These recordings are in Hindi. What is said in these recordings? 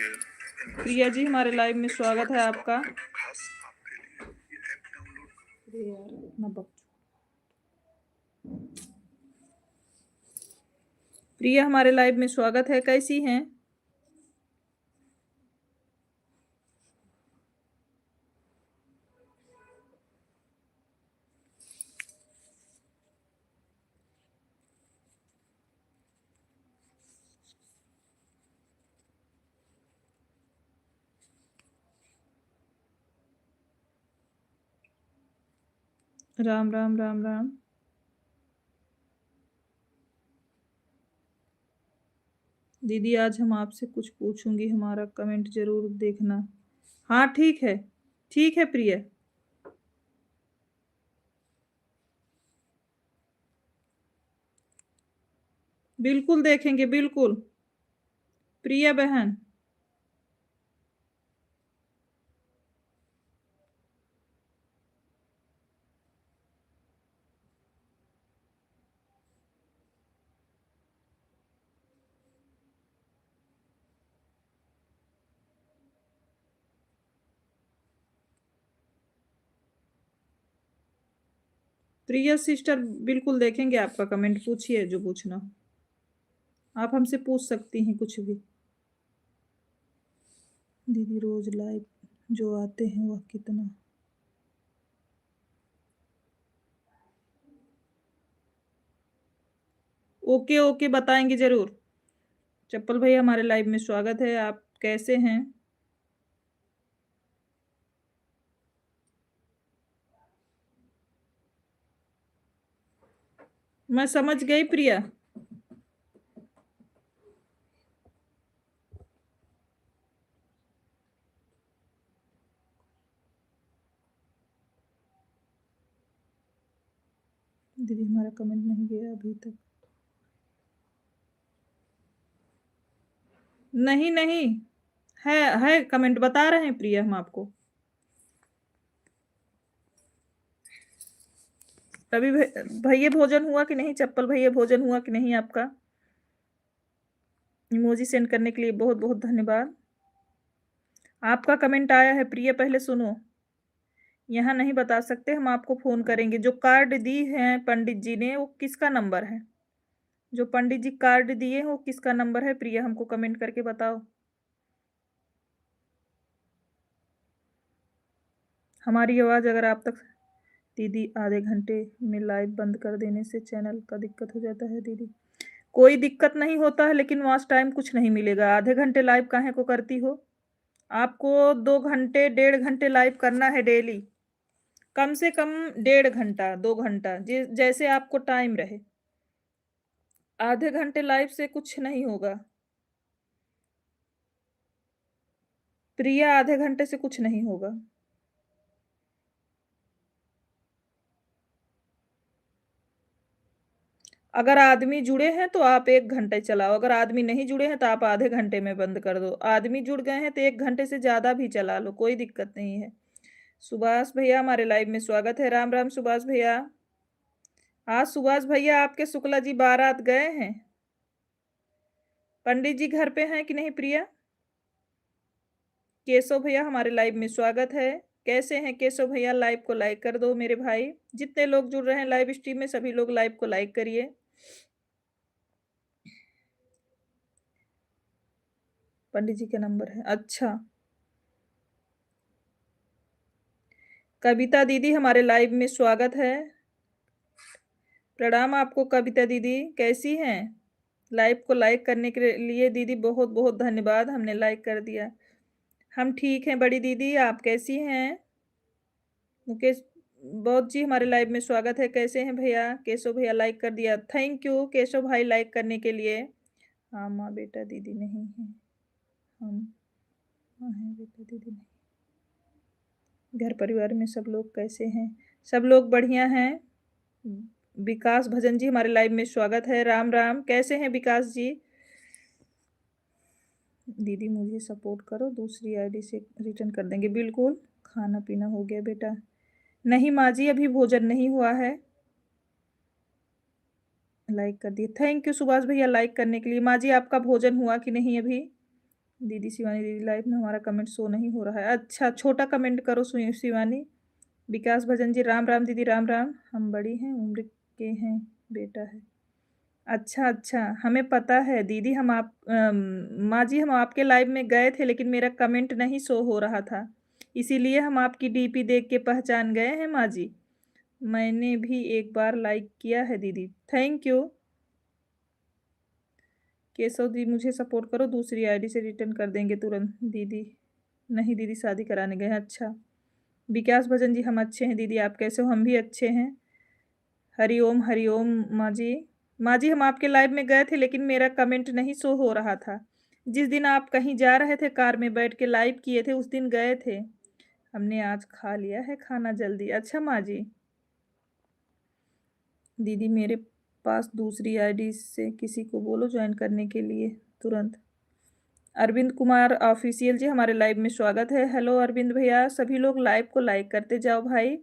प्रिया जी हमारे लाइव में स्वागत है आपका। प्रिया हमारे लाइव में स्वागत है, कैसी हैं? राम राम राम राम। दीदी आज हम आपसे कुछ पूछूंगी, हमारा कमेंट जरूर देखना। हाँ ठीक है, ठीक है प्रिया। बिल्कुल देखेंगे, बिल्कुल प्रिया बहन। प्रिया सिस्टर बिल्कुल देखेंगे आपका कमेंट, पूछिए जो पूछना। आप हमसे पूछ सकती हैं कुछ भी। दीदी रोज लाइव जो आते हैं वह कितना? ओके ओके, बताएंगे जरूर। चप्पल भैया हमारे लाइव में स्वागत है, आप कैसे हैं? मैं समझ गई प्रिया। दीदी हमारा कमेंट नहीं गया अभी तक। नहीं नहीं, है कमेंट, बता रहे हैं प्रिया हम आपको। रवि भैया भोजन हुआ कि नहीं? चप्पल भैया भोजन हुआ कि नहीं आपका? इमोजी सेंड करने के लिए बहुत बहुत धन्यवाद। आपका कमेंट आया है प्रिया, पहले सुनो। यहाँ नहीं बता सकते, हम आपको फोन करेंगे। जो कार्ड दी है पंडित जी ने वो किसका नंबर है? जो पंडित जी कार्ड दिए हैं वो किसका नंबर है प्रिया, हमको कमेंट करके बताओ। हमारी आवाज अगर आप तक। दीदी आधे घंटे में लाइव बंद कर देने से चैनल का दिक्कत हो जाता है दीदी। कोई दिक्कत नहीं होता है, लेकिन वॉच टाइम कुछ नहीं मिलेगा। आधे घंटे लाइव काहे को करती हो? आपको 2 घंटे 1.5 घंटे लाइव करना है डेली। कम से कम 1.5 घंटा 2 घंटा, जैसे आपको टाइम रहे। आधे घंटे लाइव से कुछ नहीं होगा प्रिया, आधे घंटे से कुछ नहीं होगा। अगर आदमी जुड़े हैं तो आप 1 घंटे चलाओ, अगर आदमी नहीं जुड़े हैं तो आप आधे घंटे में बंद कर दो। आदमी जुड़ गए हैं तो 1 घंटे से ज्यादा भी चला लो, कोई दिक्कत नहीं है। सुभाष भैया हमारे लाइव में स्वागत है। राम राम सुभाष भैया। आज सुभाष भैया आपके शुक्ला जी बारात गए हैं। पंडित जी घर पे हैं कि नहीं प्रिया? केशव भैया हमारे लाइव में स्वागत है। कैसे हैं केशव भैया? लाइव को लाइक कर दो मेरे भाई। जितने लोग जुड़ रहे हैं लाइव स्ट्रीम में, सभी लोग लाइव को लाइक करिए। पंडित जी का नंबर है, अच्छा। कविता दीदी हमारे लाइव में स्वागत है। प्रणाम आपको कविता दीदी, कैसी हैं? लाइव को लाइक करने के लिए दीदी बहुत बहुत धन्यवाद, हमने लाइक कर दिया। हम ठीक हैं बड़ी दीदी, आप कैसी हैं? मुकेश बौद्ध जी हमारे लाइव में स्वागत है, कैसे हैं भैया? केशव भैया लाइक कर दिया, थैंक यू केशव भाई लाइक करने के लिए। हाँ माँ बेटा दीदी नहीं है, हम हाँ हैं बेटा दीदी नहीं। घर परिवार में सब लोग कैसे हैं? सब लोग बढ़िया हैं। विकास भजन जी हमारे लाइव में स्वागत है। राम राम, कैसे हैं विकास जी? दीदी मुझे सपोर्ट करो, दूसरी आईडी से रिटर्न कर देंगे, बिल्कुल। खाना पीना हो गया बेटा? नहीं माँ जी, अभी भोजन नहीं हुआ है। लाइक कर दिए, थैंक यू सुभाष भैया लाइक करने के लिए। माँ जी आपका भोजन हुआ कि नहीं अभी? दीदी शिवानी दीदी लाइव में हमारा कमेंट शो नहीं हो रहा है। अच्छा, छोटा कमेंट करो शिवानी। विकास भजन जी राम राम दीदी राम राम। हम बड़ी हैं उम्र के हैं, बेटा है। अच्छा अच्छा, हमें पता है दीदी। हम माँ जी हम आपके लाइव में गए थे, लेकिन मेरा कमेंट नहीं शो हो रहा था, इसीलिए हम आपकी डीपी देख के पहचान गए हैं माँ जी। मैंने भी एक बार लाइक किया है दीदी, थैंक यू। केशव दी मुझे सपोर्ट करो, दूसरी आईडी से रिटर्न कर देंगे तुरंत दीदी। नहीं दीदी, शादी कराने गए हैं। अच्छा, विकास भजन जी हम अच्छे हैं दीदी, आप कैसे हो? हम भी अच्छे हैं। हरिओम हरिओम माँ जी। माँ जी हम आपके लाइव में गए थे, लेकिन मेरा कमेंट नहीं शो हो रहा था। जिस दिन आप कहीं जा रहे थे, कार में बैठ के लाइव किए थे, उस दिन गए थे। हमने आज खा लिया है खाना जल्दी। अच्छा माँ जी। दीदी मेरे पास दूसरी आईडी से किसी को बोलो ज्वाइन करने के लिए तुरंत। अरविंद कुमार ऑफिशियल जी हमारे लाइव में स्वागत है। हेलो अरविंद भैया, सभी लोग लाइव को लाइक करते जाओ भाई।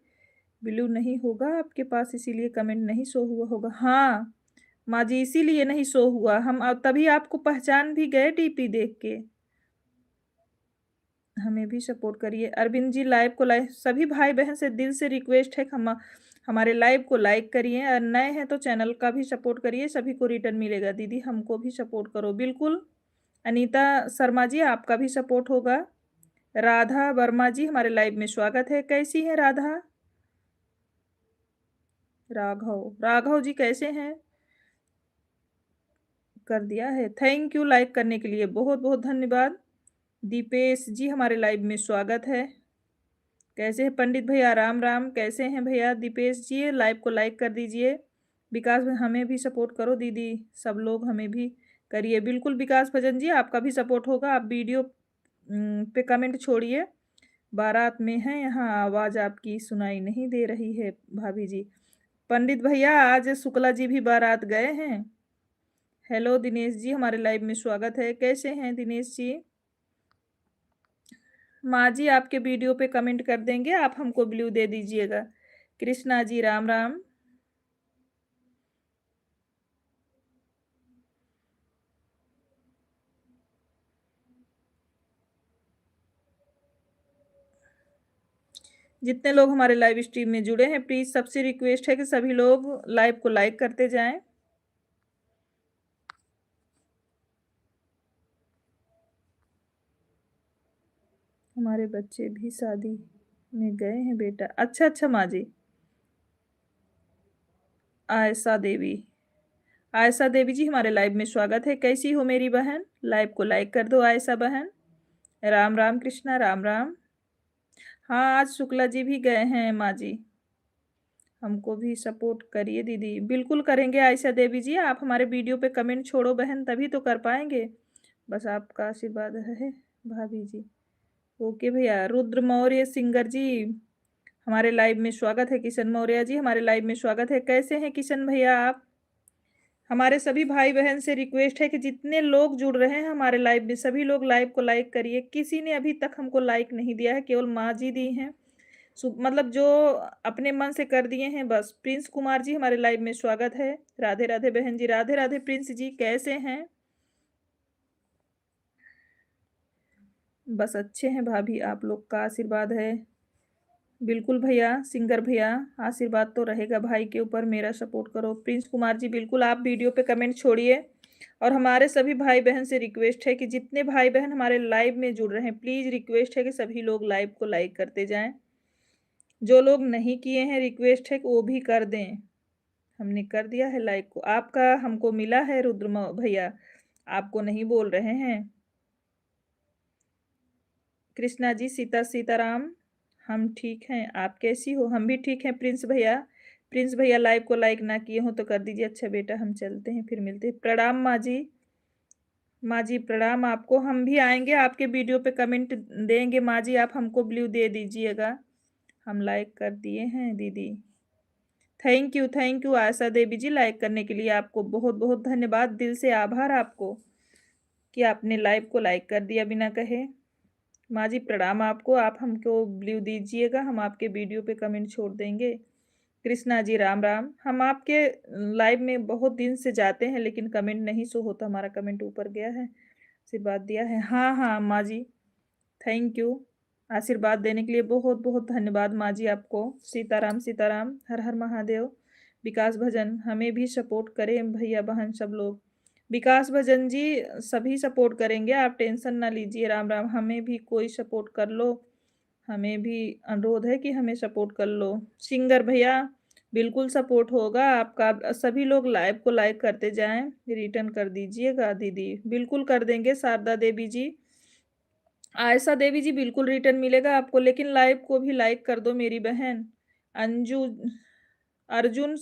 ब्लू नहीं होगा आपके पास, इसीलिए कमेंट नहीं शो हुआ होगा। हाँ माँ जी, इसीलिए नहीं शो हुआ। हम तभी आपको पहचान भी गए डीपी देख के। हमें भी सपोर्ट करिए अरविंद जी। लाइव को लाइक, सभी भाई बहन से दिल से रिक्वेस्ट है कि हम हमारे लाइव को लाइक करिए, और नए हैं तो चैनल का भी सपोर्ट करिए, सभी को रिटर्न मिलेगा। दीदी हमको भी सपोर्ट करो। बिल्कुल अनीता शर्मा जी, आपका भी सपोर्ट होगा। राधा वर्मा जी हमारे लाइव में स्वागत है। कैसी है राधा? राघव, राघव जी कैसे हैं? कर दिया है, थैंक यू लाइक करने के लिए, बहुत बहुत धन्यवाद। दीपेश जी हमारे लाइव में स्वागत है। कैसे हैं पंडित भैया? राम राम। कैसे हैं भैया? दीपेश जी लाइव को लाइक कर दीजिए। विकास हमें भी सपोर्ट करो दीदी, सब लोग हमें भी करिए। बिल्कुल विकास भजन जी, आपका भी सपोर्ट होगा। आप वीडियो पे कमेंट छोड़िए। बारात में हैं यहाँ, आवाज़ आपकी सुनाई नहीं दे रही है भाभी जी। पंडित भैया आज शुक्ला जी भी बारात गए हैं। हेलो दिनेश जी हमारे लाइव में स्वागत है। कैसे हैं दिनेश जी? माँ जी आपके वीडियो पे कमेंट कर देंगे, आप हमको ब्लू दे दीजिएगा। कृष्णा जी राम राम। जितने लोग हमारे लाइव स्ट्रीम में जुड़े हैं, प्लीज सबसे रिक्वेस्ट है कि सभी लोग लाइव को लाइक करते जाएं। हमारे बच्चे भी शादी में गए हैं बेटा। अच्छा अच्छा माँ जी। आयशा देवी, आयशा देवी जी हमारे लाइव में स्वागत है। कैसी हो मेरी बहन? लाइव को लाइक कर दो आयशा बहन। राम राम कृष्णा राम राम। हाँ आज शुक्ला जी भी गए हैं माँ जी। हमको भी सपोर्ट करिए दीदी। बिल्कुल करेंगे आयशा देवी जी, आप हमारे वीडियो पे कमेंट छोड़ो बहन, तभी तो कर पाएंगे। बस आपका आशीर्वाद है भाभी जी। ओके भैया। रुद्र मौर्य सिंगर जी हमारे लाइव में स्वागत है। किशन मौर्य जी हमारे लाइव में स्वागत है। कैसे हैं किशन भैया आप? हमारे सभी भाई बहन से रिक्वेस्ट है कि जितने लोग जुड़ रहे हैं हमारे लाइव में, सभी लोग लाइव को लाइक करिए। किसी ने अभी तक हमको लाइक नहीं दिया है, केवल माँ जी दी हैं। मतलब जो अपने मन से कर दिए हैं बस। प्रिंस कुमार जी हमारे लाइव में स्वागत है। राधे राधे बहन जी। राधे राधे प्रिंस जी, कैसे हैं? बस अच्छे हैं भाभी, आप लोग का आशीर्वाद है। बिल्कुल भैया, सिंगर भैया, आशीर्वाद तो रहेगा भाई के ऊपर, मेरा सपोर्ट करो। प्रिंस कुमार जी बिल्कुल आप वीडियो पे कमेंट छोड़िए। और हमारे सभी भाई बहन से रिक्वेस्ट है कि जितने भाई बहन हमारे लाइव में जुड़ रहे हैं, प्लीज़ रिक्वेस्ट है कि सभी लोग लाइव को लाइक करते जाएं। जो लोग नहीं किए हैं, रिक्वेस्ट है कि वो भी कर दें। हमने कर दिया है लाइक को, आपका हमको मिला है रुद्र भैया, आपको नहीं बोल रहे हैं। कृष्णा जी सीता सीताराम, हम ठीक हैं, आप कैसी हो? हम भी ठीक हैं प्रिंस भैया। प्रिंस भैया लाइव को लाइक ना किए हो तो कर दीजिए। अच्छा बेटा हम चलते हैं, फिर मिलते हैं। प्रणाम माँ जी। माँ जी प्रणाम आपको। हम भी आएंगे आपके वीडियो पे कमेंट देंगे माँ जी, आप हमको ब्लू दे दीजिएगा। हम लाइक कर दिए हैं दीदी। Thank you Asha Devi ji, like करने के लिए आपको बहुत बहुत धन्यवाद। दिल से आभार आपको कि आपने लाइव को लाइक कर दिया बिना कहे। माँ जी प्रणाम आपको, आप हमको ब्लू दीजिएगा, हम आपके वीडियो पे कमेंट छोड़ देंगे। कृष्णा जी राम राम। हम आपके लाइव में बहुत दिन से जाते हैं, लेकिन कमेंट नहीं शो होता, हमारा कमेंट ऊपर गया है। आशीर्वाद दिया है। हाँ, हाँ, माँ जी, थैंक यू। आशीर्वाद देने के लिए बहुत-बहुत धन्यवाद माँ जी आपको। सीताराम, सीताराम, हर हर महादेव। विकास भजन, हमें भी सपोर्ट करें भैया-बहन सब लोग। विकास भजन जी, सभी सपोर्ट करेंगे, आप टेंशन ना लीजिए। राम, राम, हमें भी कोई सपोर्ट कर लो। हमें भी अनुरोध है कि हमें सपोर्ट कर लो। सिंगर भैया, बिल्कुल सपोर्ट होगा आपका। सभी लोग लाइव को लाइक करते जाएँ, रिटर्न कर दीजिएगा दीदी। बिल्कुल कर देंगे शारदा देवी जी। आयशा देवी जी, बिल्कुल रिटर्न मिलेगा आपको, लेकिन लाइव को भी लाइक कर दो मेरी बहन। अंजू अर्जुन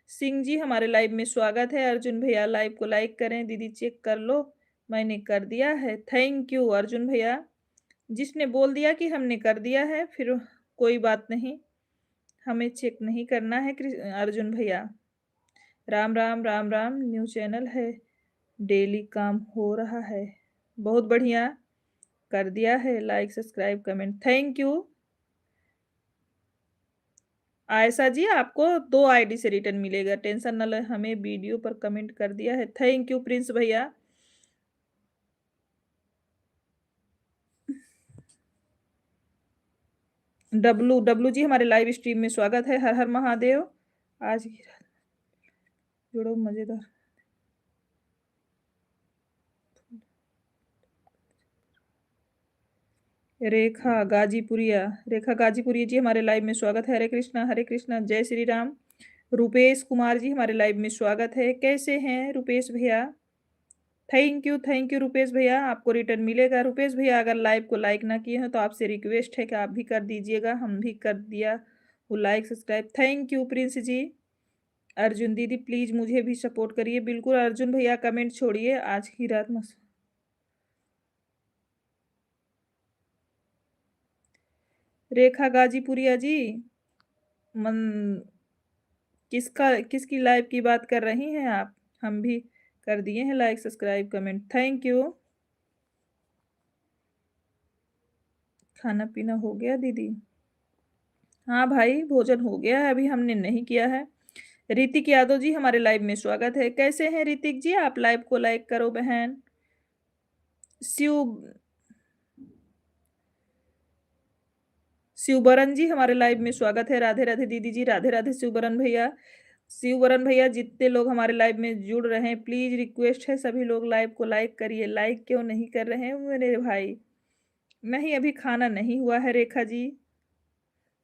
सिंह जी, हमारे लाइव में स्वागत है। अर्जुन भैया, लाइव को लाइक करें। दीदी चेक कर लो, मैंने कर दिया है। थैंक यू अर्जुन भैया। जिसने बोल दिया कि हमने कर दिया है, फिर कोई बात नहीं, हमें चेक नहीं करना है अर्जुन भैया। राम राम राम राम, न्यू चैनल है, डेली काम हो रहा है। बहुत बढ़िया, कर दिया है like subscribe comment, thank you. Ayesha ji, आपको 2 आईडी से रिटर्न मिलेगा, टेंशन न लें। हमें वीडियो पर कमेंट कर दिया है, थैंक यू प्रिंस भैया। डब्लू डब्लू जी, हमारे लाइव स्ट्रीम में स्वागत है। हर हर महादेव। आज की रात जुड़ो मजेदार। रेखा गाजीपुरिया जी, हमारे लाइव में स्वागत है। हरे कृष्णा, जय श्री राम। रुपेश कुमार जी, हमारे लाइव में स्वागत है। कैसे हैं रुपेश भैया? थैंक यू रुपेश भैया, आपको रिटर्न मिलेगा। रुपेश भैया, अगर लाइव को लाइक ना किए हैं तो आपसे रिक्वेस्ट है कि आप भी कर दीजिएगा। हम भी कर दिया वो like subscribe, thank you Prince ji. Arjun दीदी, प्लीज मुझे भी सपोर्ट करिए। बिल्कुल अर्जुन भैया, कमेंट छोड़िए। आज की रात में रेखा गाजीपुरिया जी, मन किसकी लाइव की बात कर रही हैं आप? हम भी कर दिए हैं like subscribe comment, thank you. खाना पीना हो गया दीदी? हाँ भाई, भोजन हो गया है, अभी हमने नहीं किया है। ऋतिक यादव जी, हमारे लाइव में स्वागत है। कैसे हैं ऋतिक जी? आप लाइव को लाइक करो बहन। शिव शिवबरन जी, हमारे लाइव में स्वागत है। राधे राधे दीदी जी, राधे राधे शिवबरन भैया। शिवबरन भैया, जितने लोग हमारे लाइव में जुड़ रहे हैं, प्लीज रिक्वेस्ट है सभी लोग लाइव को लाइक करिए। लाइक क्यों नहीं कर रहे हैं मेरे भाई? नहीं, अभी खाना नहीं हुआ है रेखा जी।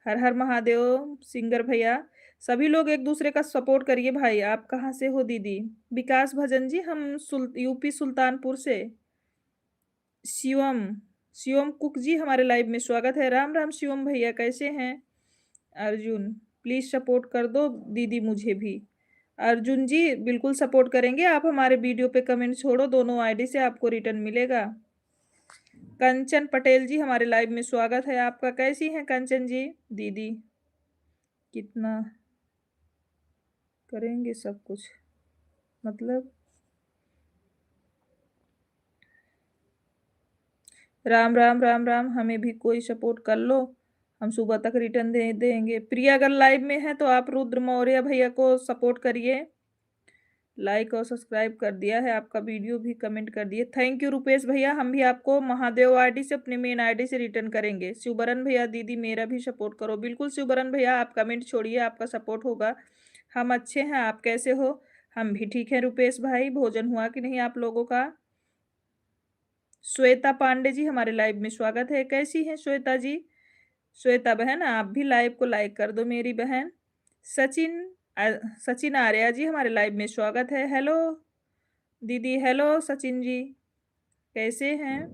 हर हर महादेव। सिंगर भैया, सभी लोग एक दूसरे का सपोर्ट करिए भाई। आप कहाँ से हो दीदी? विकास भजन जी, हम यूपी सुल्तानपुर से। शिवम शिवम कुक जी, हमारे लाइव में स्वागत है। राम राम शिवम भैया, कैसे हैं? अर्जुन, प्लीज सपोर्ट कर दो दीदी मुझे भी। अर्जुन जी, बिल्कुल सपोर्ट करेंगे। आप हमारे वीडियो पे कमेंट छोड़ो, दोनों आईडी से आपको रिटर्न मिलेगा। कंचन पटेल जी, हमारे लाइव में स्वागत है आपका। कैसी हैं कंचन जी? दीदी, कितना करेंगे सब कुछ, मतलब राम राम राम राम, हमें भी कोई सपोर्ट कर लो, हम सुबह तक रिटर्न दे देंगे। प्रिया अगर लाइव में है तो आप रुद्र मौर्य भैया को सपोर्ट करिए। लाइक और सब्सक्राइब कर दिया है, आपका वीडियो भी कमेंट कर दिए, थैंक यू रुपेश भैया। हम भी आपको महादेव आईडी से, अपने मेन आईडी से रिटर्न करेंगे। शिवबरन भैया, दीदी मेरा भी सपोर्ट करो। बिल्कुल शिवबरन भैया, आप कमेंट छोड़िए, आपका सपोर्ट होगा। हम अच्छे हैं, आप कैसे हो? हम भी ठीक है रुपेश भाई। भोजन हुआ कि नहीं आप लोगों का? श्वेता पांडे जी, हमारे लाइव में स्वागत है। कैसी हैं श्वेता जी? श्वेता बहन, आप भी लाइव को लाइक कर दो मेरी बहन। सचिन सचिन आर्या जी, हमारे लाइव में स्वागत है। हेलो दीदी, हेलो सचिन जी, कैसे हैं?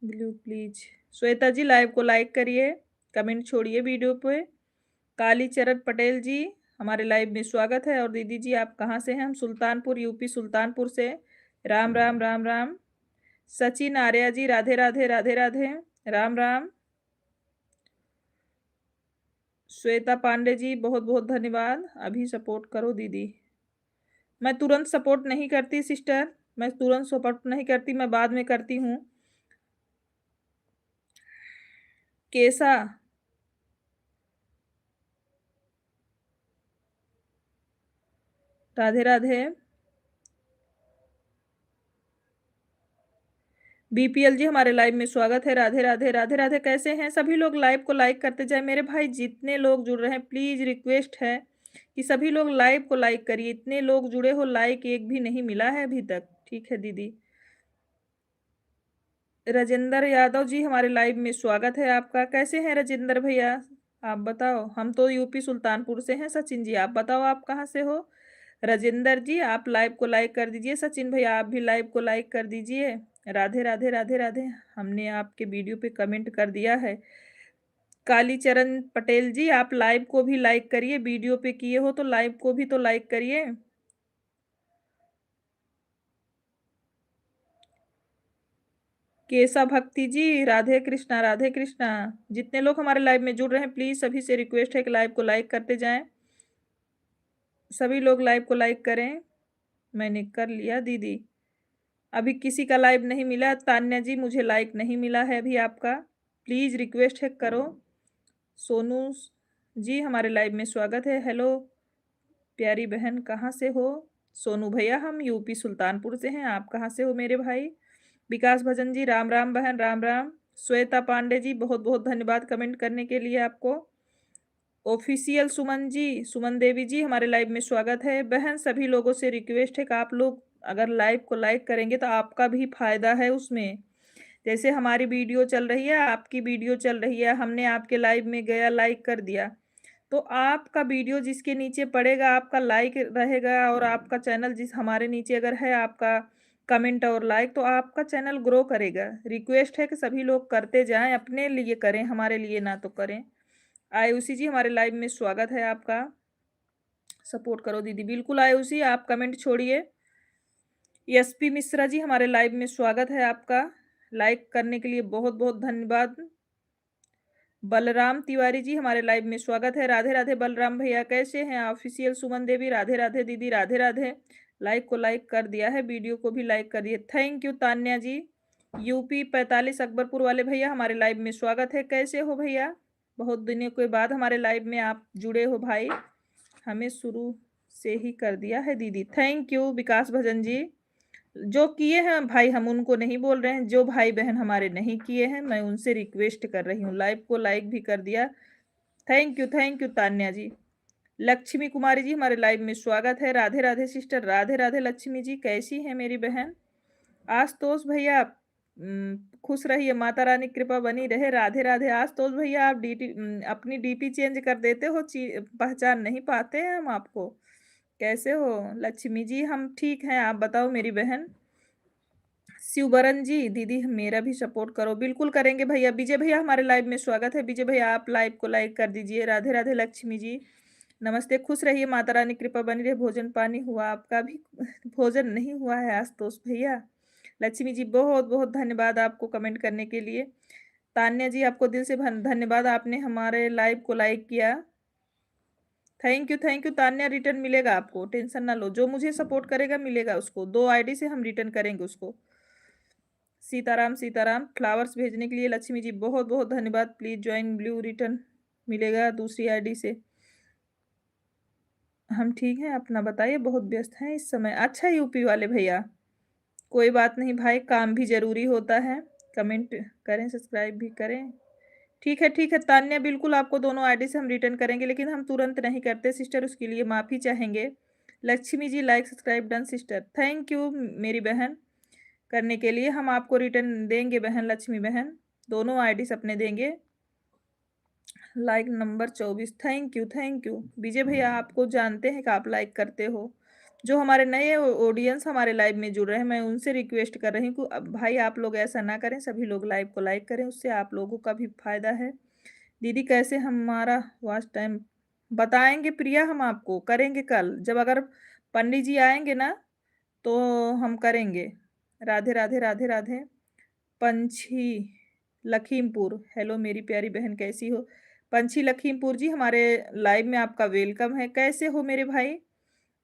Blue please. Shweta ji, live को लाइक करिए, कमेंट छोड़िए वीडियो पे। काली चरण पटेल जी, हमारे लाइव में स्वागत है। और दीदी जी, आप कहाँ से हैं? हम सुल्तानपुर, यूपी सुल्तानपुर से। राम राम राम राम। सचिन आर्या जी, राधे राधे राधे राधे, राम राम। श्वेता पांडे जी, बहुत बहुत धन्यवाद। अभी सपोर्ट करो दीदी। मैं तुरंत सपोर्ट नहीं करती सिस्टर, मैं तुरंत सपोर्ट नहीं करती, मैं बाद में करती हूँ। कैसा? राधे राधे। बीपीएल जी हमारे लाइव में स्वागत है। राधे राधे राधे राधे। कैसे हैं सभी लोग? लाइव को लाइक करते जाए मेरे भाई। जितने लोग जुड़ रहे हैं प्लीज रिक्वेस्ट है कि सभी लोग लाइव को लाइक करिए। इतने लोग जुड़े हो, लाइक एक भी नहीं मिला है अभी तक। ठीक है दीदी। राजेंद्र यादव जी हमारे लाइव में स्वागत है आपका। कैसे हैं राजेंद्र भैया? आप बताओ। हम तो यूपी सुल्तानपुर से हैं। सचिन जी आप बताओ आप कहाँ से हो? राजेंद्र जी आप लाइव को लाइक कर दीजिए। सचिन भैया आप भी लाइव को लाइक कर दीजिए। राधे राधे राधे राधे। हमने आपके वीडियो पे कमेंट कर दिया है। कालीचरण पटेल जी आप लाइव को भी लाइक करिए। वीडियो पे किए हो तो लाइव को भी तो लाइक करिए। केशव भक्ति जी राधे कृष्णा राधे कृष्णा। जितने लोग हमारे लाइव में जुड़ रहे हैं प्लीज सभी से रिक्वेस्ट है कि लाइव को लाइक करते जाएं। सभी लोग लाइव को लाइक करें। मैंने कर लिया दीदी। अभी किसी का लाइव नहीं मिला। तान्या जी मुझे लाइक नहीं मिला है अभी आपका। प्लीज रिक्वेस्ट है करो। सोनू जी हमारे लाइव में स्वागत है। हेलो प्यारी बहन कहाँ से हो? सोनू भैया हम यूपी सुल्तानपुर से हैं। आप कहाँ से हो मेरे भाई? विकास भजन जी राम राम बहन राम राम। श्वेता पांडे जी बहुत बहुत धन्यवाद कमेंट करने के लिए आपको। ऑफिशियल सुमन जी, सुमन देवी जी हमारे लाइव में स्वागत है। बहन सभी लोगों से रिक्वेस्ट है कि आप लोग अगर लाइव को लाइक करेंगे तो आपका भी फायदा है उसमें। जैसे हमारी वीडियो चल रही है, आपकी वीडियो चल रही है, हमने आपके लाइव में गया लाइक कर दिया तो आपका वीडियो जिसके नीचे पड़ेगा आपका लाइक रहेगा और आपका चैनल जिस हमारे नीचे अगर है आपका कमेंट और लाइक तो आपका चैनल ग्रो करेगा। रिक्वेस्ट है कि सभी लोग करते जाएं, अपने लिए करें हमारे लिए ना तो करें। आयुषी जी हमारे लाइव में स्वागत है आपका। सपोर्ट करो दीदी। बिल्कुल आयुषी आप कमेंट छोड़िए। एसपी मिश्रा जी हमारे लाइव में स्वागत है आपका। लाइक करने के लिए बहुत बहुत धन्यवाद। बलराम तिवारी जी हमारे लाइव में स्वागत है। राधे राधे बलराम भैया कैसे हैं? ऑफिशियल सुमन देवी राधे राधे दीदी राधे राधे। लाइक को लाइक कर दिया है, वीडियो को भी लाइक कर दिए। Thank you Tanya ji. UP 45 Akbarpur वाले भैया हमारे लाइव में स्वागत है। कैसे हो भैया? बहुत दिनों के बाद हमारे लाइव में आप जुड़े हो भाई। हमें शुरू से ही कर दिया है दीदी। थैंक यू विकास भजन जी। जो किए हैं भाई हम उनको नहीं बोल रहे हैं। जो भाई बहन हमारे नहीं किए हैं मैं उनसे रिक्वेस्ट कर रही हूँ। लाइव को लाइक भी कर दिया। थैंक यू तान्या जी। लक्ष्मी कुमारी जी हमारे लाइव में स्वागत है। राधे राधे सिस्टर राधे राधे। लक्ष्मी जी कैसी हैं मेरी बहन? आशुतोष भैया खुश रहिए, माता रानी कृपा बनी रहे। राधे राधे। आशुतोष भैया आप अपनी डीपी चेंज कर देते हो, पहचान नहीं पाते हैं हम आपको। कैसे हो लक्ष्मी जी? हम ठीक हैं, आप बताओ मेरी बहन। शिवबरन जी दीदी मेरा भी सपोर्ट करो। बिल्कुल करेंगे भैया। विजय भैया हमारे लाइव में स्वागत है। विजय भैया आप लाइव को लाइक कर दीजिए। राधे राधे लक्ष्मी जी नमस्ते। खुश रहिए, माता रानी कृपा बनी रहे। भोजन पानी हुआ आपका भी? भोजन नहीं हुआ है आशुतोष भैया। लक्ष्मी जी बहुत बहुत धन्यवाद आपको कमेंट करने के लिए। तान्या जी आपको दिल से धन्यवाद, आपने हमारे लाइव को लाइक किया। Thank you Tanya. रिटर्न मिलेगा आपको, टेंशन ना लो। जो मुझे सपोर्ट करेगा मिलेगा उसको। 2 आईडी से हम रिटर्न करेंगे उसको। सीताराम सीताराम फ्लावर्स भेजने के लिए लक्ष्मी जी बहुत बहुत धन्यवाद। प्लीज ज्वाइन ब्लू, रिटर्न मिलेगा दूसरी आईडी से। हम ठीक हैं, अपना बताइए। बहुत व्यस्त हैं इस समय। अच्छा यूपी वाले भैया कोई बात नहीं भाई, काम भी जरूरी होता है। कमेंट करें, सब्सक्राइब भी करें। ठीक है तान्या बिल्कुल आपको दोनों आईडी से हम रिटर्न करेंगे, लेकिन हम तुरंत नहीं करते सिस्टर, उसके लिए माफ़ी चाहेंगे। Lakshmi ji like subscribe done sister. Thank you मेरी बहन करने के लिए। हम आपको रिटर्न देंगे बहन लक्ष्मी बहन, दोनों आईडी से अपने देंगे। Like number 24। थैंक यू विजय भैया। आपको जानते हैं कि आप लाइक करते हो। जो हमारे नए ऑडियंस हमारे लाइव में जुड़ रहे हैं मैं उनसे रिक्वेस्ट कर रही हूँ कि अब भाई आप लोग ऐसा ना करें, सभी लोग लाइव को लाइक करें, उससे आप लोगों का भी फायदा है। दीदी कैसे हमारा वॉच टाइम बताएंगे प्रिया? हम आपको करेंगे कल, जब अगर पंडित जी आएंगे ना तो हम करेंगे। राधे राधे राधे राधे। पंछी लखीमपुर हेलो मेरी प्यारी बहन कैसी हो? पंछी लखीमपुर जी हमारे लाइव में आपका वेलकम है। कैसे हो मेरे भाई?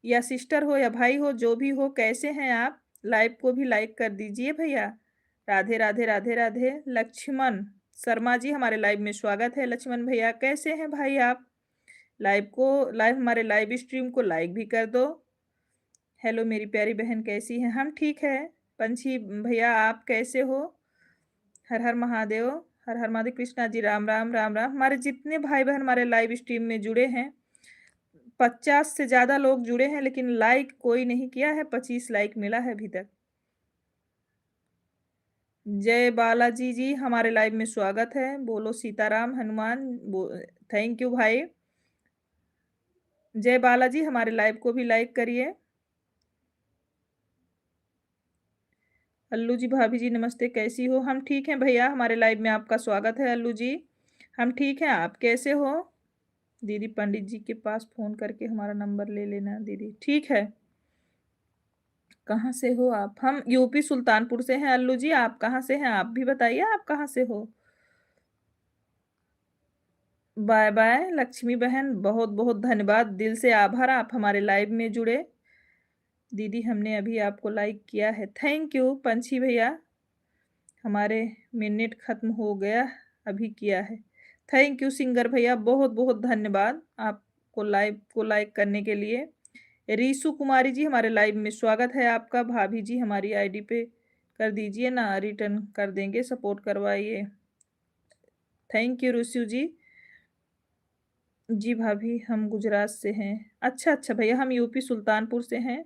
या सिस्टर हो या भाई हो, जो भी हो, कैसे हैं आप? लाइव को भी लाइक कर दीजिए भैया। राधे राधे राधे राधे। लक्ष्मण शर्मा जी हमारे लाइव में स्वागत है। लक्ष्मण भैया कैसे हैं भाई आप? लाइव हमारे लाइव स्ट्रीम को लाइक भी कर दो। हेलो मेरी प्यारी बहन कैसी हैं? हम ठीक है। पंछी भैया आप कैसे हो? हर हर महादेव, हर हर महादेव। कृष्णा जी राम राम राम राम। हमारे जितने भाई बहन हमारे लाइव स्ट्रीम में जुड़े हैं, 50 से ज्यादा लोग जुड़े हैं, लेकिन लाइक कोई नहीं किया है। 25 लाइक मिला है अभी तक। जय बालाजी जी, हमारे लाइव में स्वागत है। बोलो सीताराम हनुमान। थैंक यू भाई। जय बालाजी, हमारे लाइव को भी लाइक करिए। अल्लू जी भाभी जी नमस्ते, कैसी हो? हम ठीक हैं भैया, हमारे लाइव में आपका स्वागत है अल्लू जी। हम ठीक हैं, आप कैसे हो? दीदी पंडित जी के पास फोन करके हमारा नंबर ले लेना दीदी। ठीक है। कहाँ से हो आप? हम यूपी सुल्तानपुर से हैं अल्लू जी। आप कहाँ से हैं? आप भी बताइए, आप कहाँ से हो? बाय बाय लक्ष्मी बहन, बहुत बहुत धन्यवाद, दिल से आभार, आप हमारे लाइव में जुड़े। दीदी हमने अभी आपको लाइक किया है, थैंक यू। पंछी भैया, हमारे मिनट खत्म हो गया, अभी किया है। थैंक यू सिंगर भैया, बहुत बहुत धन्यवाद आपको लाइव को लाइक करने के लिए। रीसु कुमारी जी, हमारे लाइव में स्वागत है आपका। भाभी जी हमारी आईडी पे कर दीजिए ना, रिटर्न कर देंगे, सपोर्ट करवाइए। थैंक यू ऋषु जी। जी भाभी, हम गुजरात से हैं। अच्छा अच्छा भैया, हम यूपी सुल्तानपुर से हैं।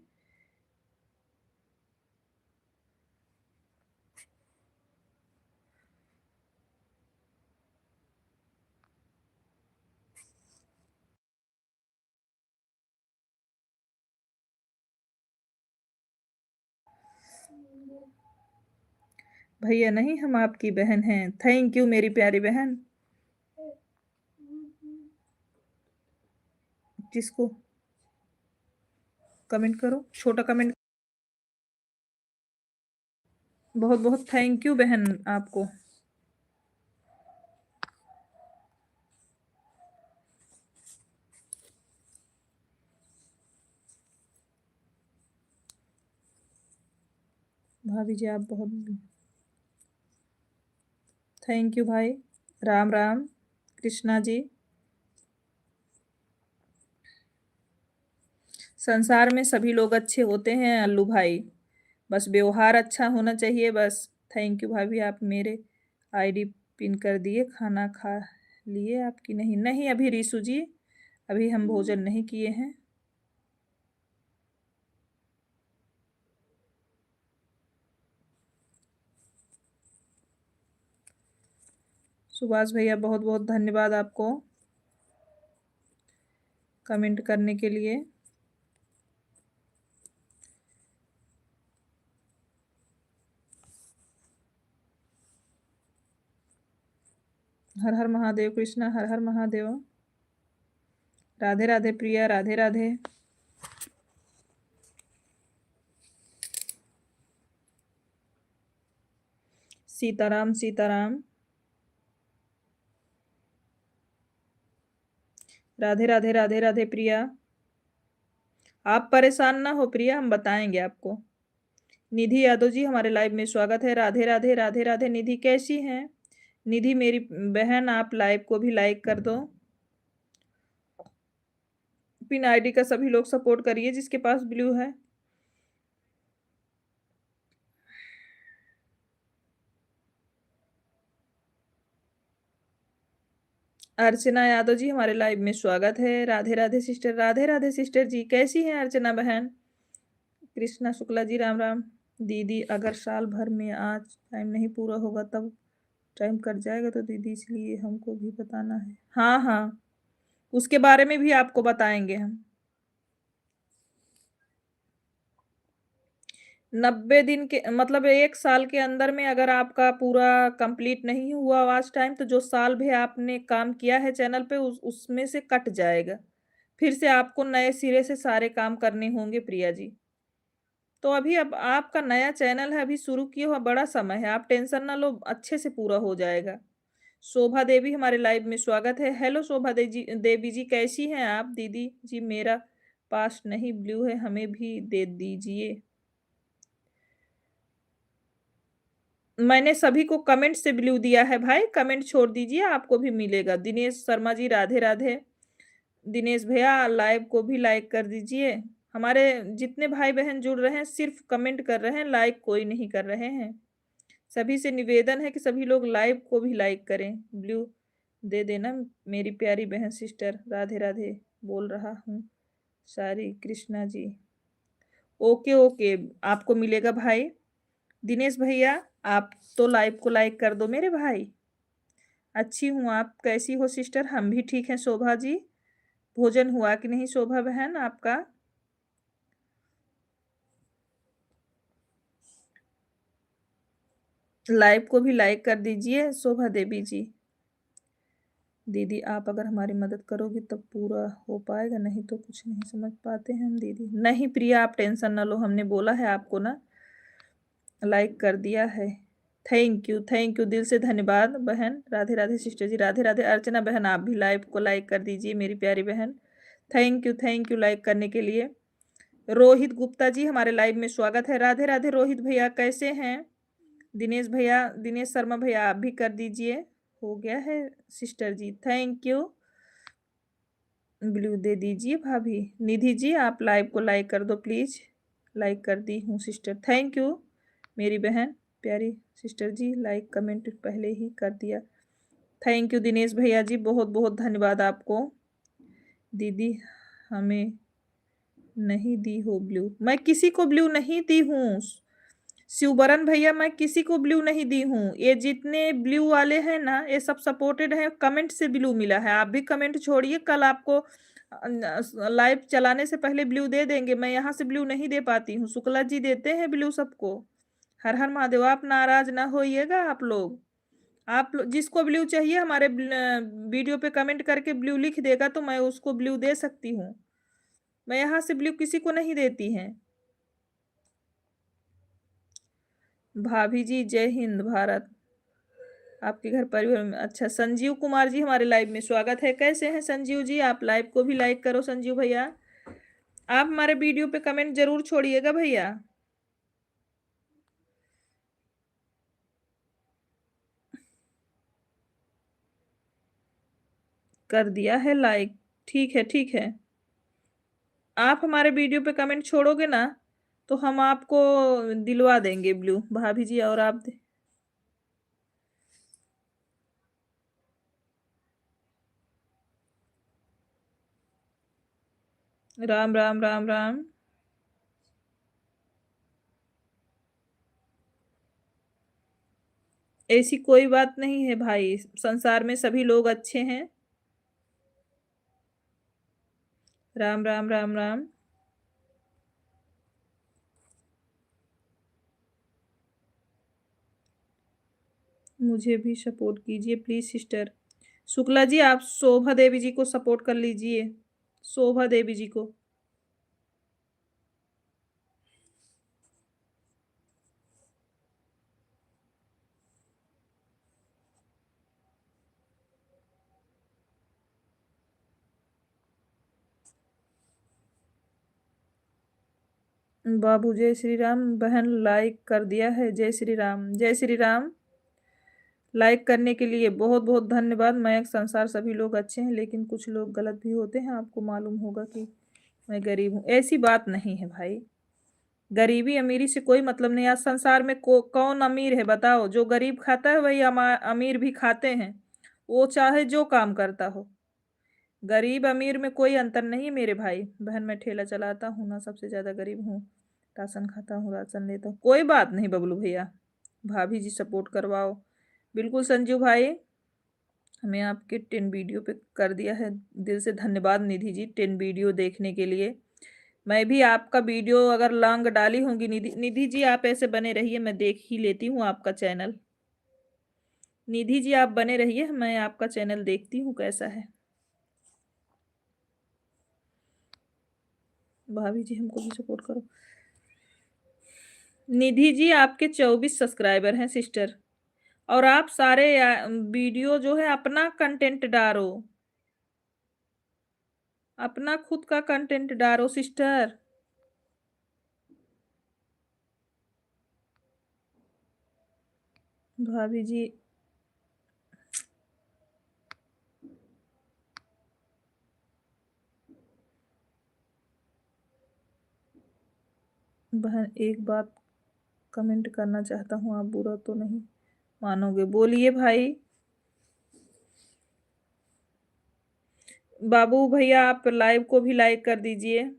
भैया नहीं, हम आपकी बहन हैं। थैंक यू मेरी प्यारी बहन। जिसको कमेंट करो, छोटा कमेंट। बहुत बहुत थैंक यू बहन आपको। भाभी जी आप बहुत थैंक यू भाई। राम राम कृष्णा जी। संसार में सभी लोग अच्छे होते हैं अल्लू भाई, बस व्यवहार अच्छा होना चाहिए बस। थैंक यू भाभी, आप मेरे आईडी पिन कर दिए। खाना खा लिए आपकी? नहीं नहीं अभी रीसु जी, अभी हम भोजन नहीं किए हैं। सुभाष भैया बहुत बहुत धन्यवाद आपको कमेंट करने के लिए। हर हर महादेव कृष्णा, हर हर महादेव। राधे राधे प्रिया, राधे राधे। सीताराम सीताराम। राधे राधे राधे राधे प्रिया। आप परेशान ना हो प्रिया, हम बताएंगे आपको। निधि यादव जी, हमारे लाइव में स्वागत है। राधे राधे राधे राधे। निधि कैसी हैं? निधि मेरी बहन, आप लाइव को भी लाइक कर दो। पिन आईडी का सभी लोग सपोर्ट करिए जिसके पास ब्लू है। अर्चना यादव जी, हमारे लाइव में स्वागत है। राधे राधे सिस्टर, राधे राधे सिस्टर जी, कैसी हैं अर्चना बहन? कृष्णा शुक्ला जी राम राम। दीदी अगर साल भर में आज टाइम नहीं पूरा होगा तब टाइम कट जाएगा तो दीदी, इसलिए हमको भी बताना है। हाँ हाँ, उसके बारे में भी आपको बताएंगे हम। 90 दिन के मतलब 1 साल के अंदर में अगर आपका पूरा कंप्लीट नहीं हुआ वॉच टाइम, तो जो साल भर आपने काम किया है चैनल पे उसमें से कट जाएगा। फिर से आपको नए सिरे से सारे काम करने होंगे प्रिया जी। तो अभी अब आपका नया चैनल है, अभी शुरू किए हुआ बड़ा समय है, आप टेंशन ना लो, अच्छे से पूरा हो जाएगा। शोभा देवी, हमारे लाइव में स्वागत है। हेलो शोभा देवी जी, कैसी हैं आप? दीदी जी मेरा पास नहीं ब्लू है, हमें भी दे दीजिए। मैंने सभी को कमेंट से ब्लू दिया है भाई, कमेंट छोड़ दीजिए, आपको भी मिलेगा। दिनेश शर्मा जी राधे राधे। दिनेश भैया लाइव को भी लाइक कर दीजिए। हमारे जितने भाई बहन जुड़ रहे हैं सिर्फ कमेंट कर रहे हैं, लाइक कोई नहीं कर रहे हैं। सभी से निवेदन है कि सभी लोग लाइव को भी लाइक करें। ब्लू दे देना मेरी प्यारी बहन सिस्टर। राधे राधे बोल रहा हूँ सारी कृष्णा जी। ओके ओके, आपको मिलेगा भाई। दिनेश भैया आप तो लाइव को लाइक कर दो मेरे भाई। अच्छी हूँ, आप कैसी हो सिस्टर? हम भी ठीक हैं। शोभा जी भोजन हुआ कि नहीं शोभा बहन आपका? लाइव को भी लाइक कर दीजिए शोभा देवी जी। दीदी आप अगर हमारी मदद करोगी तब पूरा हो पाएगा, नहीं तो कुछ नहीं समझ पाते हैं हम दीदी। नहीं प्रिया आप टेंशन ना लो, हमने बोला है आपको ना, लाइक कर दिया है। थैंक यू दिल से धन्यवाद बहन। राधे राधे सिस्टर जी। राधे राधे अर्चना बहन आप भी लाइव को लाइक कर दीजिए मेरी प्यारी बहन। थैंक यू लाइक करने के लिए। रोहित गुप्ता जी हमारे लाइव में स्वागत है। राधे राधे रोहित भैया कैसे हैं? दिनेश भैया, दिनेश शर्मा भैया आप भी कर दीजिए। हो गया है sister ji, thank you. Blue दे दीजिए भाभी। निधि जी आप लाइव को लाइक कर दो प्लीज। लाइक कर दी हूँ सिस्टर, थैंक यू मेरी बहन प्यारी सिस्टर जी। लाइक कमेंट पहले ही कर दिया। थैंक यू दिनेश भैया जी, बहुत बहुत धन्यवाद आपको। दीदी हमें नहीं दी हो ब्लू? मैं किसी को ब्लू नहीं दी हूँ शिवबरन भैया, मैं किसी को ब्लू नहीं दी हूँ। ये जितने ब्लू वाले हैं ना ये सब सपोर्टेड है, कमेंट से ब्लू मिला है। आप भी कमेंट छोड़िए, कल आपको लाइव चलाने से पहले ब्लू दे देंगे। मैं यहाँ से ब्लू नहीं दे पाती हूँ, शुक्ला जी देते हैं ब्लू सबको। हर हर महादेव, आप नाराज ना होइएगा आप लोग। जिसको ब्लू चाहिए हमारे वीडियो पे कमेंट करके ब्लू लिख देगा तो मैं उसको ब्लू दे सकती हूँ। मैं यहाँ से ब्लू किसी को नहीं देती हैं। भाभी जी जय हिंद भारत। आपके घर परिवार में अच्छा। संजीव कुमार जी हमारे लाइव में स्वागत है। कैसे हैं संजीव जी? आप लाइव को भी लाइक करो संजीव भैया। आप हमारे वीडियो पे कमेंट जरूर छोड़िएगा भैया। कर दिया है लाइक, ठीक है ठीक है। आप हमारे वीडियो पे कमेंट छोड़ोगे ना तो हम आपको दिलवा देंगे ब्लू भाभी जी। और आप राम राम राम राम। ऐसी कोई बात नहीं है भाई, संसार में सभी लोग अच्छे हैं। राम राम राम राम। मुझे भी सपोर्ट कीजिए प्लीज सिस्टर। शुक्ला जी आप शोभा देवी जी को सपोर्ट कर लीजिए, शोभा देवी जी को। बाबू जय श्री राम बहन लाइक कर दिया है। जय श्री राम जय श्री राम। लाइक करने के लिए बहुत बहुत धन्यवाद। मैं एक संसार सभी लोग अच्छे हैं लेकिन कुछ लोग गलत भी होते हैं। आपको मालूम होगा कि मैं गरीब हूँ, ऐसी बात नहीं है भाई। गरीबी अमीरी से कोई मतलब नहीं। आज संसार में कौन अमीर है बताओ? जो गरीब खाता है वही अमीर भी खाते हैं, वो चाहे जो काम करता हो। गरीब अमीर में कोई अंतर नहीं मेरे भाई बहन। मैं ठेला चलाता हूँ ना, सबसे ज्यादा गरीब हूँ। राशन खाता हूँ, राशन लेता हूँ, कोई बात नहीं बबलू भैया। भाभी जी सपोर्ट करवाओ बिल्कुल। संजू भाई हमें आपके 10 वीडियो पे कर दिया है, दिल से धन्यवाद निधि जी 10 वीडियो देखने के लिए। मैं भी आपका वीडियो अगर लॉन्ग डाली होंगी निधि निधि जी आप ऐसे बने रहिए, मैं देख ही लेती हूँ आपका चैनल। निधि जी आप बने रहिए, मैं आपका चैनल देखती हूँ कैसा है। भाभी जी हमको भी सपोर्ट करो। निधि जी आपके 24 सब्सक्राइबर हैं सिस्टर, और आप सारे वीडियो जो है अपना कंटेंट डालो, अपना खुद का कंटेंट डालो सिस्टर। भाभी जी बहन एक बात कमेंट करना चाहता हूँ, आप बुरा तो नहीं मानोगे। बोलिए भाई। बाबू भैया आप लाइव को भी लाइक कर दीजिए।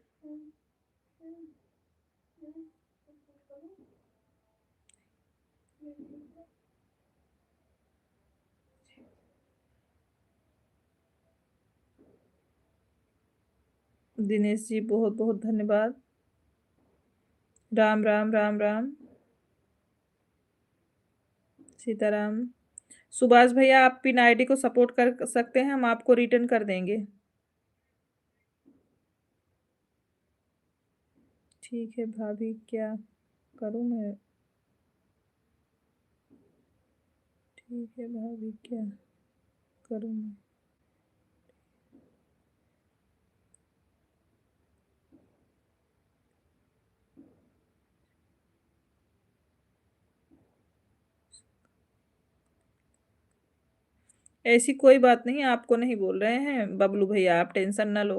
दिनेश जी बहुत बहुत धन्यवाद। राम राम राम राम। सीताराम। सुभाष भैया आप पिन आईडी को सपोर्ट कर सकते हैं, हम आपको रिटर्न कर देंगे। ठीक है भाभी, क्या करूं मैं? ठीक है भाभी, क्या करूं मैं? ऐसी कोई बात नहीं, आपको नहीं बोल रहे हैं बबलू भैया, आप टेंशन ना लो।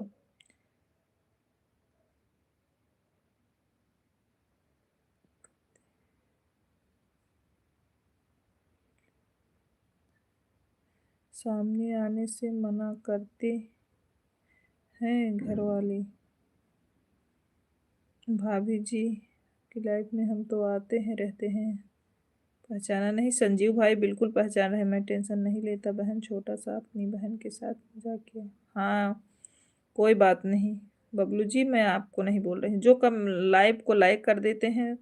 सामने आने से मना करते हैं घर वाले। भाभी जी की लाइफ में हम तो आते हैं रहते हैं। पहचाना नहीं? संजीव भाई बिल्कुल पहचान रहे, मैं टेंशन नहीं लेता बहन, छोटा सा अपनी बहन के साथ मजाक किया। हाँ कोई बात नहीं बबलू जी, मैं आपको नहीं बोल रही, जो कम लाइव को लाइक कर देते हैं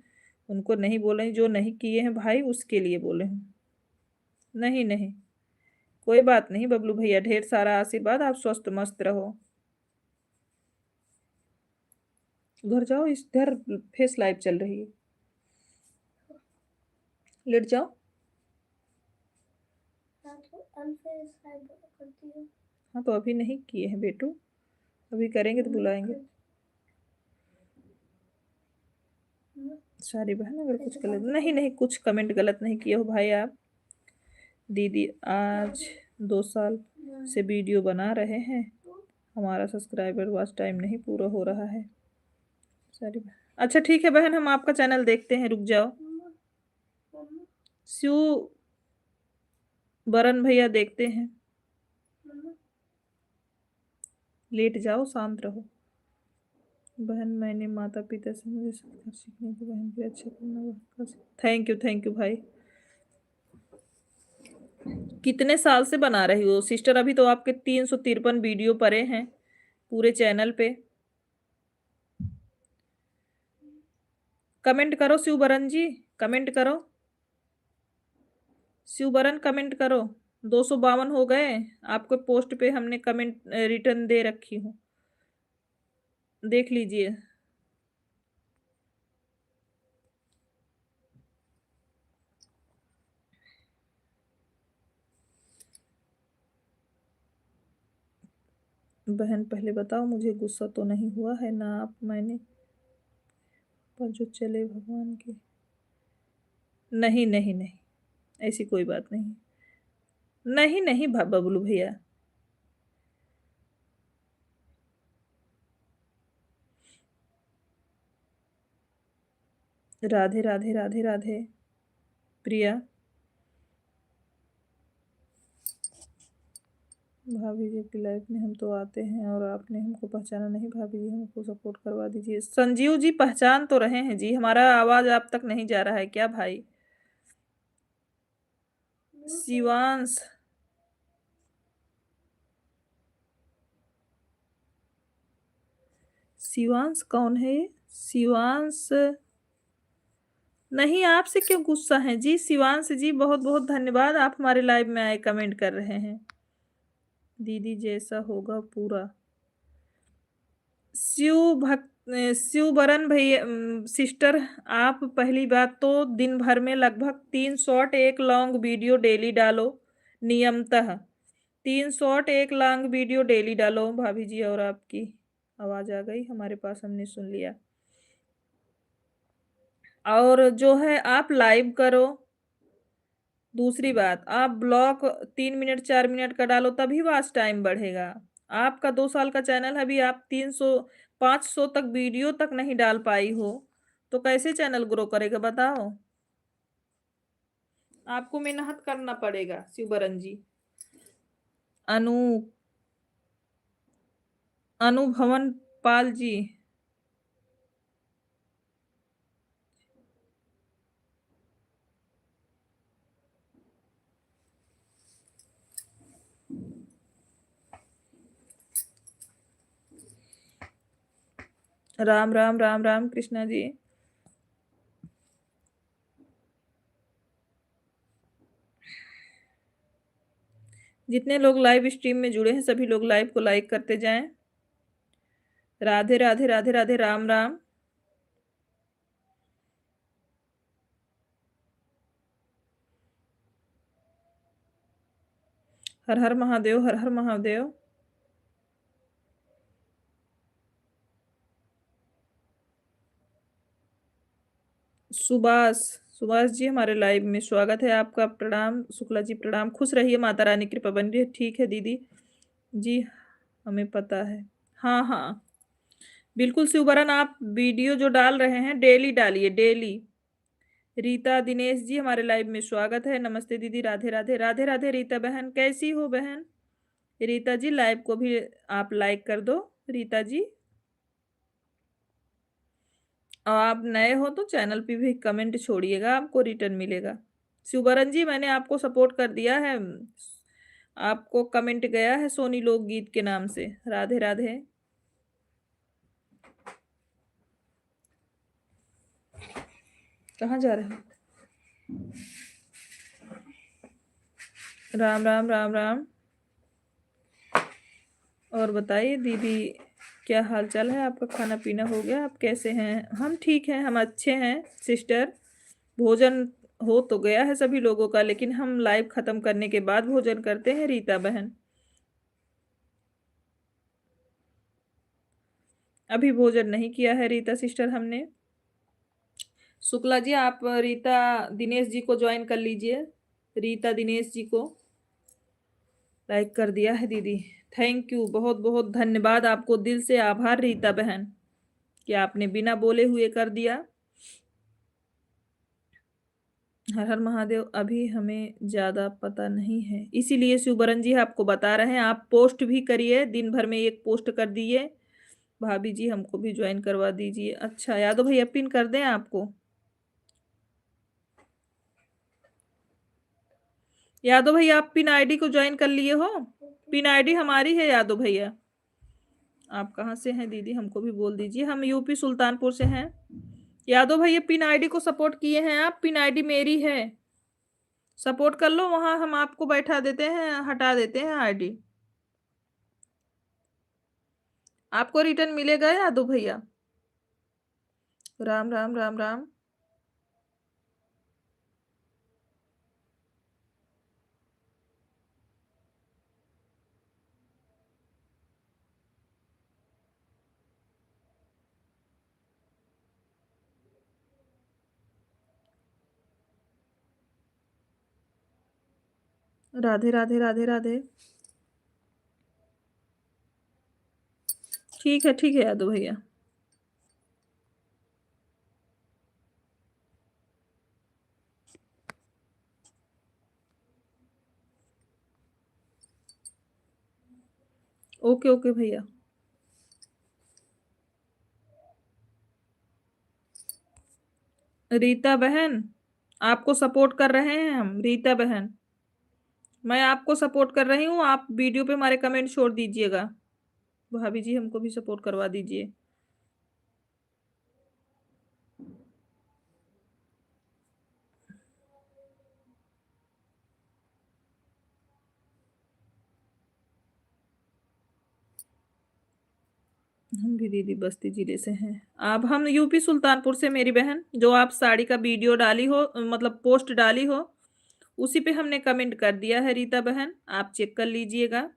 उनको नहीं बोल रही, जो नहीं किए हैं भाई उसके लिए बोले हैं। नहीं नहीं कोई बात नहीं बबलू भैया, ढेर सारा आशीर्वाद, आप स्वस्थ मस्त रहो। घर जाओ, इधर फेस लाइव चल रही है, लेट जाओ। हाँ तो अभी नहीं किए हैं बेटू, अभी करेंगे तो बुलाएंगे। सारी बहन अगर कुछ गलत नहीं नहीं कुछ कमेंट गलत नहीं किए हो भाई आप। दीदी आज 2 साल से वीडियो बना रहे हैं, हमारा सब्सक्राइबर वॉच टाइम नहीं पूरा हो रहा है। सारी बहन अच्छा ठीक है बहन, हम आपका चैनल देखते हैं, रुक जाओ। शिव बरन भैया देखते हैं। लेट जाओ, शांत रहो। बहन मैंने माता पिता से मुझे संस्कार सीखने को, बहन के अच्छा करना। थैंक यू भाई। कितने साल से बना रही हो सिस्टर? अभी तो आपके 353 वीडियो पड़े हैं पूरे चैनल पे। कमेंट करो शिवबरन जी, कमेंट करो शिवबरन, कमेंट करो। 252 हो गए, आपको पोस्ट पे हमने कमेंट रिटर्न दे रखी हूँ, देख लीजिए। बहन पहले बताओ, मुझे गुस्सा तो नहीं हुआ है ना आप मैंने पर जो चले भगवान के। नहीं नहीं नहीं ऐसी कोई बात नहीं। नहीं नहीं बबलू भैया। राधे राधे राधे राधे। प्रिया भाभी जी की लाइफ में हम तो आते हैं और आपने हमको पहचाना नहीं, भाभी जी हमको सपोर्ट करवा दीजिए। संजीव जी पहचान तो रहे हैं जी, हमारा आवाज आप तक नहीं जा रहा है क्या भाई? शिवांश शिवांश कौन है ये? शिवांश नहीं, आपसे क्यों गुस्सा है जी? शिवांश जी बहुत बहुत धन्यवाद, आप हमारे लाइव में आए कमेंट कर रहे हैं। दीदी जैसा होगा पूरा। शिव भक्त शिवबरन भैया सिस्टर, आप पहली बात तो दिन भर में लगभग 3 शॉर्ट 1 लॉन्ग वीडियो डेली डालो, नियमतः 3 शॉर्ट 1 लॉन्ग वीडियो डेली डालो। भाभी जी और आपकी आवाज आ गई हमारे पास, हमने सुन लिया। और जो है आप लाइव करो। दूसरी बात, आप ब्लॉग 3 मिनट 4 मिनट का डालो तभी वॉच टाइम बढ़ेगा। आपका 2 साल का चैनल है, अभी आप 300 500 तक वीडियो तक नहीं डाल पाई हो तो कैसे चैनल ग्रो करेगा बताओ? आपको मेहनत करना पड़ेगा शिवबरन जी। अनु अनुभवन पाल जी। राम राम राम राम कृष्णा जी। जितने लोग लाइव स्ट्रीम में जुड़े हैं सभी लोग लाइव को लाइक करते जाएं। राधे राधे राधे राधे राम राम। हर हर महादेव, हर हर महादेव। सुभाष सुभाष जी हमारे लाइव में स्वागत है आपका। प्रणाम शुक्ला जी, प्रणाम। खुश रहिए, माता रानी की कृपा बनी रही। ठीक है दीदी जी, हमें पता है। हाँ हाँ बिल्कुल शिवबरन, आप वीडियो जो डाल रहे हैं डेली डालिए, डेली। रीता दिनेश जी हमारे लाइव में स्वागत है। नमस्ते दीदी, राधे राधे राधे राधे। रीता बहन कैसी हो बहन? रीता जी लाइव को भी आप लाइक कर दो रीता जी। और आप नए हो तो चैनल पे भी कमेंट छोड़िएगा, आपको रिटर्न मिलेगा। शिवबरन जी मैंने आपको सपोर्ट कर दिया है, आपको कमेंट गया है सोनी लोकगीत के नाम से। राधे राधे। कहाँ जा रहे हो? राम राम राम राम। और बताइए दीदी, क्या हाल चाल है आपका? खाना पीना हो गया? आप कैसे हैं? हम ठीक हैं, हम अच्छे हैं सिस्टर। भोजन हो तो गया है सभी लोगों का, लेकिन हम लाइव खत्म करने के बाद भोजन करते हैं रीता बहन। अभी भोजन नहीं किया है रीता सिस्टर हमने। शुक्ला जी आप रीता दिनेश जी को ज्वाइन कर लीजिए। रीता दिनेश जी को लाइक कर दिया है दीदी। थैंक यू, बहुत बहुत धन्यवाद आपको, दिल से आभार रीता बहन कि आपने बिना बोले हुए कर दिया। हर हर महादेव। अभी हमें ज्यादा पता नहीं है, इसीलिए शिवबरन जी आपको बता रहे हैं। आप पोस्ट भी करिए, दिन भर में एक पोस्ट कर दिए। भाभी जी हमको भी ज्वाइन करवा दीजिए। अच्छा यादव भैया पिन कर दें आपको? यादव भैया आप पिन आईडी को ज्वाइन कर लिए हो? पिन आईडी हमारी है यादव भैया। आप कहाँ से हैं दीदी हमको भी बोल दीजिए। हम यूपी सुल्तानपुर से हैं। यादव भैया पिन आईडी को सपोर्ट किए हैं आप? पिन आईडी मेरी है, सपोर्ट कर लो, वहां हम आपको बैठा देते हैं, हटा देते हैं आईडी। आपको रिटर्न मिलेगा यादव भैया। राम राम राम राम। राधे राधे राधे राधे। ठीक है यादव भैया। ओके ओके भैया। रीता बहन आपको सपोर्ट कर रहे हैं हम। रीता बहन मैं आपको सपोर्ट कर रही हूँ, आप वीडियो पे हमारे कमेंट छोड़ दीजिएगा। भाभी जी हमको भी सपोर्ट करवा दीजिए। हम भी दीदी बस्ती जिले से हैं। आप हम यूपी सुल्तानपुर से मेरी बहन। जो आप साड़ी का वीडियो डाली हो, मतलब पोस्ट डाली हो, उसी पे हमने कमेंट कर दिया है रीता बहन, आप चेक कर लीजिएगा।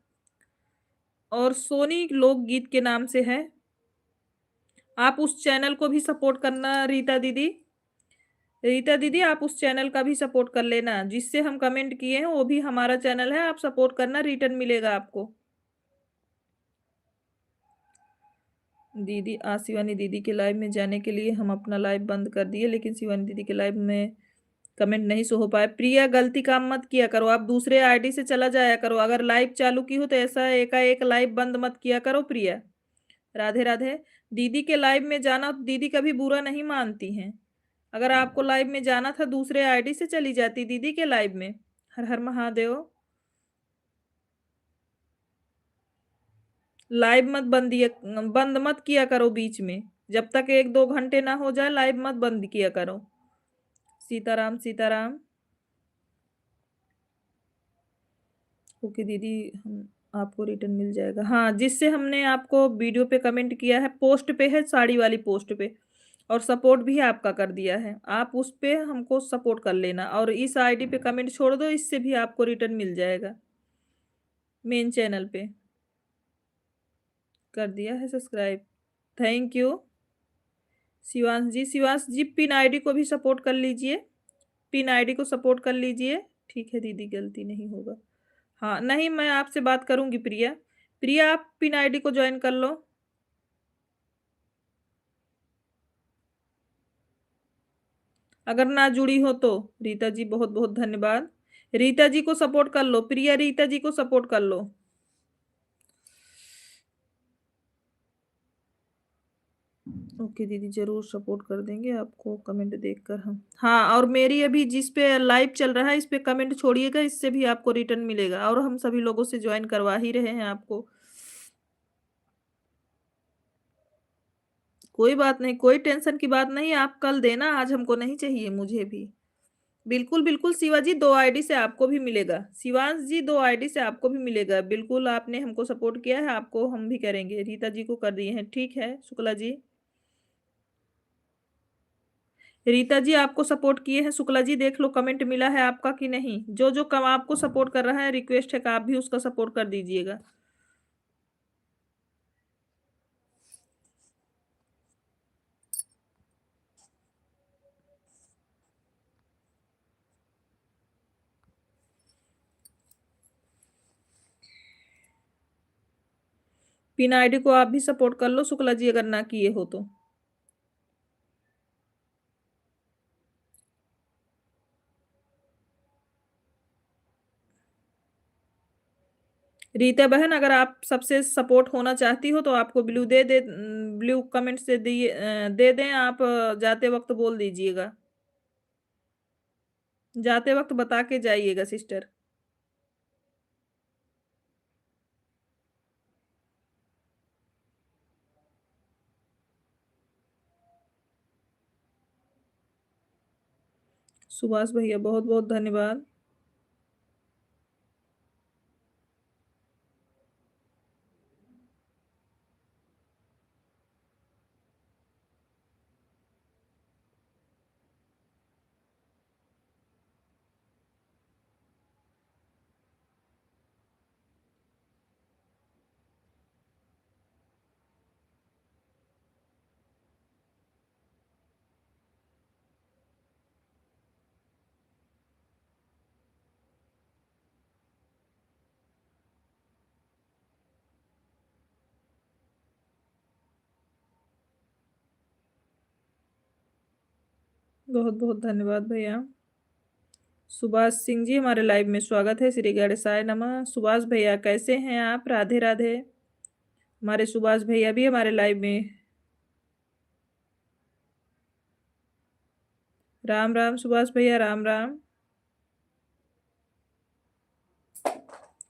और सोनी लोकगीत के नाम से है। आप उस चैनल को भी सपोर्ट करना रीता दीदी। रीता दीदी आप उस चैनल का भी सपोर्ट कर लेना, जिससे हम कमेंट किए हैं वो भी हमारा चैनल है, आप सपोर्ट करना, रिटर्न मिलेगा आपको। दीदी आज शिवानी दीदी के लाइव में जाने के लिए हम अपना लाइव बंद कर दिए, लेकिन शिवानी दीदी के लाइव में कमेंट नहीं शो हो पाए। प्रिया गलती काम मत किया करो, आप दूसरे आईडी से चला जाया करो। अगर लाइव चालू की हो तो ऐसा एकाएक लाइव बंद मत किया करो प्रिया। राधे राधे। दीदी के लाइव में जाना तो दीदी कभी बुरा नहीं मानती हैं। अगर आपको लाइव में जाना था दूसरे आईडी से चली जाती दीदी के लाइव में। हर हर महादेव। लाइव मत बंद मत किया करो बीच में। जब तक 1-2 घंटे ना हो जाए लाइव मत बंद किया करो। सीताराम सीताराम। ओके दीदी, हम आपको रिटर्न मिल जाएगा। हाँ, जिससे हमने आपको वीडियो पे कमेंट किया है, पोस्ट पे है, साड़ी वाली पोस्ट पे, और सपोर्ट भी आपका कर दिया है। आप उस पे हमको सपोर्ट कर लेना और इस आईडी पे कमेंट छोड़ दो, इससे भी आपको रिटर्न मिल जाएगा। मेन चैनल पे कर दिया है subscribe. Thank you. Shivansh ji pin ID को भी सपोर्ट कर लीजिए। पिन आईडी को सपोर्ट कर लीजिए। ठीक है दीदी, गलती नहीं होगा। हाँ, नहीं मैं आपसे बात करूंगी प्रिया। प्रिया आप पिन आईडी को ज्वाइन कर लो। अगर ना जुड़ी हो तो। रीता जी बहुत बहुत धन्यवाद। रीता जी को सपोर्ट कर लो प्रिया, रीता जी को सपोर्ट कर लो। ओके दीदी, जरूर सपोर्ट कर देंगे आपको कमेंट देखकर हम। हाँ, और मेरी अभी जिस पे लाइव चल रहा है इस पे कमेंट छोड़िएगा, इससे भी आपको रिटर्न मिलेगा और हम सभी लोगों से ज्वाइन करवा ही रहे हैं आपको। कोई बात नहीं, कोई टेंशन की बात नहीं, आप कल देना, आज हमको नहीं चाहिए मुझे भी। बिल्कुल बिल्कुल शिवाजी, 2 आईडी से आपको भी मिलेगा। शिवांश जी 2 आईडी से आपको भी मिलेगा। बिल्कुल आपने हमको सपोर्ट किया है, आपको हम भी करेंगे। रीता जी को कर दिए हैं, ठीक है शुक्ला जी। रीता जी आपको सपोर्ट किए हैं, शुक्ला जी देख लो कमेंट मिला है आपका कि नहीं। जो जो कम आपको सपोर्ट कर रहा है, रिक्वेस्ट है कि आप भी उसका सपोर्ट कर दीजिएगा। पिन आईडी को आप भी सपोर्ट कर लो शुक्ला जी, अगर ना किए हो तो। रीता बहन, अगर आप सबसे सपोर्ट होना चाहती हो तो आपको ब्लू कमेंट से दे दें आप। जाते वक्त बोल दीजिएगा, जाते वक्त बता के जाइएगा सिस्टर। सुभाष भैया बहुत बहुत धन्यवाद। बहुत बहुत धन्यवाद भैया। सुभाष सिंह जी हमारे लाइव में स्वागत है। श्री गणेशाय नमः। सुभाष भैया कैसे हैं आप? राधे राधे। हमारे सुभाष भैया भी हमारे लाइव में। राम राम सुभाष भैया, राम राम।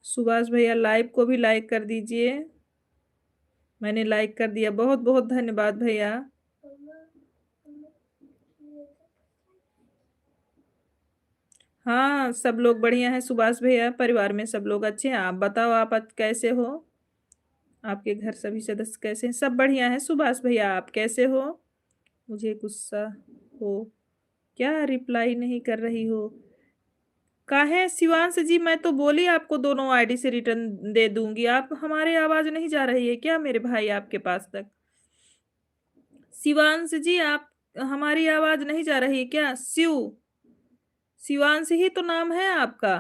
सुभाष भैया लाइव को भी लाइक कर दीजिए। मैंने लाइक कर दिया, बहुत बहुत धन्यवाद भैया। हाँ, सब लोग बढ़िया हैं सुभाष भैया, परिवार में सब लोग अच्छे हैं। आप बताओ, आप कैसे हो? आपके घर सभी सदस्य कैसे हैं? सब बढ़िया हैं सुभाष भैया, आप कैसे हो? मुझे गुस्सा हो क्या, रिप्लाई नहीं कर रही हो? काहे शिवांश जी, मैं तो बोली आपको दोनों आईडी से रिटर्न दे दूंगी। आप, हमारी आवाज नहीं जा रही है क्या मेरे भाई आपके पास तक? शिवांश जी, आप, हमारी आवाज नहीं जा रही है क्या? शिवांश ही तो नाम है आपका।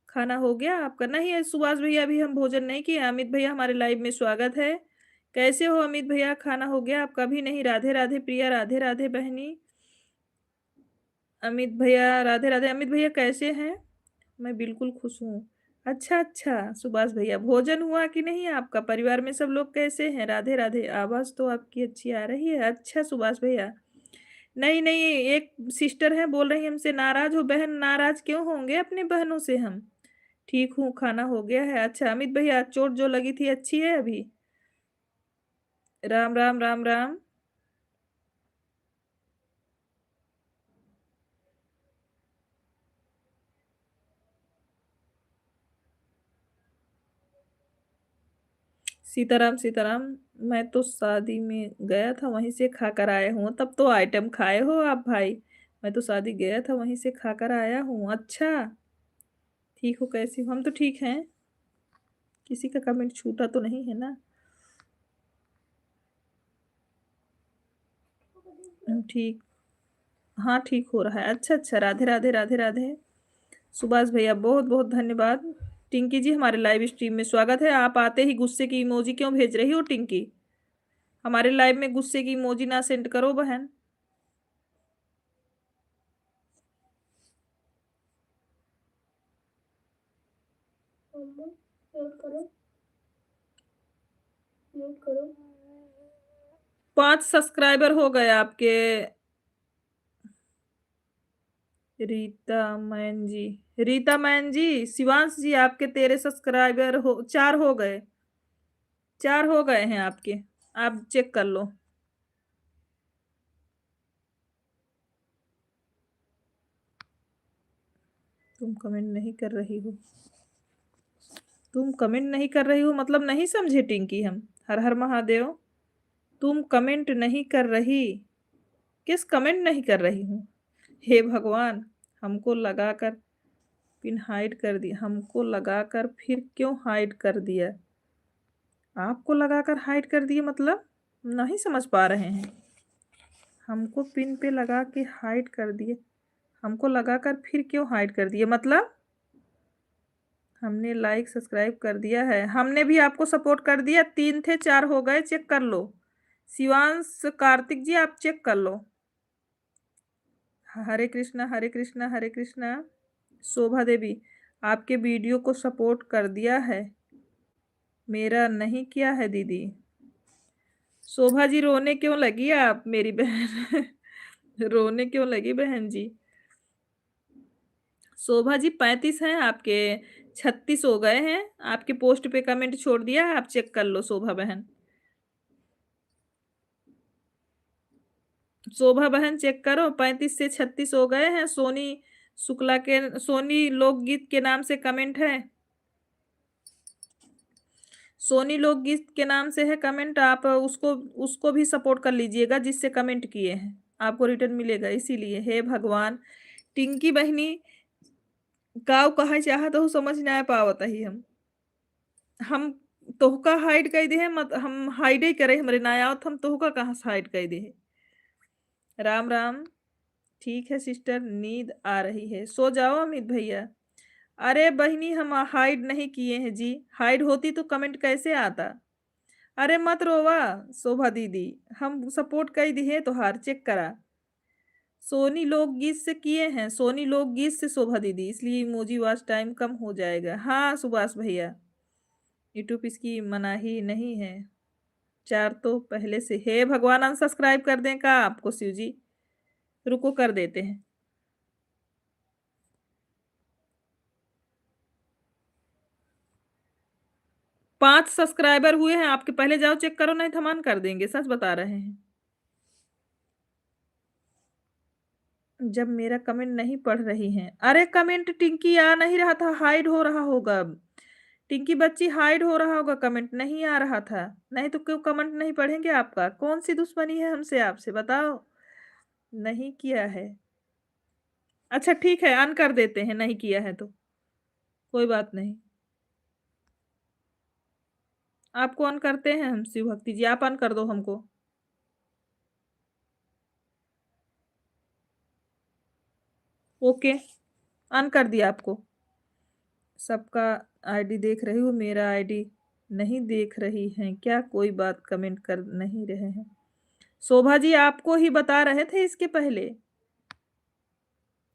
खाना हो गया आपका? नहीं है सुभाष भैया, अभी हम भोजन नहीं किए। अमित भैया हमारे लाइव में स्वागत है। कैसे हो अमित भैया? खाना हो गया आपका? भी नहीं। राधे राधे प्रिया, राधे राधे बहनी। अमित भैया राधे राधे। अमित भैया कैसे हैं? मैं बिल्कुल खुश हूँ। अच्छा अच्छा, सुभाष भैया भोजन हुआ कि नहीं आपका? परिवार में सब लोग कैसे हैं? राधे राधे। आवाज तो आपकी अच्छी आ रही है। अच्छा सुभाष भैया। नहीं नहीं, एक सिस्टर है बोल रही हमसे नाराज हो। बहन नाराज क्यों होंगे अपनी बहनों से हम? ठीक हूँ, खाना हो गया है। अच्छा अमित भैया, चोट जो लगी थी अच्छी है अभी? राम राम राम राम। सीताराम सीताराम। मैं तो शादी में गया था, वहीं से खाकर आया हूँ। तब तो आइटम खाए हो आप भाई। मैं तो शादी गया था, वहीं से खाकर आया हूँ। अच्छा, ठीक हो? कैसी हो? हम तो ठीक हैं। किसी का कमेंट छूटा तो नहीं है ना? हम ठीक। हाँ ठीक हो रहा है। अच्छा अच्छा, राधे राधे राधे राधे। सुभाष भैया बहुत बहुत धन्यवाद। टिंकी जी हमारे लाइव स्ट्रीम में स्वागत है। आप आते ही गुस्से की इमोजी क्यों भेज रही हो टिंकी? हमारे लाइव में गुस्से की इमोजी ना सेंड करो बहन। करो, 5 सब्सक्राइबर हो गए आपके। रीता मैन जी, रीता मैन जी, शिवांश जी, आपके 13 सब्सक्राइबर हो, 4 हो गए। 4 हो गए हैं आपके। आप चेक कर लो। तुम कमेंट नहीं कर रही हो? तुम कमेंट नहीं कर रही हो मतलब नहीं समझे टिंकी हम। हर हर महादेव। तुम कमेंट नहीं कर रही? किस कमेंट नहीं कर रही हूँ? हे भगवान। हमको लगाकर पिन हाइड कर दिया। हमको लगाकर फिर क्यों हाइड कर दिया? आपको लगाकर हाइड कर दिया मतलब? नहीं समझ पा रहे हैं। हमको पिन पे लगा के हाइड कर दिए। हमको लगाकर फिर क्यों हाइड कर दिए मतलब? हमने लाइक सब्सक्राइब कर दिया है। हमने भी आपको सपोर्ट कर दिया। 3 थे, 4 हो गए। चेक कर लो। शिवांश कार्तिक जी, आप चेक कर लो। हरे कृष्णा हरे कृष्णा हरे कृष्णा। शोभा देवी, आपके वीडियो को सपोर्ट कर दिया है। मेरा नहीं किया है दीदी। शोभा जी रोने क्यों लगी आप मेरी बहन? रोने क्यों लगी बहन जी? शोभा जी 35 हैं आपके। 36 हो गए हैं। आपके पोस्ट पे कमेंट छोड़ दिया है, आप चेक कर लो शोभा बहन। शोभा बहन चेक करो, 35 से 36 हो गए हैं। सोनी शुक्ला के, सोनी लोकगीत के नाम से कमेंट है। सोनी लोकगीत के नाम से है कमेंट। आप उसको उसको भी सपोर्ट कर लीजिएगा जिससे कमेंट किए हैं। आपको रिटर्न मिलेगा इसीलिए। हे भगवान। टिंकी बहनी काव कहा चाहत हो समझ ना पावत ही हम तोहका हाइड कर दे हैं मत, हम हाइड ही करे हमारे ना आवत, हम तोहका कहाँ से हाइड कर दे हैं? राम राम। ठीक है सिस्टर, नींद आ रही है, सो जाओ अमित भैया। अरे बहनी हम हाइड नहीं किए हैं जी। हाइड होती तो कमेंट कैसे आता? अरे मत रोवा शोभा दीदी। हम सपोर्ट कर दिए तो हार चेक करा। सोनी लोकगीत से किए हैं, सोनी लोकगीत से शोभा दीदी, इसलिए इमोजी वॉच टाइम कम हो जाएगा। हाँ सुभाष भैया, यूट्यूब इसकी मनाही नहीं है। 4 तो पहले से। हे भगवान, अनसब्सक्राइब कर दें का आपको शिव जी? रुको कर देते हैं। 5 सब्सक्राइबर हुए हैं आपके। पहले जाओ चेक करो, नहीं तो मन कर देंगे, सच बता रहे हैं। जब मेरा कमेंट नहीं पढ़ रही हैं। अरे कमेंट टिंकी आ नहीं रहा था, हाइड हो रहा होगा अब। टिंकी बच्ची हाइड हो रहा होगा, कमेंट नहीं आ रहा था। नहीं तो क्यों कमेंट नहीं पढ़ेंगे? आपका कौन सी दुश्मनी है हमसे, आपसे बताओ। नहीं किया है। अच्छा ठीक है, अन कर देते हैं, नहीं किया है तो कोई बात नहीं। आपको अन करते हैं हम शिव भक्ति जी, आप अन कर दो हमको। ओके, अन कर दिया आपको। सबका आईडी देख रही हूँ, मेरा आईडी नहीं देख रही हैं क्या? कोई बात, कमेंट कर नहीं रहे हैं। शोभा जी आपको ही बता रहे थे इसके पहले।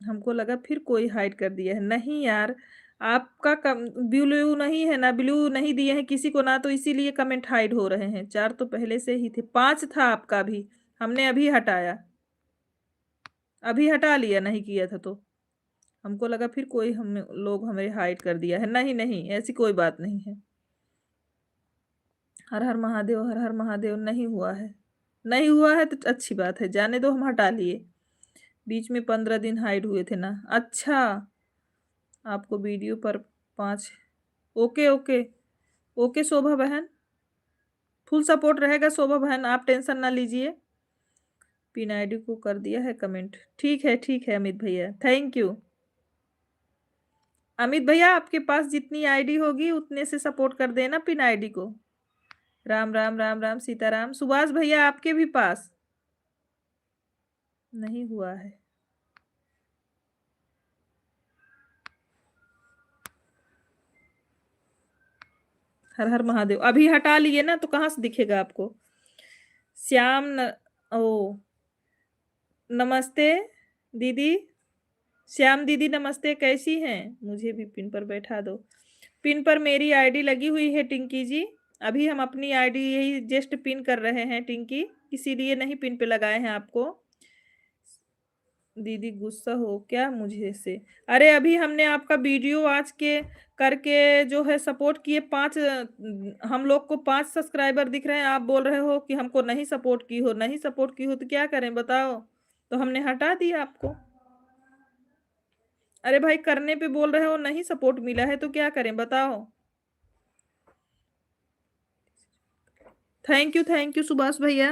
हमको लगा फिर कोई हाइड कर दिया है। नहीं यार, आपका ब्लू नहीं है ना, ब्लू नहीं दिए हैं किसी को ना, तो इसीलिए कमेंट हाइड हो रहे हैं। 4 तो पहले से ही थे, 5 था आपका भी, हमने अभी हटाया, अभी हटा लिया, नहीं किया था तो। हमको लगा फिर कोई हम लोग हमें हाइड कर दिया है। नहीं नहीं, ऐसी कोई बात नहीं है। हर हर महादेव, हर हर महादेव। नहीं हुआ है, नहीं हुआ है तो अच्छी बात है, जाने दो, हम हटा लिए। बीच में 15 दिन हाइड हुए थे ना। अच्छा, आपको वीडियो पर 5। ओके ओके, ओके शोभा बहन, फुल सपोर्ट रहेगा शोभा बहन, आप टेंशन ना लीजिए। पिन आईडी को कर दिया है कमेंट। ठीक है अमित भैया, थैंक यू। अमित भैया, आपके पास जितनी आईडी होगी उतने से सपोर्ट कर देना पिन आईडी को। राम राम राम राम सीताराम। सुभाष भैया, आपके भी पास नहीं हुआ है। हर हर महादेव। अभी हटा लिए ना तो कहाँ से दिखेगा आपको। श्याम ओ, नमस्ते दीदी। श्याम दीदी नमस्ते, कैसी हैं? मुझे भी पिन पर बैठा दो। पिन पर मेरी आईडी लगी हुई है टिंकी जी। अभी हम अपनी आईडी यही जस्ट पिन कर रहे हैं टिंकी, इसीलिए नहीं पिन पे लगाए हैं आपको। दीदी गुस्सा हो क्या मुझे से? अरे अभी हमने आपका वीडियो आज के करके जो है सपोर्ट किए 5, हम लोग को 5 सब्सक्राइबर दिख रहे हैं, आप बोल रहे हो कि हमको नहीं सपोर्ट की हो, नहीं सपोर्ट की हो तो क्या करें बताओ। तो हमने हटा दिया आपको। अरे भाई, करने पे बोल रहे हो, नहीं सपोर्ट मिला है तो क्या करें बताओ। थैंक यू सुभाष भैया।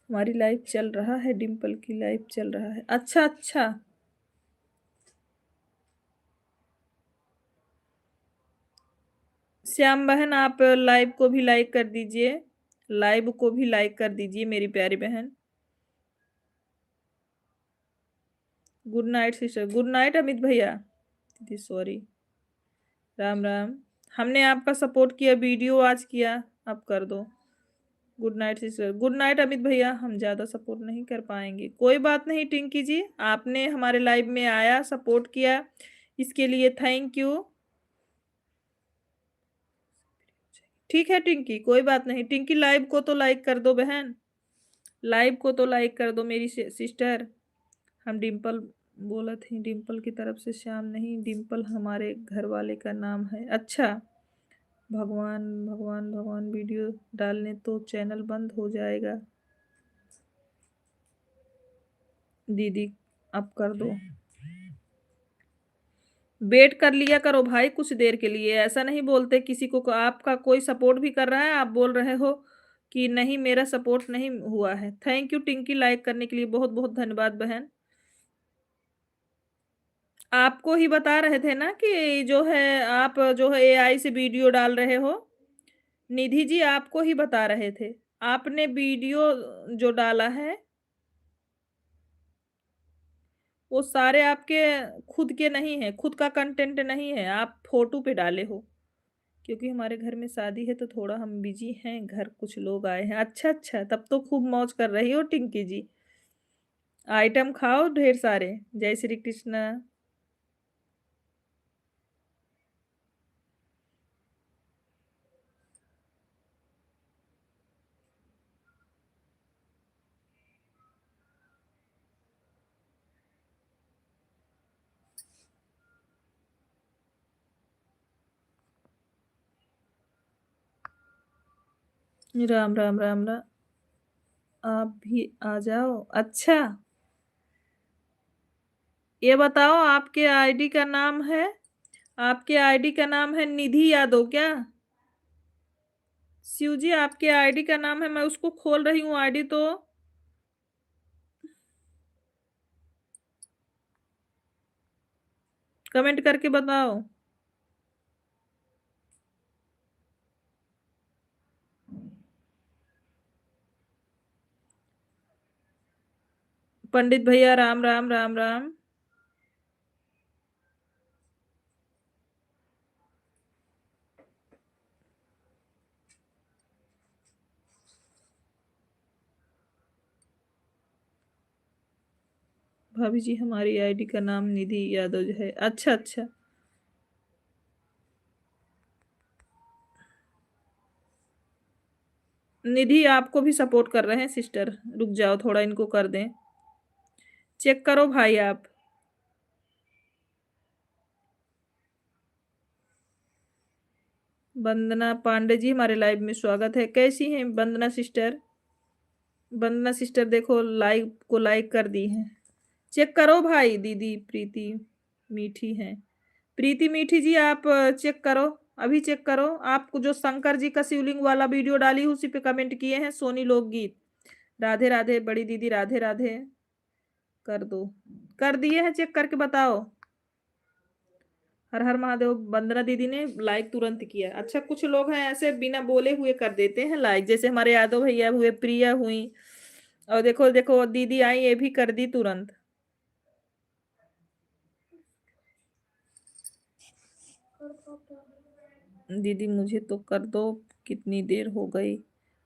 हमारी लाइव चल रहा है, डिम्पल की लाइव चल रहा है। अच्छा अच्छा, श्याम बहन आप लाइव को भी लाइक कर दीजिए, लाइव को भी लाइक कर दीजिए मेरी प्यारी बहन। Good night sister, good night Amit भैया। दीदी सॉरी। राम राम। हमने आपका सपोर्ट किया, वीडियो आज किया, आप कर दो। Good night sister, good night Amit भैया। हम ज़्यादा सपोर्ट नहीं कर पाएंगे, कोई बात नहीं टिंकी जी, आपने हमारे लाइव में आया सपोर्ट किया, इसके लिए थैंक यू। ठीक है टिंकी, कोई बात नहीं। टिंकी लाइव को तो लाइक कर दो बहन, लाइव को तो लाइक कर दो मेरी सिस्टर। हम डिम्पल बोला थी, डिम्पल की तरफ से श्याम नहीं, डिम्पल हमारे घर वाले का नाम है। अच्छा, भगवान भगवान भगवान, वीडियो डालने तो चैनल बंद हो जाएगा। दीदी अब कर दो, वेट कर लिया करो भाई कुछ देर के लिए, ऐसा नहीं बोलते किसी को। आपका कोई सपोर्ट भी कर रहा है, आप बोल रहे हो कि नहीं मेरा सपोर्ट नहीं हुआ है। थैंक यू टिंकी, लाइक करने के लिए बहुत बहुत धन्यवाद बहन। आपको ही बता रहे थे ना कि जो है आप जो है एआई से वीडियो डाल रहे हो। निधि जी आपको ही बता रहे थे, आपने वीडियो जो डाला है वो सारे आपके खुद के नहीं है, खुद का कंटेंट नहीं है, आप फोटो पे डाले हो। क्योंकि हमारे घर में शादी है तो थोड़ा हम बिजी हैं, घर कुछ लोग आए हैं। अच्छा अच्छा, तब तो खूब मौज कर रही हो टिंकी जी, आइटम खाओ ढेर सारे। जय श्री कृष्ण। राम राम राम राम। आप भी आ जाओ। अच्छा, ये बताओ आपके आईडी का नाम है, आपके आईडी का नाम है निधि यादव क्या? शिव जी आपके आईडी का नाम है, मैं उसको खोल रही हूँ आईडी तो। कमेंट करके बताओ। पंडित भैया राम राम राम राम। भाभी जी हमारी आईडी का नाम निधि यादव है। अच्छा अच्छा, निधि आपको भी सपोर्ट कर रहे हैं सिस्टर, रुक जाओ थोड़ा इनको कर दें, चेक करो भाई आप। वंदना पांडे जी हमारे लाइव में स्वागत है। कैसी हैं वंदना सिस्टर? वंदना सिस्टर देखो लाइव को लाइक कर दी है, चेक करो भाई। दीदी प्रीति मीठी है, प्रीति मीठी जी आप चेक करो, अभी चेक करो। आपको जो शंकर जी का शिवलिंग वाला वीडियो डाली उसी पे कमेंट किए हैं सोनी लोकगीत। राधे राधे बड़ी दीदी, राधे राधे। कर दो, कर दिए हैं, चेक करके बताओ। हर हर महादेव। वंदना दीदी ने लाइक तुरंत किया। अच्छा कुछ लोग हैं ऐसे बिना बोले हुए कर देते हैं लाइक, जैसे हमारे यादव भैया हुए, प्रिया हुई, और देखो देखो दीदी आई ये भी कर दी तुरंत। दीदी मुझे तो कर दो, कितनी देर हो गई।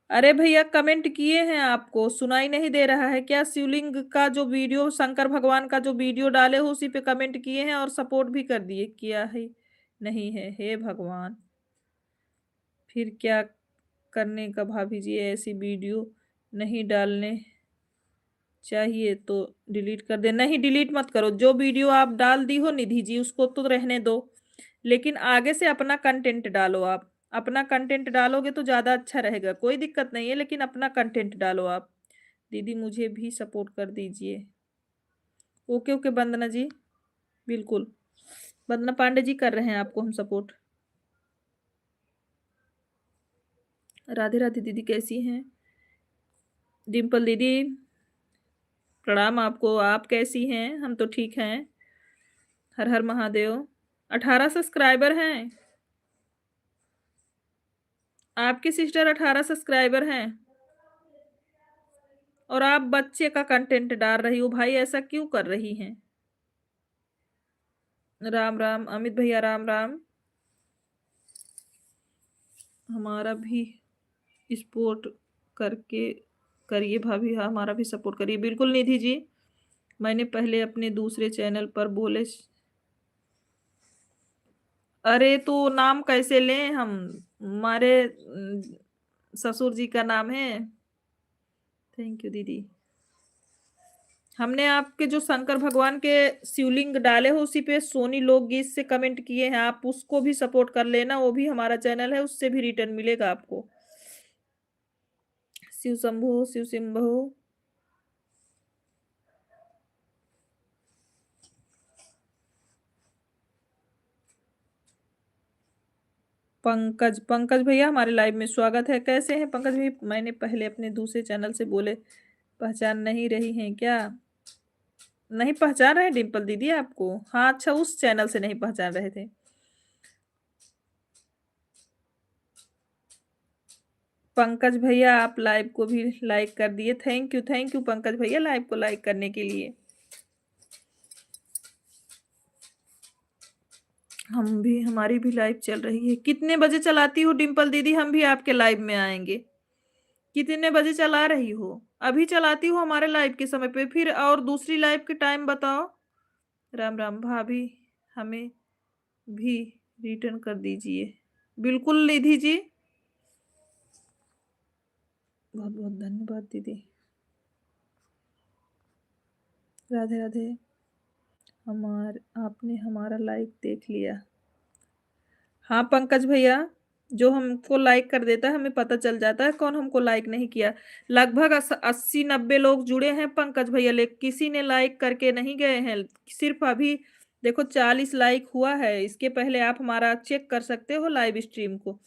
अरे भैया कमेंट किए हैं, आपको सुनाई नहीं दे रहा है क्या? शिवलिंग का जो वीडियो, शंकर भगवान का जो वीडियो डाले हो उसी पे कमेंट किए हैं और सपोर्ट भी कर दिए। किया है नहीं है, हे भगवान फिर क्या करने का भाभी जी? ऐसी वीडियो नहीं डालने चाहिए तो डिलीट कर दे। नहीं डिलीट मत करो, जो वीडियो आप डाल दी हो निधि जी उसको तो रहने दो, लेकिन आगे से अपना कंटेंट डालो। आप अपना कंटेंट डालोगे तो ज्यादा अच्छा रहेगा, कोई दिक्कत नहीं है, लेकिन अपना कंटेंट डालो आप। दीदी मुझे भी सपोर्ट कर दीजिए। ओके ओके वंदना जी, बिल्कुल। वंदना पांडे जी कर रहे हैं आपको हम सपोर्ट। राधे राधे दीदी कैसी हैं? डिम्पल दीदी प्रणाम आपको, आप कैसी हैं? हम तो ठीक हैं। हर हर महादेव। 18 सब्सक्राइबर हैं आपकी सिस्टर, 18 सब्सक्राइबर हैं, और आप बच्चे का कंटेंट डाल रही हो भाई, ऐसा क्यों कर रही हैं? राम राम अमित भैया, राम राम। हमारा भी सपोर्ट करके करिए भाभी, हाँ हमारा भी सपोर्ट करिए। बिल्कुल निधि जी, मैंने पहले अपने दूसरे चैनल पर बोले। अरे तो नाम कैसे लें हम? हमारे ससुर जी का नाम है। थैंक यू दीदी। हमने आपके जो शंकर भगवान के शिवलिंग डाले हो उसी पे सोनी लोकगीत से कमेंट किए हैं, आप उसको भी सपोर्ट कर लेना, वो भी हमारा चैनल है, उससे भी रिटर्न मिलेगा आपको। शिव शंभु, शिव शंभु। पंकज, पंकज भैया हमारे लाइव में स्वागत है। कैसे हैं पंकज भाई? मैंने पहले अपने दूसरे चैनल से बोले, पहचान नहीं रही हैं क्या? नहीं पहचान रहे डिम्पल दीदी आपको? हाँ अच्छा, उस चैनल से नहीं पहचान रहे थे। पंकज भैया आप लाइव को भी लाइक कर दिए, थैंक यू पंकज भैया लाइव को लाइक करने के लिए। हम भी, हमारी भी लाइव चल रही है। कितने बजे चलाती हो डिम्पल दीदी? हम भी आपके लाइव में आएंगे। कितने बजे चला रही हो? अभी चलाती हो हमारे लाइव के समय पे, फिर और दूसरी लाइव के टाइम बताओ। राम राम भाभी, हमें भी रिटर्न कर दीजिए। बिल्कुल निधि जी, बहुत बहुत धन्यवाद दीदी। राधे राधे। आपने हमारा लाइक देख लिया। हाँ पंकज भैया, जो हमको लाइक कर देता है हमें पता चल जाता है कौन हमको लाइक नहीं किया। लगभग 80-90 लोग जुड़े हैं पंकज भैया, लेकिन किसी ने लाइक करके नहीं गए हैं। सिर्फ अभी देखो 40 लाइक हुआ है, इसके पहले आप हमारा चेक कर सकते हो लाइव स्ट्रीम को।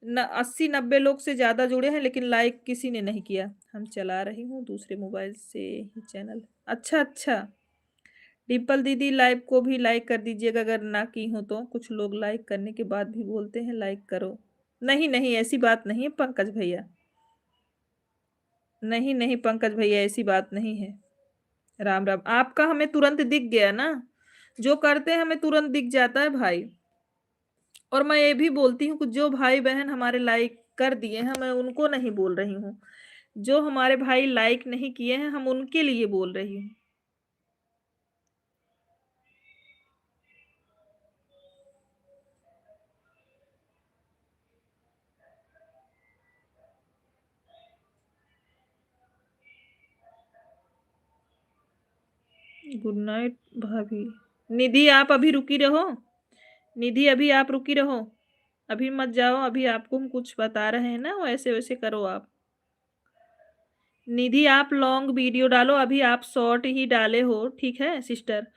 80-90 लोग से ज्यादा जुड़े हैं, लेकिन लाइक किसी ने नहीं किया। हम चला रही हूँ दूसरे मोबाइल से ही चैनल। अच्छा अच्छा, डिम्पल दीदी लाइव को भी लाइक कर दीजिएगा अगर ना की हो तो। कुछ लोग लाइक करने के बाद भी बोलते हैं लाइक करो। नहीं नहीं ऐसी बात नहीं है पंकज भैया, नहीं नहीं पंकज भैया ऐसी बात नहीं है। राम राम, आपका हमें तुरंत दिख गया ना, जो करते हैं हमें तुरंत दिख जाता है भाई। और मैं ये भी बोलती हूँ कि जो भाई बहन हमारे लाइक कर दिए हैं, मैं उनको नहीं बोल रही हूँ, जो हमारे भाई लाइक नहीं किए हैं हम उनके लिए बोल रही हूँ। गुड नाइट भाभी। निधि आप अभी रुकी रहो। निधि अभी आप रुकी रहो। अभी मत जाओ, अभी आपको हम कुछ बता रहे हैं ना, वैसे वैसे करो आप। निधि आप लॉन्ग वीडियो डालो, अभी आप शॉर्ट ही डाले हो, ठीक है सिस्टर।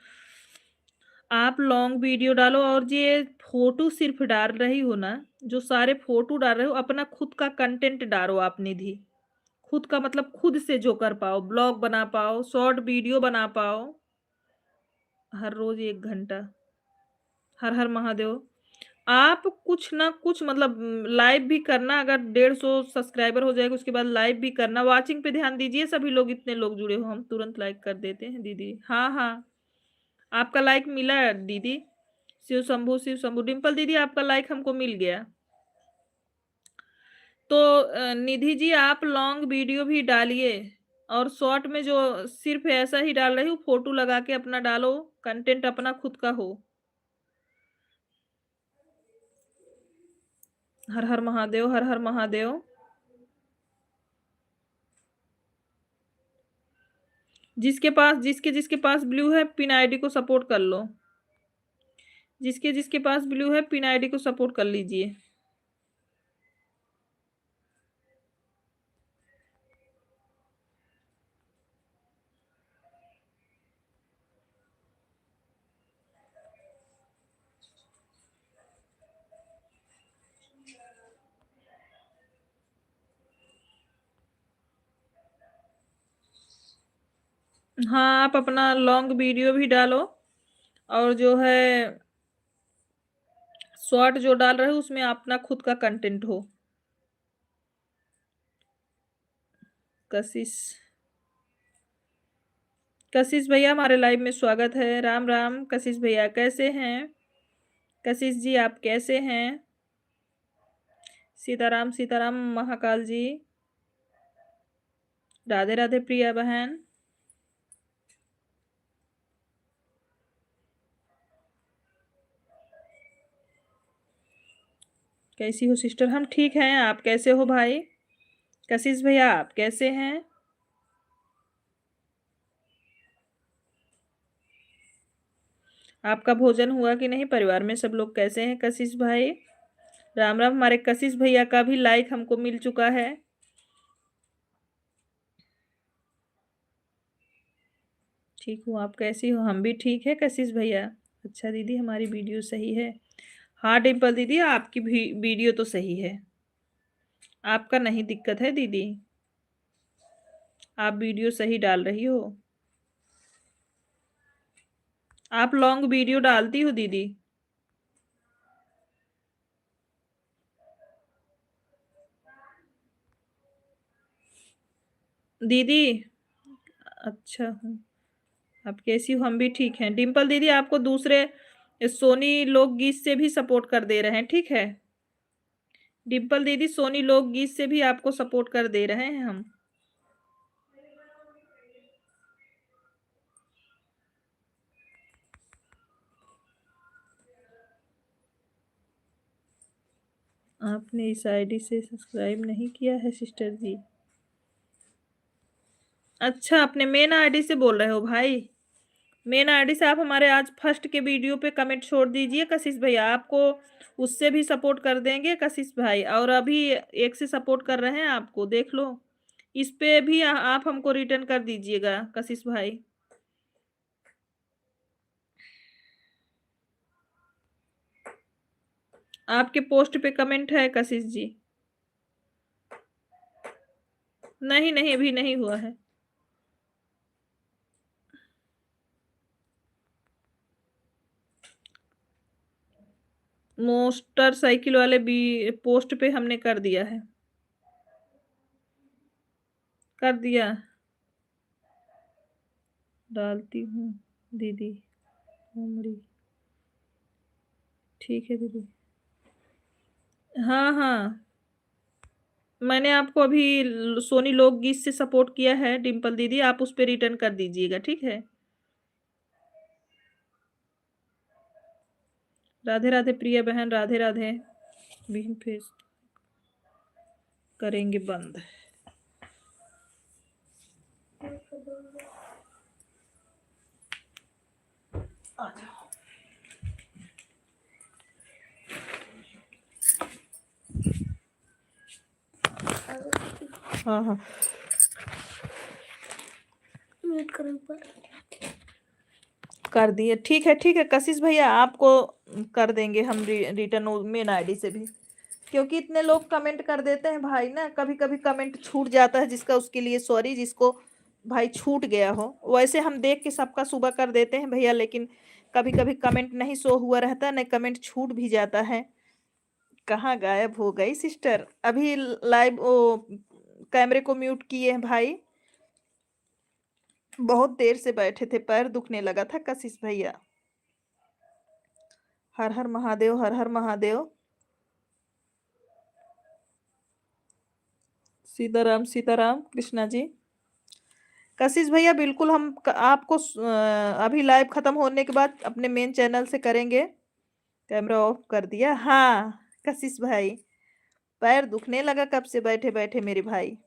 आप लॉन्ग वीडियो डालो और ये फोटो सिर्फ डाल रही हो ना, जो सारे फोटो डाल रहे हो अपना खुद का कंटेंट डालो आप निधि। खुद का मतलब खुद से जो कर पाओ, ब्लॉग बना पाओ, शॉर्ट वीडियो बना पाओ, हर रोज 1 घंटा। हर हर महादेव। आप कुछ ना कुछ मतलब लाइव भी करना, अगर 150 सब्सक्राइबर हो जाएगा उसके बाद लाइव भी करना। वॉचिंग पे ध्यान दीजिए, सभी लोग इतने लोग जुड़े हो, हम तुरंत लाइक कर देते हैं दीदी। हाँ हाँ, आपका लाइक मिला है दीदी। शिव शंभू, शिव शंभू। डिम्पल दीदी आपका लाइक हमको मिल गया। तो निधि जी आप लॉन्ग वीडियो भी डालिए, और शॉर्ट में जो सिर्फ ऐसा ही डाल रही हूँ, फोटो लगा के अपना डालो, कंटेंट अपना खुद का हो। हर हर महादेव, हर हर महादेव। जिसके जिसके पास ब्लू है पिन आईडी को सपोर्ट कर लो। जिसके जिसके पास ब्लू है पिन आईडी को सपोर्ट कर लीजिए। हाँ, आप अपना लॉन्ग वीडियो भी डालो, और जो है शॉर्ट जो डाल रहे हो उसमें अपना खुद का कंटेंट हो। कशिश, कशिश भैया हमारे लाइव में स्वागत है। राम राम कशिश भैया, कैसे हैं? कशिश जी आप कैसे हैं? सीताराम सीताराम महाकाल जी। राधे राधे प्रिया बहन। कैसी हो सिस्टर? हम ठीक हैं, आप कैसे हो भाई? कशिश भैया आप कैसे हैं? आपका भोजन हुआ कि नहीं? परिवार में सब लोग कैसे हैं कशिश भाई? राम राम। हमारे कशिश भैया का भी लाइक हमको मिल चुका है। ठीक हूँ, आप कैसी हो? हम भी ठीक है कशिश भैया। अच्छा दीदी हमारी वीडियो सही है। हाँ डिम्पल दीदी आपकी भी वीडियो तो सही है, आपका नहीं दिक्कत है दीदी, आप वीडियो सही डाल रही हो। आप लॉन्ग वीडियो डालती हो दीदी? दीदी अच्छा हूँ, आप कैसी हो? हम भी ठीक हैं। डिम्पल दीदी आपको दूसरे सोनी लोकगीत से भी सपोर्ट कर दे रहे हैं, ठीक है? डिम्पल दीदी सोनी लोकगीत से भी आपको सपोर्ट कर दे रहे हैं हम। आपने इस आईडी से सब्सक्राइब नहीं किया है सिस्टर जी? अच्छा, अपने मेन आईडी से बोल रहे हो भाई? मेन आईडी से आप हमारे आज फर्स्ट के वीडियो पे कमेंट छोड़ दीजिए कशिश भैया, आपको उससे भी सपोर्ट कर देंगे कशिश भाई। और अभी एक से सपोर्ट कर रहे हैं आपको, देख लो। इस पे भी आप हमको रिटर्न कर दीजिएगा कशिश भाई। आपके पोस्ट पे कमेंट है कशिश जी? नहीं नहीं, अभी नहीं हुआ है। मोटरसाइकिल वाले भी पोस्ट पे हमने कर दिया है, कर दिया। डालती हूँ दीदी उमड़ी। ठीक है दीदी। हाँ हाँ, मैंने आपको अभी सोनी लोकगीत से सपोर्ट किया है डिम्पल दीदी, आप उस पे रिटर्न कर दीजिएगा, ठीक है? राधे राधे प्रिया बहन, राधे राधे। भी फिर करेंगे बंद। आ जाओ। हाँ हाँ म्यूट करो ऊपर। कर दिए, ठीक है ठीक है कशिश भैया, आपको कर देंगे हम रिटर्न मेन आईडी से भी, क्योंकि इतने लोग कमेंट कर देते हैं भाई ना, कभी कभी कमेंट छूट जाता है, जिसका उसके लिए सॉरी, जिसको भाई छूट गया हो। वैसे हम देख के सबका सुबह कर देते हैं भैया, लेकिन कभी कभी कमेंट नहीं शो हुआ रहता, न कमेंट छूट भी जाता है। कहाँ गायब हो गई सिस्टर? अभी लाइव वो कैमरे को म्यूट किए हैं भाई, बहुत देर से बैठे थे, पैर दुखने लगा था कशिश भैया। हर हर महादेव, हर हर महादेव। सीताराम सीताराम कृष्णा जी। कशिश भैया बिल्कुल हम आपको अभी लाइव खत्म होने के बाद अपने मेन चैनल से करेंगे। कैमरा ऑफ कर दिया? हाँ कशिश भाई, पैर दुखने लगा कब से बैठे बैठे मेरे भाई।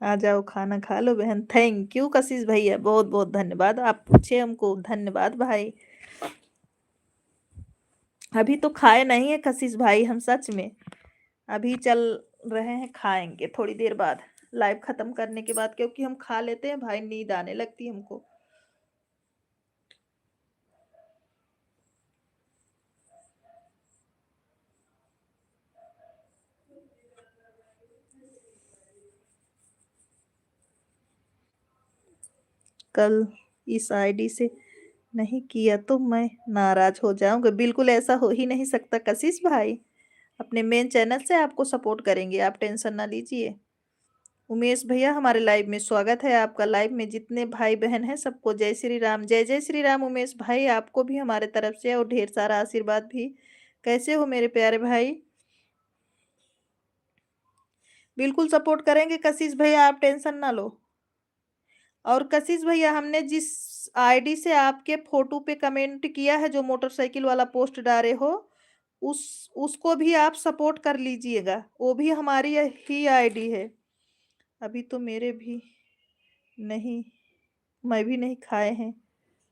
आ जाओ खाना खा लो बहन। थैंक यू कशिश भैया, बहुत बहुत धन्यवाद, आप पूछे हमको, धन्यवाद भाई। अभी तो खाए नहीं है कशिश भाई हम, सच में अभी चल रहे हैं, खाएंगे थोड़ी देर बाद लाइव खत्म करने के बाद, क्योंकि हम खा लेते हैं भाई, नींद आने लगती है हमको। कल इस आईडी से नहीं किया तो मैं नाराज हो जाऊंगा, बिल्कुल ऐसा हो ही नहीं सकता कशिश भाई, अपने मेन चैनल से आपको सपोर्ट करेंगे, आप टेंशन ना लीजिए। उमेश भैया हमारे लाइव में स्वागत है आपका, लाइव में जितने भाई बहन हैं सबको जय श्री राम, जय जय श्री राम। उमेश भाई आपको भी हमारे तरफ से और ढेर सारा आशीर्वाद भी। कैसे हो मेरे प्यारे भाई? बिल्कुल सपोर्ट करेंगे कशिश भैया, आप टेंशन ना लो। और कशिश भैया हमने जिस आईडी से आपके फोटो पे कमेंट किया है, जो मोटरसाइकिल वाला पोस्ट डाले हो, उसको भी आप सपोर्ट कर लीजिएगा, वो भी हमारी ही आईडी है। अभी तो मेरे भी नहीं, मैं भी नहीं खाए हैं,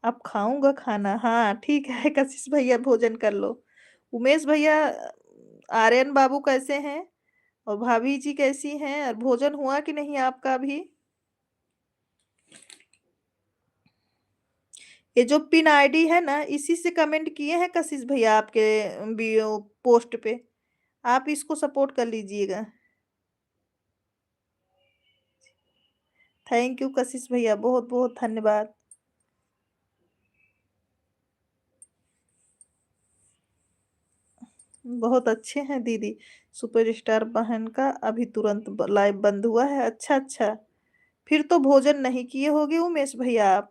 अब खाऊंगा खाना। हाँ ठीक है कशिश भैया, भोजन कर लो। उमेश भैया, आर्यन बाबू कैसे हैं, और भाभी जी कैसी हैं, और भोजन हुआ कि नहीं आपका भी? ये जो पिन आईडी है ना, इसी से कमेंट किए हैं कशिश भैया आपके पोस्ट पे, आप इसको सपोर्ट कर लीजिएगा। थैंक यू कशिश भैया, बहुत बहुत धन्यवाद। बहुत अच्छे हैं दीदी, सुपरस्टार बहन का अभी तुरंत लाइव बंद हुआ है, अच्छा अच्छा, फिर तो भोजन नहीं किए होगे उमेश भैया आप।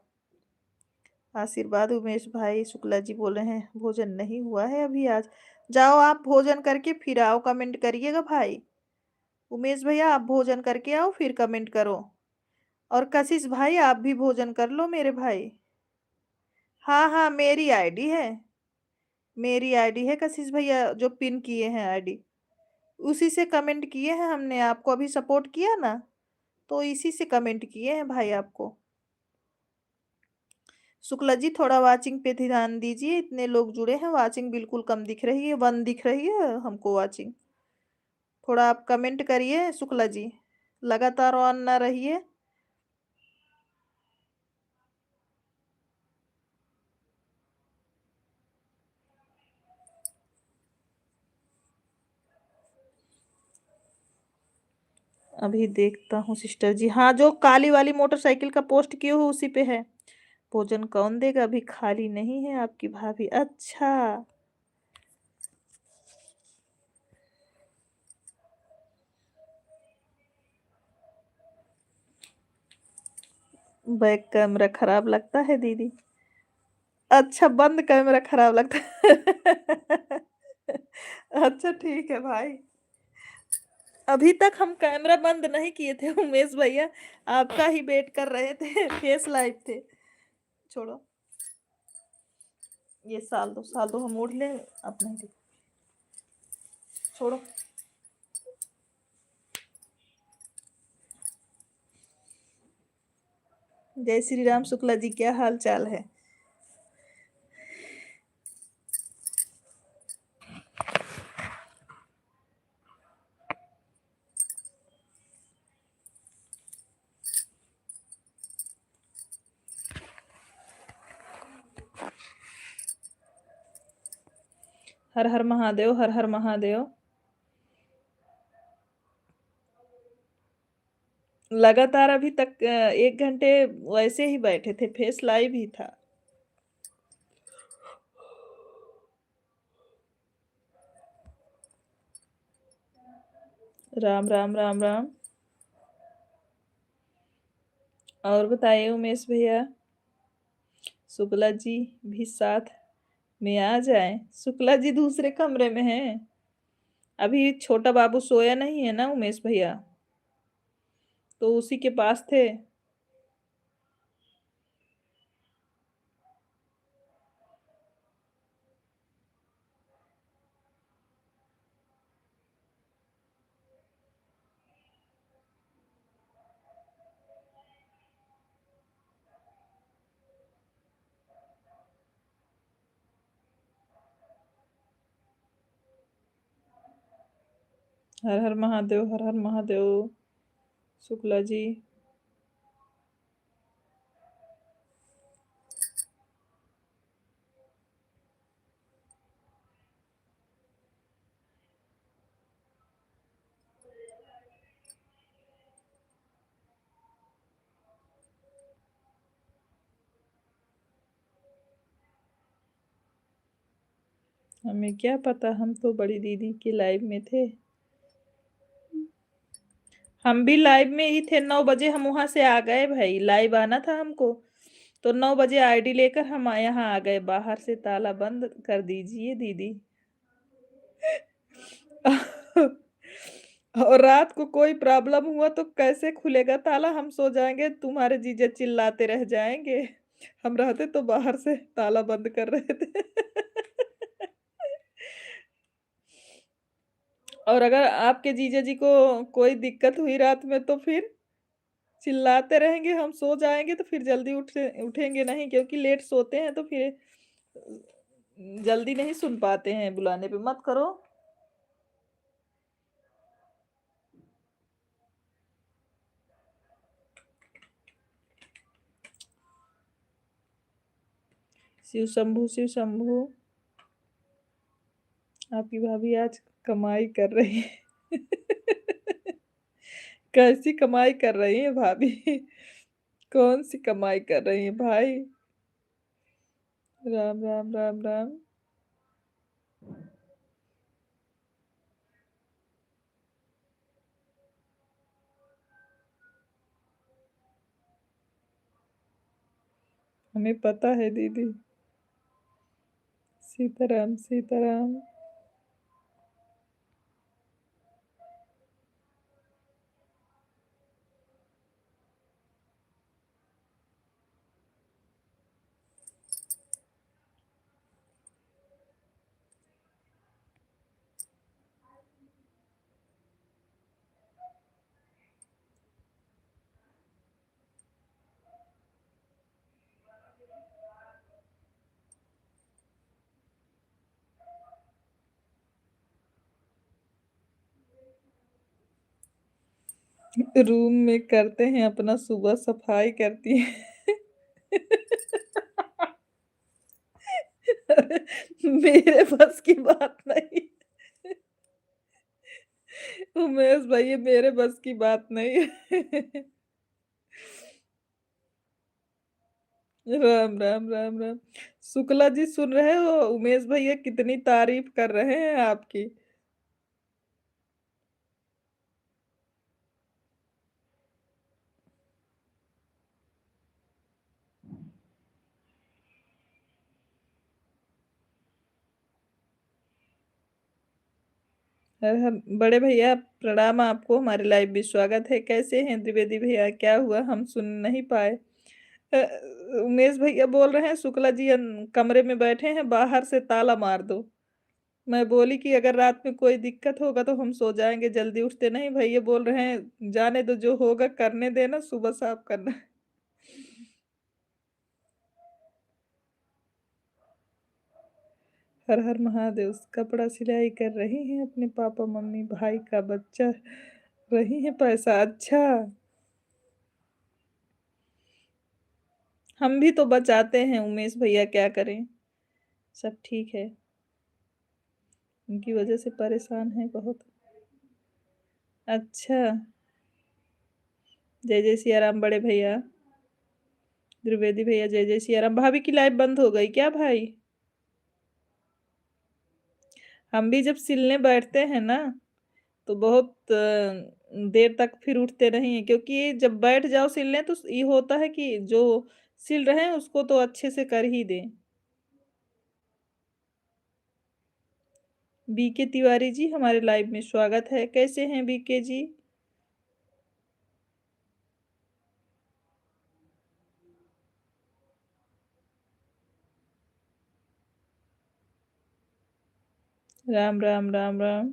आशीर्वाद उमेश भाई, शुक्ला जी बोल रहे हैं भोजन नहीं हुआ है अभी आज। जाओ आप भोजन करके फिर आओ, कमेंट करिएगा भाई। उमेश भैया आप भोजन करके आओ फिर कमेंट करो। और कशिश भाई आप भी भोजन कर लो मेरे भाई। हाँ हाँ मेरी आईडी है, मेरी आईडी है कशिश भैया, जो पिन किए हैं आईडी, उसी से कमेंट किए हैं हमने, आपको अभी सपोर्ट किया ना, तो इसी से कमेंट किए हैं भाई आपको। शुक्ला जी थोड़ा वाचिंग पे ध्यान दीजिए, इतने लोग जुड़े हैं, वाचिंग बिल्कुल कम दिख रही है, 1 दिख रही है हमको वाचिंग। थोड़ा आप कमेंट करिए शुक्ला जी, लगातार ऑन ना रहिए। अभी देखता हूँ सिस्टर जी, हाँ जो काली वाली मोटरसाइकिल का पोस्ट किए हो उसी पे है। भोजन कौन देगा, अभी खाली नहीं है आपकी भाभी? अच्छा, बैक कैमरा खराब लगता है दीदी? अच्छा बंद कैमरा खराब लगता है अच्छा ठीक है भाई। अभी तक हम कैमरा बंद नहीं किए थे उमेश भैया, आपका ही वेट कर रहे थे। फेस लाइव थे। छोड़ो, ये साल दो हम ओढ़ लें अपने लिए। छोड़ो। जय श्री राम शुक्ला जी, क्या हाल चाल है? हर हर महादेव, हर हर महादेव। लगातार अभी तक 1 घंटे वैसे ही बैठे थे, फेस लाइव ही था। राम राम राम राम। और बताइए उमेश भैया, शुक्ला जी भी साथ में आ जाए। शुक्ला जी दूसरे कमरे में हैं, अभी छोटा बाबू सोया नहीं है ना उमेश भैया, तो उसी के पास थे। हर हर महादेव, हर हर महादेव। शुक्ला जी, हमें क्या पता, हम तो बड़ी दीदी के लाइव में थे। हम भी लाइव में ही थे, 9 बजे हम वहां से आ गए भाई, लाइव आना था हमको। तो 9 बजे आईडी लेकर हम यहाँ आ गए, बाहर से ताला बंद कर दीजिए दीदी। और रात को कोई प्रॉब्लम हुआ तो कैसे खुलेगा ताला? हम सो जाएंगे, तुम्हारे जीजा चिल्लाते रह जाएंगे। हम रहते तो बाहर से ताला बंद कर रहे थे। और अगर आपके जीजा जी को कोई दिक्कत हुई रात में तो फिर चिल्लाते रहेंगे, हम सो जाएंगे तो फिर जल्दी उठेंगे नहीं, क्योंकि लेट सोते हैं तो फिर जल्दी नहीं सुन पाते हैं, बुलाने पे मत करो। शिव शंभू, शिव शंभू। आपकी भाभी आज कमाई कर रही है। कैसी कमाई कर रही है भाभी? कौन सी कमाई कर रही है भाई? राम राम राम राम। हमें पता है दीदी। सीताराम सीताराम। रूम में करते हैं अपना, सुबह सफाई करती है। मेरे बस की बात नहीं। उमेश भाई, ये मेरे बस की बात नहीं है। राम राम राम राम। शुक्ला जी सुन रहे हो? उमेश भैया कितनी तारीफ कर रहे हैं आपकी। हर हर बड़े भैया प्रणाम आपको, हमारे लाइव में स्वागत है। कैसे हैं द्विवेदी भैया? क्या हुआ, हम सुन नहीं पाए? उमेश भैया बोल रहे हैं शुक्ला जी कमरे में बैठे हैं, बाहर से ताला मार दो। मैं बोली कि अगर रात में कोई दिक्कत होगा तो हम सो जाएंगे, जल्दी उठते नहीं। भैया बोल रहे हैं जाने दो, जो होगा करने देना, सुबह साफ करना। हर हर महादेव। कपड़ा सिलाई कर रही हैं अपने पापा मम्मी भाई का बच्चा रही है पैसा। अच्छा, हम भी तो बचाते हैं उमेश भैया, क्या करें। सब ठीक है, उनकी वजह से परेशान है बहुत। अच्छा, जय जय सिया राम बड़े भैया। त्रिवेदी भैया जय जय सिया राम। भाभी की लाइफ बंद हो गई क्या भाई? हम भी जब सिलने बैठते हैं ना तो बहुत देर तक फिर उठते नहीं है, क्योंकि जब बैठ जाओ सिलने तो ये होता है कि जो सिल रहे हैं उसको तो अच्छे से कर ही दें। बीके तिवारी जी हमारे लाइव में स्वागत है। कैसे हैं बीके जी? राम राम राम राम।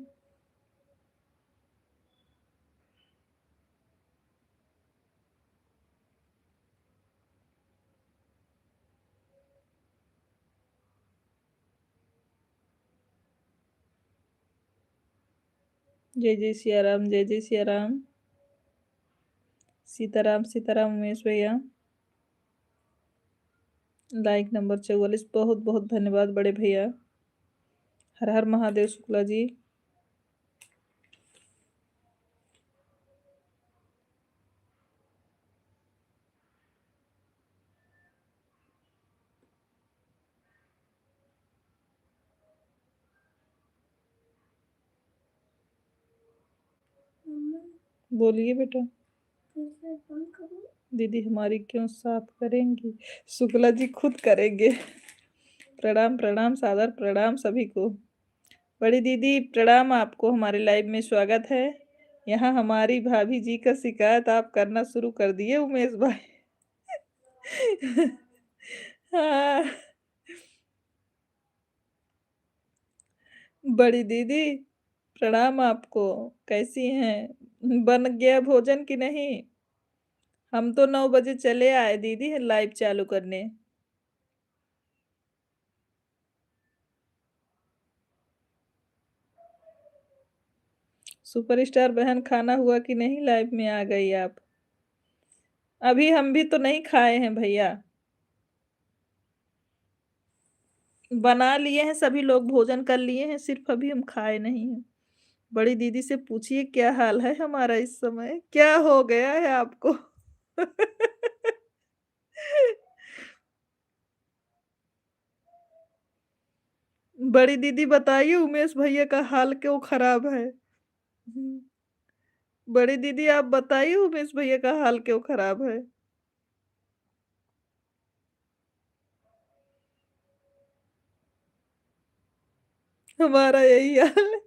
जय जय सिया राम, जय जय सिया राम। सीताराम सीताराम उमेश भैया। लाइक नंबर 44, बहुत बहुत धन्यवाद बड़े भैया। हर हर महादेव शुक्ला जी। बोलिए बेटा। दीदी हमारी क्यों साफ करेंगी? शुक्ला जी खुद करेंगे। प्रणाम प्रणाम, सादर प्रणाम सभी को। बड़ी दीदी प्रणाम, आपको हमारे लाइव में स्वागत है। यहाँ हमारी भाभी जी का शिकायत आप करना शुरू कर दिए उमेश भाई। हाँ, बड़ी दीदी प्रणाम आपको। कैसी हैं? बन गया भोजन कि नहीं? हम तो 9 बजे चले आए दीदी लाइव चालू करने। सुपरस्टार बहन खाना हुआ कि नहीं? लाइव में आ गई आप। अभी हम भी तो नहीं खाए हैं भैया। बना लिए हैं, सभी लोग भोजन कर लिए हैं, सिर्फ अभी हम खाए नहीं हैं। बड़ी दीदी से पूछिए क्या हाल है हमारा इस समय, क्या हो गया है आपको? बड़ी दीदी बताइए उमेश भैया का हाल क्यों खराब है? हम्म, बड़ी दीदी आप बताइए उमेश भैया का हाल क्यों खराब है? हमारा यही हाल है।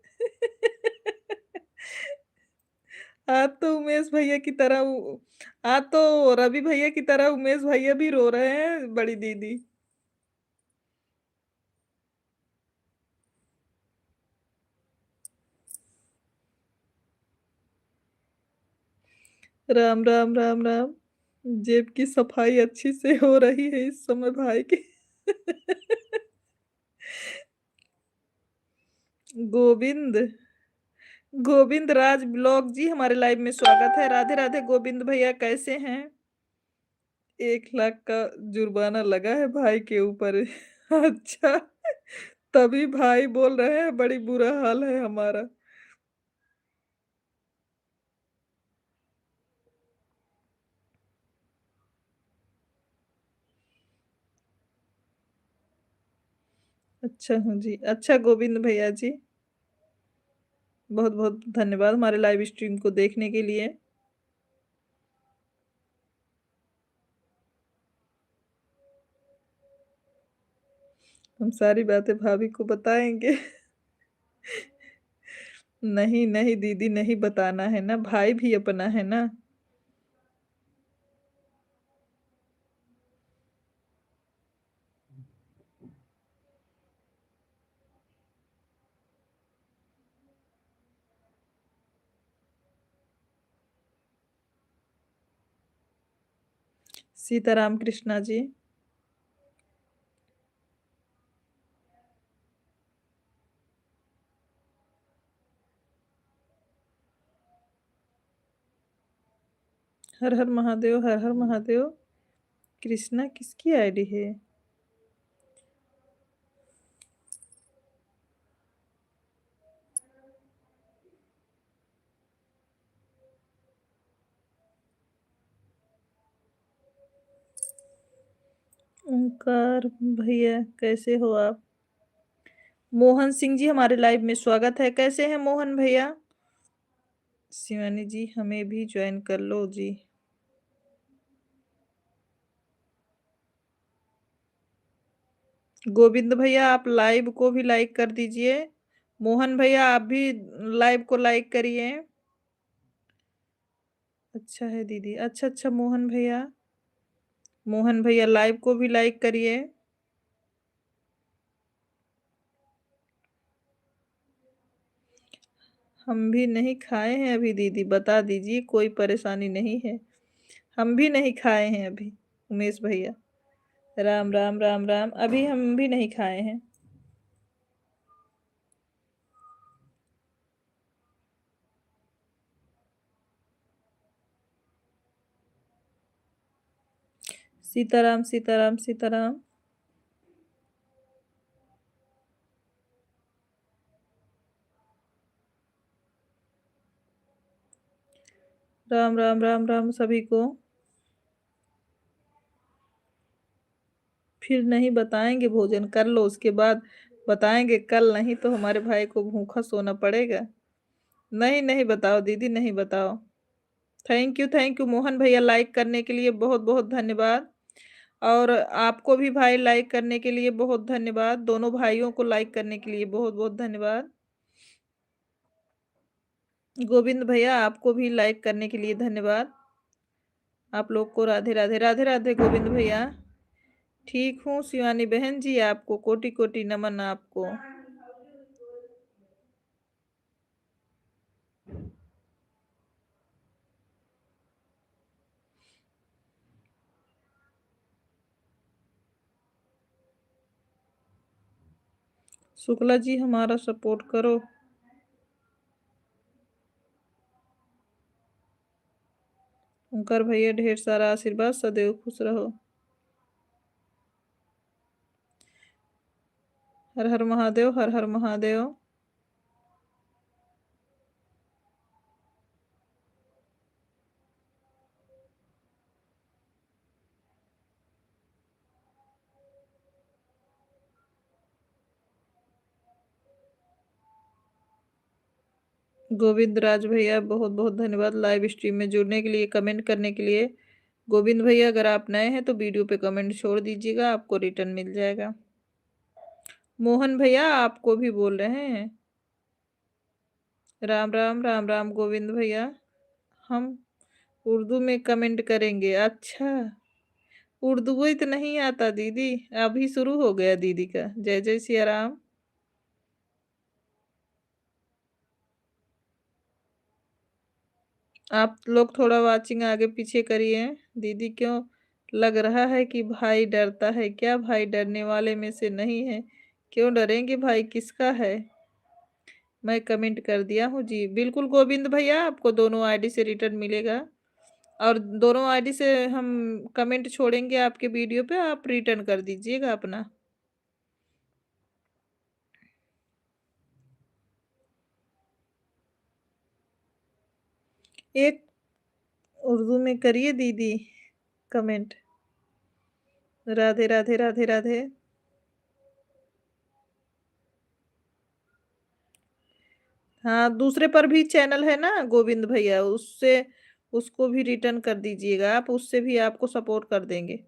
आप तो उमेश भैया की तरह आप तो रवि भैया की तरह उमेश भैया भी रो रहे हैं बड़ी दीदी। राम राम राम राम। जेब की सफाई अच्छी से हो रही है इस समय भाई की। गोविंद गोविंद राज ब्लॉग जी हमारे लाइव में स्वागत है। राधे राधे गोविंद भैया, कैसे हैं? 1 लाख का जुर्माना लगा है भाई के ऊपर। अच्छा, तभी भाई बोल रहे हैं बड़ी बुरा हाल है हमारा। अच्छा हूँ जी। अच्छा गोविंद भैया जी, बहुत बहुत धन्यवाद हमारे लाइव स्ट्रीम को देखने के लिए। हम सारी बातें भाभी को बताएंगे। नहीं, नहीं दीदी नहीं बताना है ना, भाई भी अपना है ना। सीताराम कृष्णा जी। हर हर महादेव, हर हर महादेव। कृष्णा किसकी आईडी है? ओंकार भैया कैसे हो आप? मोहन सिंह जी हमारे लाइव में स्वागत है। कैसे हैं मोहन भैया? शिवानी जी हमें भी ज्वाइन कर लो जी। गोविंद भैया आप लाइव को भी लाइक कर दीजिए। मोहन भैया आप भी लाइव को लाइक करिए। अच्छा है दीदी। अच्छा अच्छा मोहन भैया। मोहन भैया लाइव को भी लाइक करिए। हम भी नहीं खाए हैं अभी दीदी, बता दीजिए, कोई परेशानी नहीं है। हम भी नहीं खाए हैं अभी। उमेश भैया राम राम राम राम, अभी हम भी नहीं खाए हैं। सीताराम सीताराम सीताराम। राम राम राम राम सभी को। फिर नहीं बताएंगे, भोजन कर लो उसके बाद बताएंगे, कल नहीं तो हमारे भाई को भूखा सोना पड़ेगा। नहीं नहीं बताओ दीदी, नहीं बताओ। थैंक यू मोहन भैया लाइक करने के लिए बहुत बहुत धन्यवाद। और आपको भी भाई लाइक करने के लिए बहुत धन्यवाद। दोनों भाइयों को लाइक करने के लिए बहुत बहुत धन्यवाद। गोविंद भैया आपको भी लाइक करने के लिए धन्यवाद। आप लोग को राधे राधे राधे राधे गोविंद भैया। ठीक हूँ शिवानी बहन जी, आपको कोटि कोटि नमन आपको। शुक्ला जी हमारा सपोर्ट करो। ओंकार भैया ढेर सारा आशीर्वाद, सदैव खुश रहो। हर हर महादेव, हर हर महादेव। गोविंद राज भैया बहुत बहुत धन्यवाद लाइव स्ट्रीम में जुड़ने के लिए, कमेंट करने के लिए। गोविंद भैया अगर आप नए हैं तो वीडियो पे कमेंट छोड़ दीजिएगा, आपको रिटर्न मिल जाएगा। मोहन भैया आपको भी बोल रहे हैं। राम राम राम राम गोविंद भैया। हम उर्दू में कमेंट करेंगे। अच्छा, उर्दू ही तो नहीं आता दीदी, अभी शुरू हो गया दीदी का। जय जय सिया राम। आप लोग थोड़ा वाचिंग आगे पीछे करिए। दीदी क्यों लग रहा है कि भाई डरता है क्या? भाई डरने वाले में से नहीं है। क्यों डरेंगे भाई, किसका है? मैं कमेंट कर दिया हूँ जी। बिल्कुल गोविंद भैया आपको दोनों आईडी से रिटर्न मिलेगा। और दोनों आईडी से हम कमेंट छोड़ेंगे आपके वीडियो पे, आप रिटर्न कर दीजिएगा अपना। एक उर्दू में करिए दीदी कमेंट। राधे राधे राधे राधे। हाँ दूसरे पर भी चैनल है ना गोविंद भैया, उससे उसको भी रिटर्न कर दीजिएगा आप, उससे भी आपको सपोर्ट कर देंगे।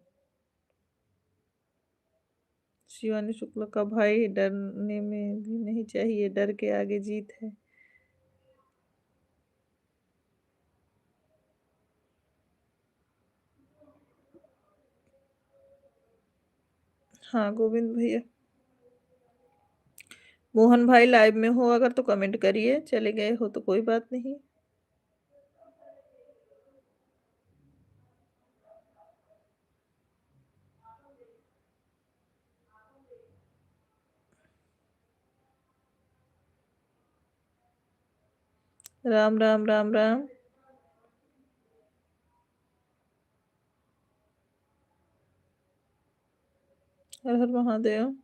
शिवानी शुक्ला का भाई डरने में भी नहीं चाहिए, डर के आगे जीत है। हाँ, गोविंद भैया। मोहन भाई लाइव में हो अगर तो कमेंट करिए, चले गए हो तो कोई बात नहीं। राम, राम, राम, राम। हर हर महादेव।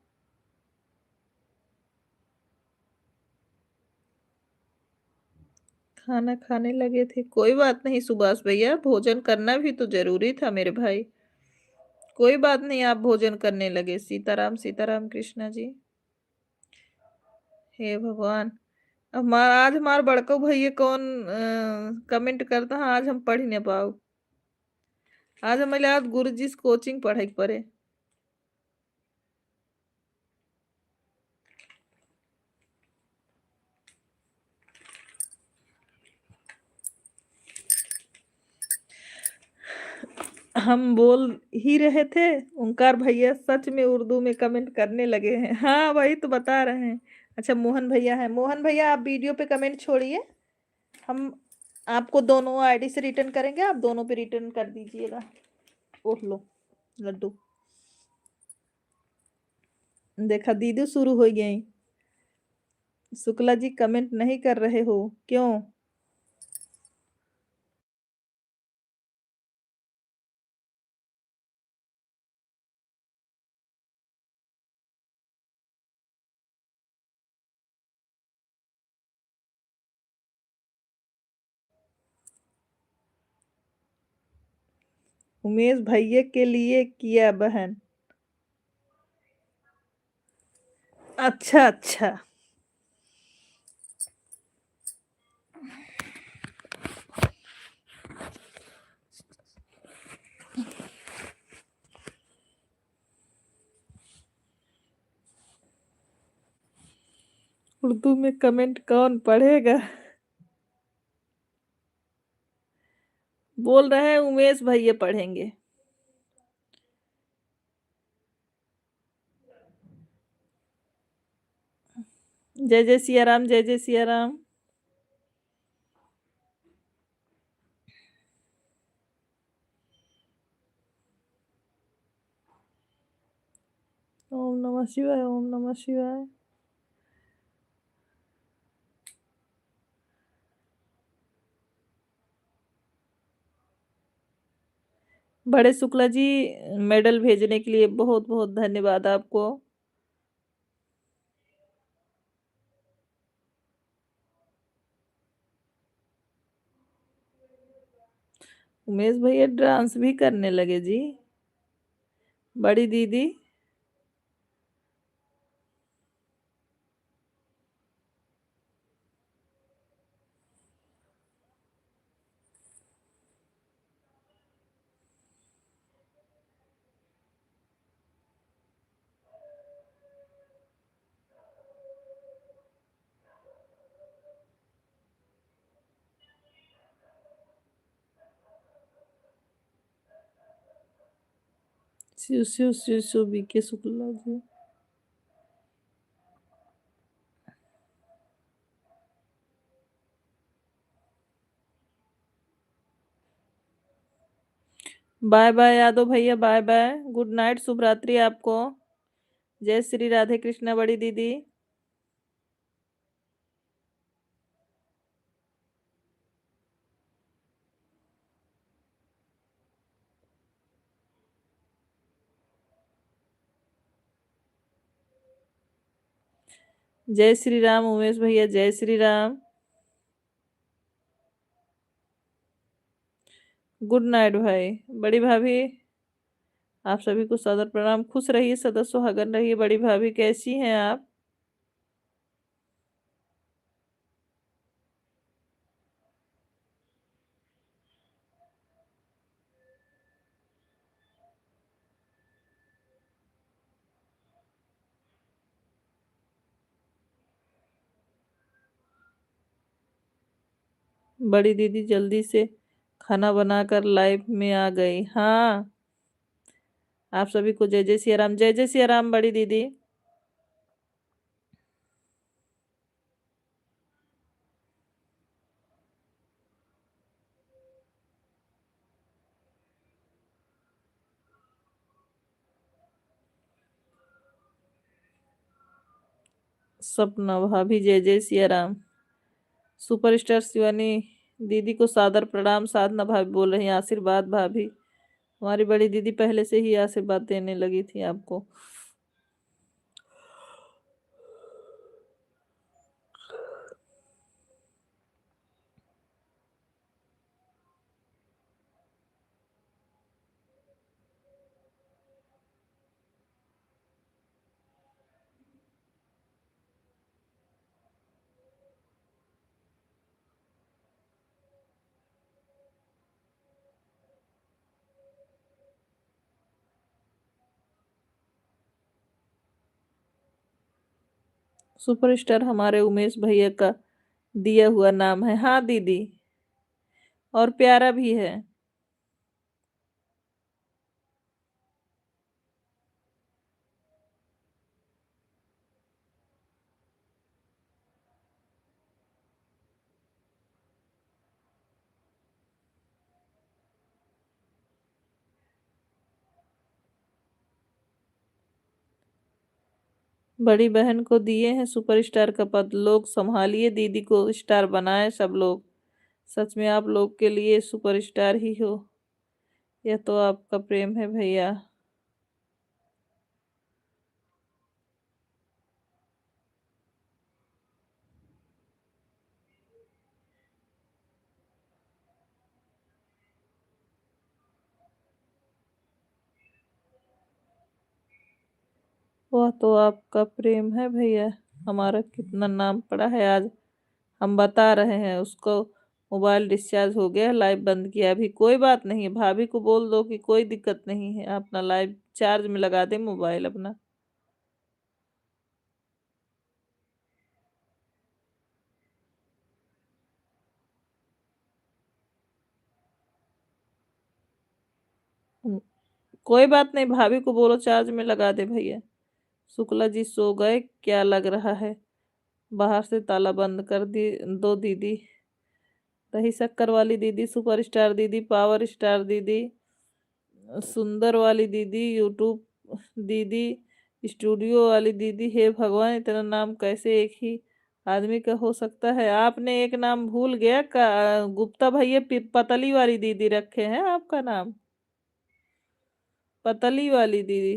खाना खाने लगे थे, कोई बात नहीं सुभाष भैया, भोजन करना भी तो ज़रूरी था मेरे भाई। कोई बात नहीं, आप भोजन करने लगे। सीताराम, सीताराम कृष्णा जी। हे भगवान! अब आज हमार बड़को भैया कौन कमेंट करता है, आज हम पढ़ ही नहीं पाओ। आज हमें आज गुरुजी से कोचिंग पढ़े के पड़े। हम बोल ही रहे थे, ओंकार भैया सच में उर्दू में कमेंट करने लगे हैं। हाँ, वही तो बता रहे हैं। अच्छा, मोहन भैया है। मोहन भैया, आप वीडियो पे कमेंट छोड़िए, हम आपको दोनों आईडी से रिटर्न करेंगे, आप दोनों पे रिटर्न कर दीजिएगा। ओह लो लड्डू, देखा दीदी शुरू हो गई। शुक्ला जी कमेंट नहीं कर रहे हो, क्यों? उमेश भैया के लिए किया बहन। अच्छा, अच्छा। उर्दू में कमेंट कौन पढ़ेगा? बोल रहे हैं उमेश भैया पढ़ेंगे। जय जय सिया राम, जय जय सिया राम। ओम नमः शिवाय, ओम नमः शिवाय। बड़े शुक्ला जी, मेडल भेजने के लिए बहुत बहुत धन्यवाद आपको। उमेश भैया डांस भी करने लगे जी। बड़ी दीदी। Shiv Shiv Shiv Shiv BK Shukla ji. Bye bye Yadav भैया, बाय बाय, गुड नाइट, शुभ रात्रि आपको। जय श्री राधे कृष्णा बड़ी दीदी। जय श्री राम उमेश भैया, जय श्री राम। गुड नाइट भाई। बड़ी भाभी, आप सभी को सादर प्रणाम। खुश रहिए, सदा सुहागन रहिए। बड़ी भाभी कैसी हैं आप? बड़ी दीदी जल्दी से खाना बनाकर लाइव में आ गई। हाँ, आप सभी को जय जय सिया राम, जय जय सिया राम बड़ी दीदी। सपना भाभी जय जय सिया राम। सुपरस्टार शिवानी दीदी को सादर प्रणाम। साधना भाभी बोल रही हैं आशीर्वाद भाभी। हमारी बड़ी दीदी पहले से ही आशीर्वाद देने लगी थी आपको। सुपरस्टार हमारे उमेश भैया का दिया हुआ नाम है। हाँ दीदी, और प्यारा भी है। बड़ी बहन को दिए हैं सुपरस्टार का पद। लोग संभालिए दीदी को, स्टार बनाए सब लोग। सच में आप लोग के लिए सुपरस्टार ही हो। यह तो आपका प्रेम है भैया। वह तो आपका प्रेम है भैया। हमारा कितना नाम पड़ा है आज। हम बता रहे हैं उसको। मोबाइल डिस्चार्ज हो गया, लाइव बंद किया। अभी कोई बात नहीं है, भाभी को बोल दो कि कोई दिक्कत नहीं है, अपना लाइव चार्ज में लगा दे मोबाइल अपना। हम्म, कोई बात नहीं, भाभी को बोलो चार्ज में लगा दे भैया। शुक्ला जी सो गए क्या लग रहा है। बाहर से ताला बंद कर दी दो दीदी। दही शक्कर वाली दीदी, सुपरस्टार दीदी, पावर स्टार दीदी, सुंदर वाली दीदी, यूट्यूब दीदी, स्टूडियो वाली दीदी। हे भगवान, इतना नाम कैसे एक ही आदमी का हो सकता है। आपने एक नाम भूल गया का। गुप्ता भैया पतली वाली दीदी रखे हैं आपका नाम। पतली वाली दीदी।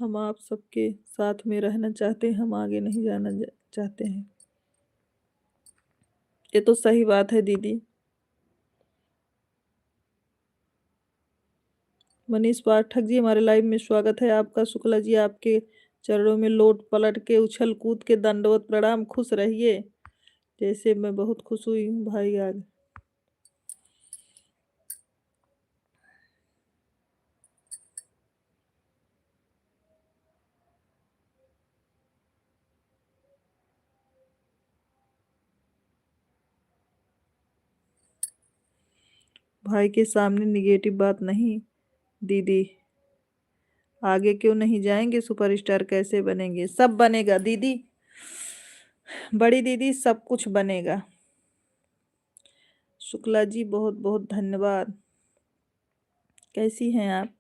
हम आप सबके साथ में रहना चाहते हैं, हम आगे नहीं जाना चाहते हैं। ये तो सही बात है दीदी। मनीष पाठक जी, हमारे लाइव में स्वागत है आपका। शुक्ला जी, आपके चरणों में लोट पलट के उछल कूद के दंडवत प्रणाम। खुश रहिए, जैसे मैं बहुत खुश हुई हूँ भाई आज। भाई के सामने निगेटिव बात नहीं दीदी। आगे क्यों नहीं जाएंगे? सुपरस्टार कैसे बनेंगे? सब बनेगा दीदी, बड़ी दीदी, सब कुछ बनेगा। शुक्ला जी, बहुत बहुत धन्यवाद। कैसी हैं आप?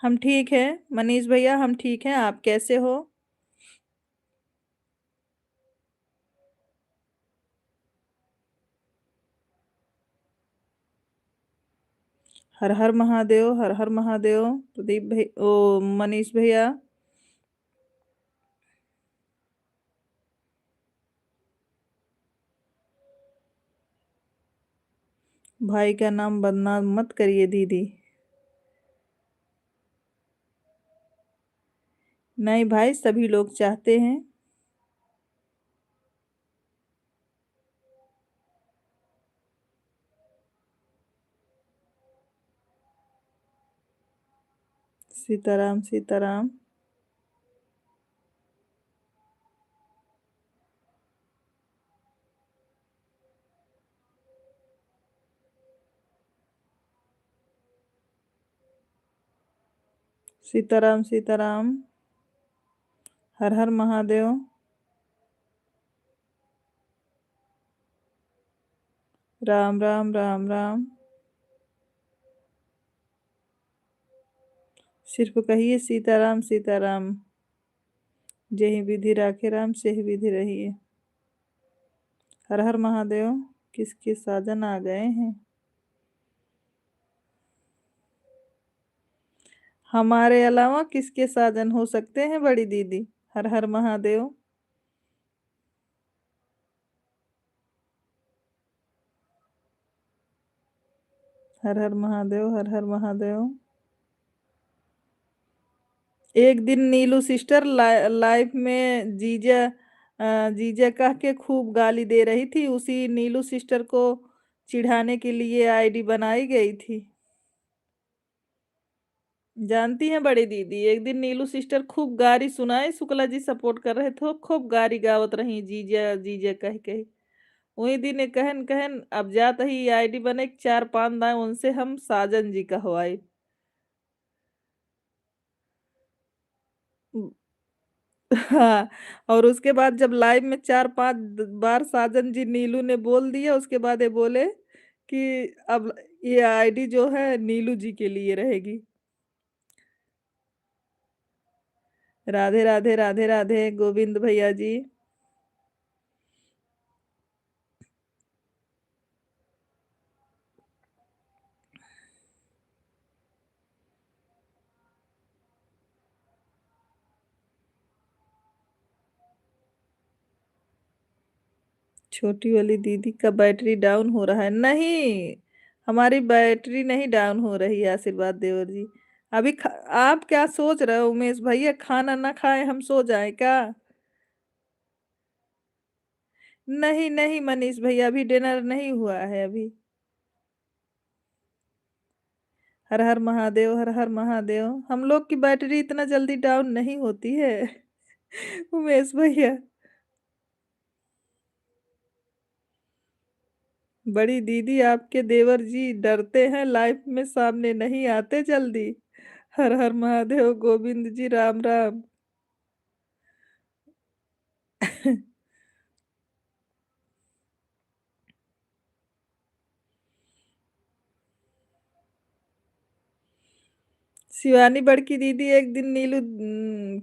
हम ठीक हैं मनीष भैया, हम ठीक हैं। आप कैसे हो? हर हर महादेव, हर हर महादेव। प्रदीप भाई, ओ मनीष भैया, भाई का नाम बदनाम मत करिए दीदी। नहीं भाई, सभी लोग चाहते हैं। सीताराम सीताराम। सीताराम सीताराम। हर हर महादेव। राम राम राम राम। सिर्फ कहिए सीताराम सीताराम। जेहि विधि राखे राम, सेहि विधि रहिए। हर हर महादेव। किसके साजन आ गए हैं? हमारे अलावा किसके साजन हो सकते हैं बड़ी दीदी? हर हर महादेव। हर हर महादेव, हर हर महादेव। एक दिन नीलू सिस्टर लाइव में जीजा जीजा कह के खूब गाली दे रही थी। उसी नीलू सिस्टर को चिढ़ाने के लिए आईडी बनाई गई थी। जानती हैं बड़ी दीदी, एक दिन नीलू सिस्टर खूब गारी सुनाई। शुक्ला जी सपोर्ट कर रहे थे, खूब गारी गावत रही, जीजा जीजा कह कही। वही दिन कहन कहन अब जात ही आईडी बने, चार पांच दाए उनसे हम साजन जी कहवाई। हाँ, और उसके बाद जब लाइव में चार पांच बार साजन जी नीलू ने बोल दिया, उसके बाद ये बोले कि अब ये आईडी जो है नीलू जी के लिए रहेगी। राधे राधे राधे राधे गोविंद भैया जी। छोटी वाली दीदी का बैटरी डाउन हो रहा है? नहीं, हमारी बैटरी नहीं डाउन हो रही है आशीर्वाद देवर जी। अभी आप क्या सोच रहे हो उमेश भैया, खाना ना खाए हम सो जाए क्या? नहीं नहीं मनीष भैया, अभी डिनर नहीं हुआ है अभी। हर हर महादेव, हर हर महादेव। हम लोग की बैटरी इतना जल्दी डाउन नहीं होती है उमेश भैया। बड़ी दीदी, आपके देवर जी डरते हैं, लाइफ में सामने नहीं आते जल्दी। हर हर महादेव गोविंद जी, राम राम। शिवानी बड़की दीदी, एक दिन नीलू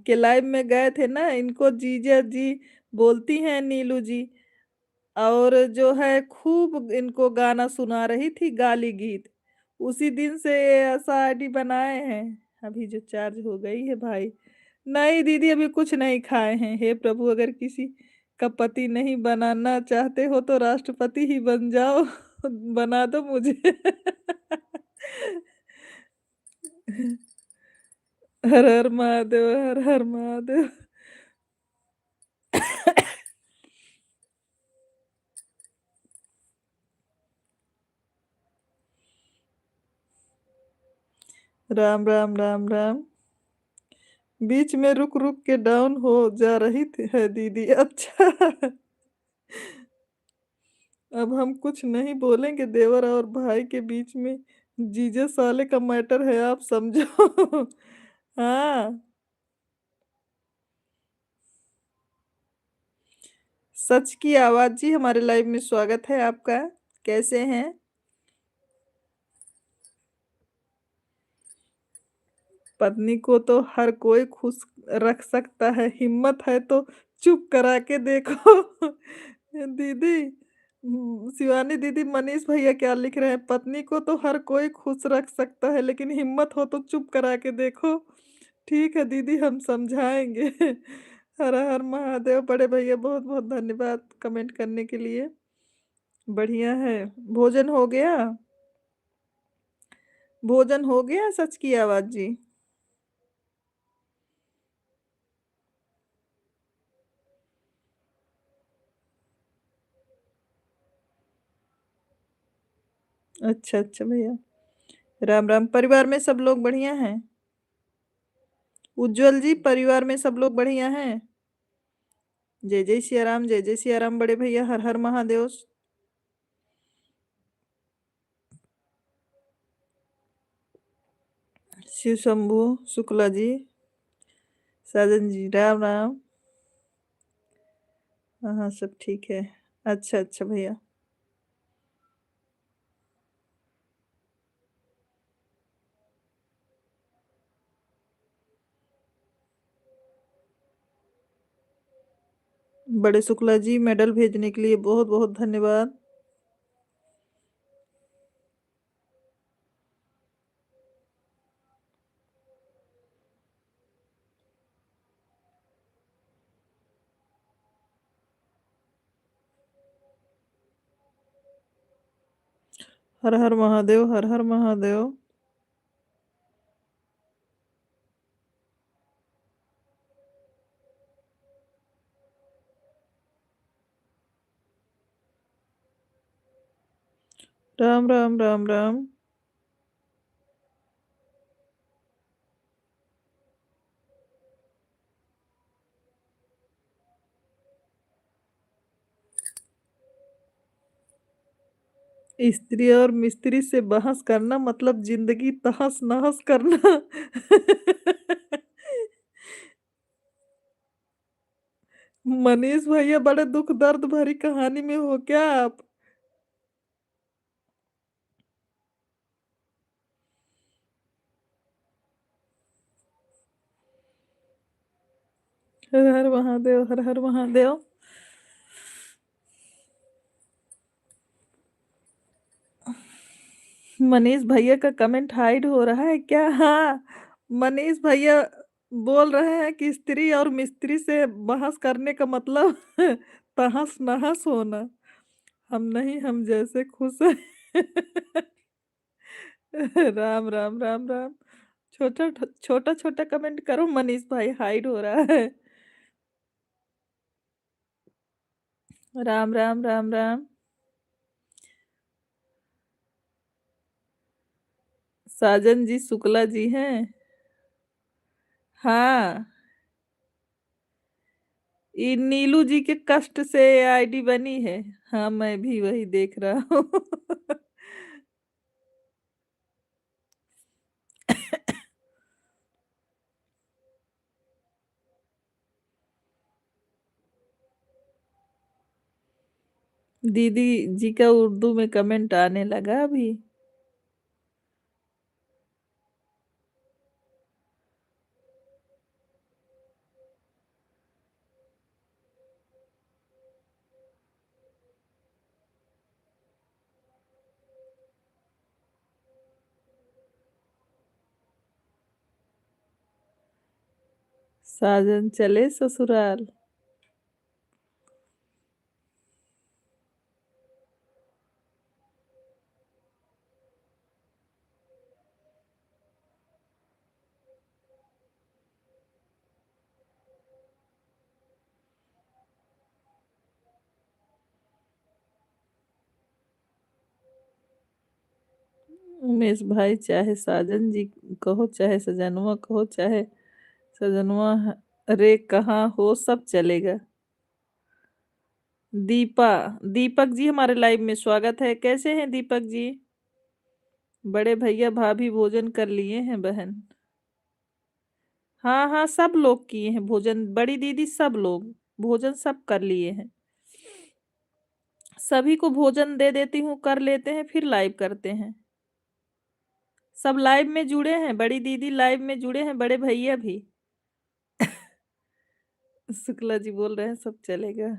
के लाइव में गए थे ना, इनको जीजा जी बोलती हैं नीलू जी। और जो है खूब इनको गाना सुना रही थी, गाली गीत। उसी दिन से ऐसा आईडी बनाए हैं। अभी जो चार्ज हो गई है भाई, नहीं दीदी, अभी कुछ नहीं खाए हैं। हे प्रभु, अगर किसी का पति नहीं बनाना चाहते हो तो राष्ट्रपति ही बन जाओ। बना दो मुझे। हर हर महादेव, हर हर महादेव। राम राम राम राम। बीच में रुक रुक के डाउन हो जा रही है दीदी। अच्छा। अब हम कुछ नहीं बोलेंगे, देवर और भाई के बीच में जीजे साले का मैटर है, आप समझो। हाँ। सच की आवाज जी, हमारे लाइव में स्वागत है आपका। कैसे हैं? पत्नी को तो हर कोई खुश रख सकता है, हिम्मत है तो चुप करा के देखो। दीदी, शिवानी दीदी, मनीष भैया क्या लिख रहे हैं? पत्नी को तो हर कोई खुश रख सकता है, लेकिन हिम्मत हो तो चुप करा के देखो। ठीक है दीदी, हम समझाएंगे। हर हर महादेव। बड़े भैया, बहुत बहुत धन्यवाद कमेंट करने के लिए। बढ़िया है। भोजन हो गया? भोजन हो गया, सच की आवाज जी? अच्छा अच्छा भैया। राम राम। परिवार में सब लोग बढ़िया हैं? उज्जवल जी, परिवार में सब लोग बढ़िया हैं? जय जय सिया राम, जय जय सिया राम बड़े भैया। हर हर महादेव। शिव शंभू शुक्ला जी, साजन जी, राम राम। हाँ हाँ, सब ठीक है। अच्छा अच्छा भैया। बड़े शुक्ला जी, मेडल भेजने के लिए बहुत बहुत धन्यवाद। हर हर महादेव, हर हर महादेव। राम राम राम राम। स्त्री और मिस्त्री से बहस करना मतलब जिंदगी तहस नहस करना। मनीष भैया, बड़े दुख दर्द भरी कहानी में हो क्या आप? हर हर महादेव, हर हर महादेव। मनीष भैया का कमेंट हाइड हो रहा है क्या? हाँ। मनीष भैया बोल रहे हैं कि स्त्री और मिस्त्री से बहस करने का मतलब तहस नहस होना। हम नहीं, हम जैसे खुश हैं। राम राम राम राम। छोटा छोटा छोटा कमेंट करो मनीष भाई, हाइड हो रहा है। राम राम राम राम। साजन जी शुक्ला जी हैं? हाँ। ये नीलू जी के कष्ट से आईडी बनी है। हाँ, मैं भी वही देख रहा हूँ। दीदी जी का उर्दू में कमेंट आने लगा अभी। साजन चले ससुराल। उमेश भाई चाहे साजन जी कहो, चाहे सजनवा कहो, चाहे सजनवा रे कहाँ हो, सब चलेगा। दीपा, दीपक जी हमारे लाइव में स्वागत है। कैसे हैं दीपक जी? बड़े भैया भाभी भोजन कर लिए हैं बहन? हाँ हाँ, सब लोग किए हैं भोजन, बड़ी दीदी सब लोग भोजन सब कर लिए हैं। सभी को भोजन दे देती हूँ, कर लेते हैं, फिर लाइव करते हैं। सब लाइव में जुड़े हैं, बड़ी दीदी लाइव में जुड़े हैं, बड़े भैया भी। शुक्ला जी बोल रहे हैं सब चलेगा।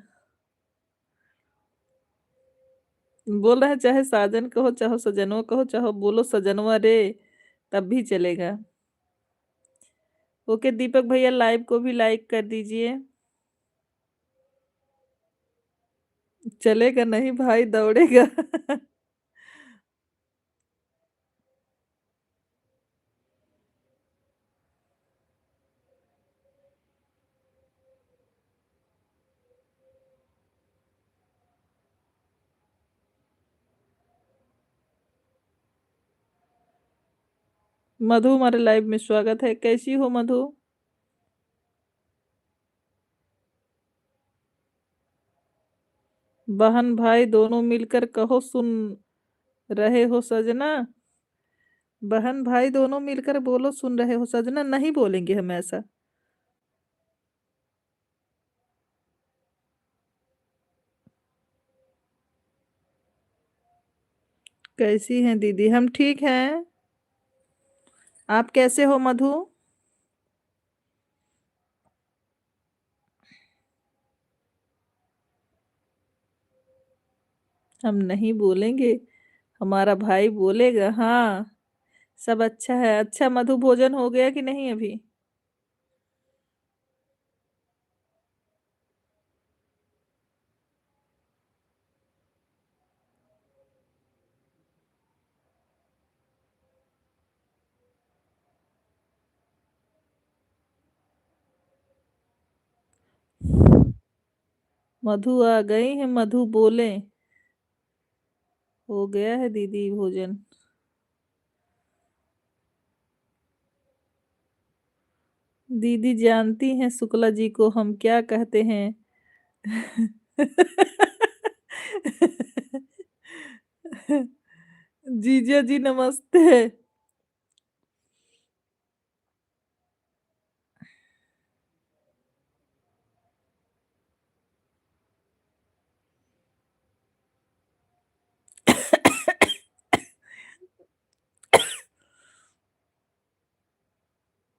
बोल रहे हैं चाहे साजन कहो, चाहे सजनवा कहो, चाहे बोलो सजनवा रे, तब भी चलेगा। ओके दीपक भैया, लाइव को भी लाइक कर दीजिए। चलेगा नहीं भाई, दौड़ेगा। मधु हमारे लाइव में स्वागत है। कैसी हो मधु? बहन भाई दोनों मिलकर कहो, सुन रहे हो सजना। बहन भाई दोनों मिलकर बोलो, सुन रहे हो सजना। नहीं बोलेंगे हम ऐसा। कैसी हैं दीदी? हम ठीक हैं। आप कैसे हो मधु? हम नहीं बोलेंगे, हमारा भाई बोलेगा। हाँ, सब अच्छा है। अच्छा मधु, भोजन हो गया कि नहीं अभी? मधु आ गई है, मधु बोले। हो गया है दीदी भोजन। दीदी जानती हैं शुक्ला जी को हम क्या कहते हैं? जीजा जी नमस्ते।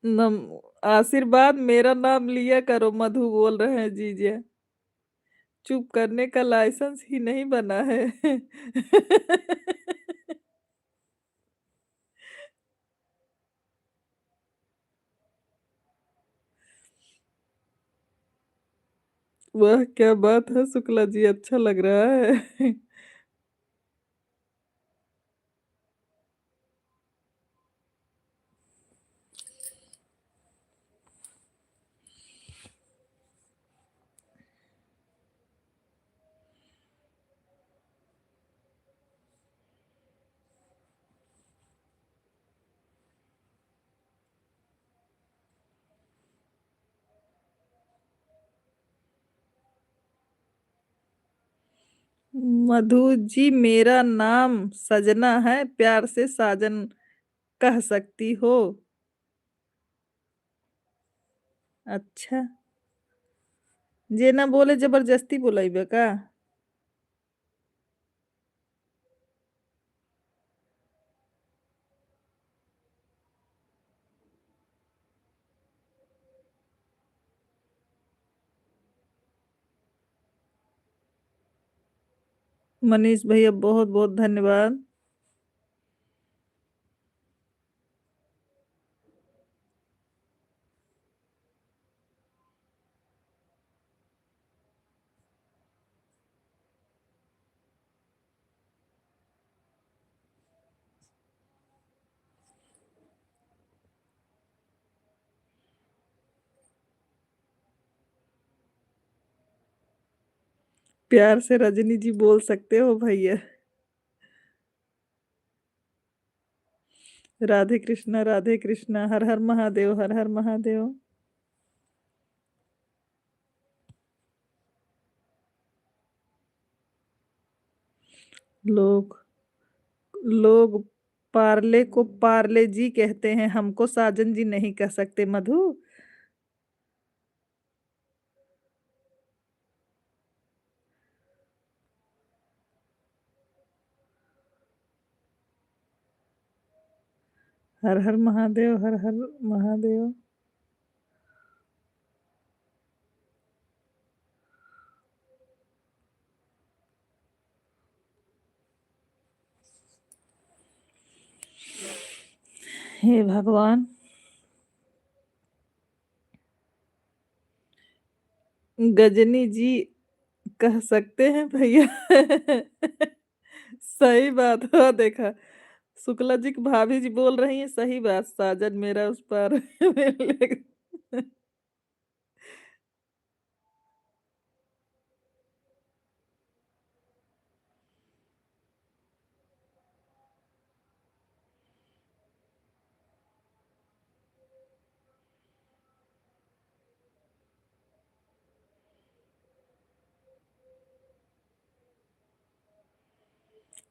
नम आशीर्वाद मेरा नाम लिया करो, मधु बोल रहे हैं जीजा। चुप करने का लाइसेंस ही नहीं बना है। वह क्या बात है शुक्ला जी, अच्छा लग रहा है। मधु जी मेरा नाम सजना है, प्यार से साजन कह सकती हो। अच्छा, जे ना बोले जबरदस्ती बुलाइबे का? मनीष भैया बहुत बहुत धन्यवाद। प्यार से रजनी जी बोल सकते हो भैया। राधे कृष्णा, हर हर महादेव, हर हर महादेव। लोग लोग पार्ले को पार्ले जी कहते हैं, हमको साजन जी नहीं कह सकते मधु। हर हर महादेव, हर हर महादेव। हे भगवान। गजनी जी कह सकते हैं भैया। सही बात हो देखा। शुक्ला जी की भाभी जी बोल रही हैं सही बात, साजन मेरा उस पर।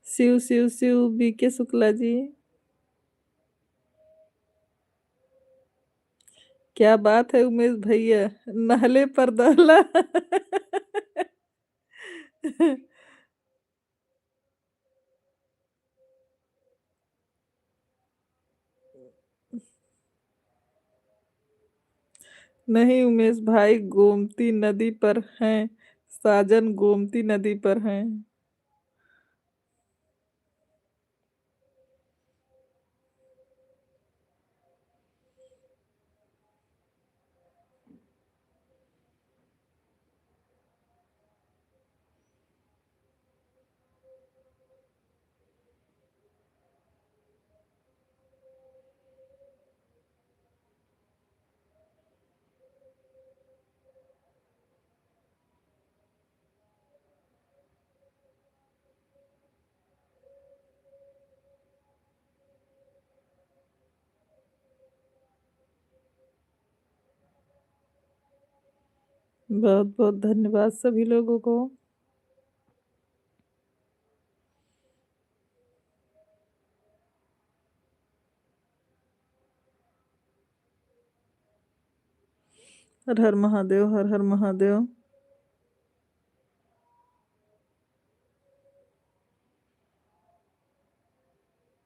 शिव शिव शिव बीके शुक्ला जी। क्या बात है उमेश भैया, नहले पर दहला। नहीं उमेश भाई, गोमती नदी पर हैं। साजन गोमती नदी पर हैं। बहुत बहुत धन्यवाद सभी लोगों को। हर हर महादेव, हर हर महादेव।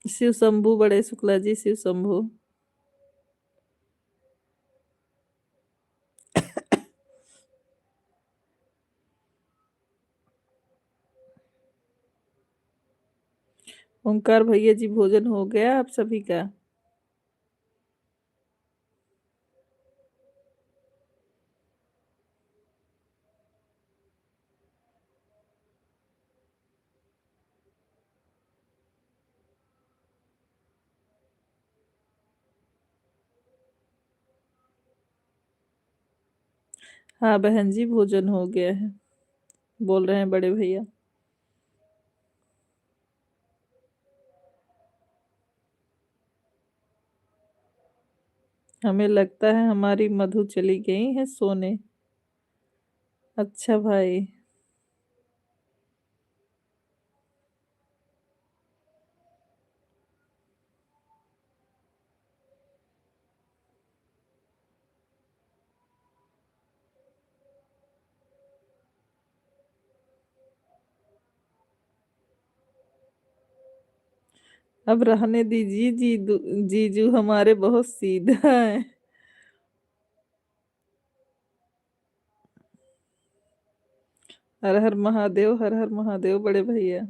शिव शंभू बड़े शुक्ला जी, शिव शंभू। ओंकार भैया जी भोजन हो गया आप सभी का? हाँ बहन जी भोजन हो गया है, बोल रहे हैं बड़े भैया। हमें लगता है हमारी मधु चली गई है सोने। अच्छा भाई। अब रहने दीजिए जीजू हमारे बहुत सीधा है। हर हर महादेव, हर हर महादेव बड़े भैया।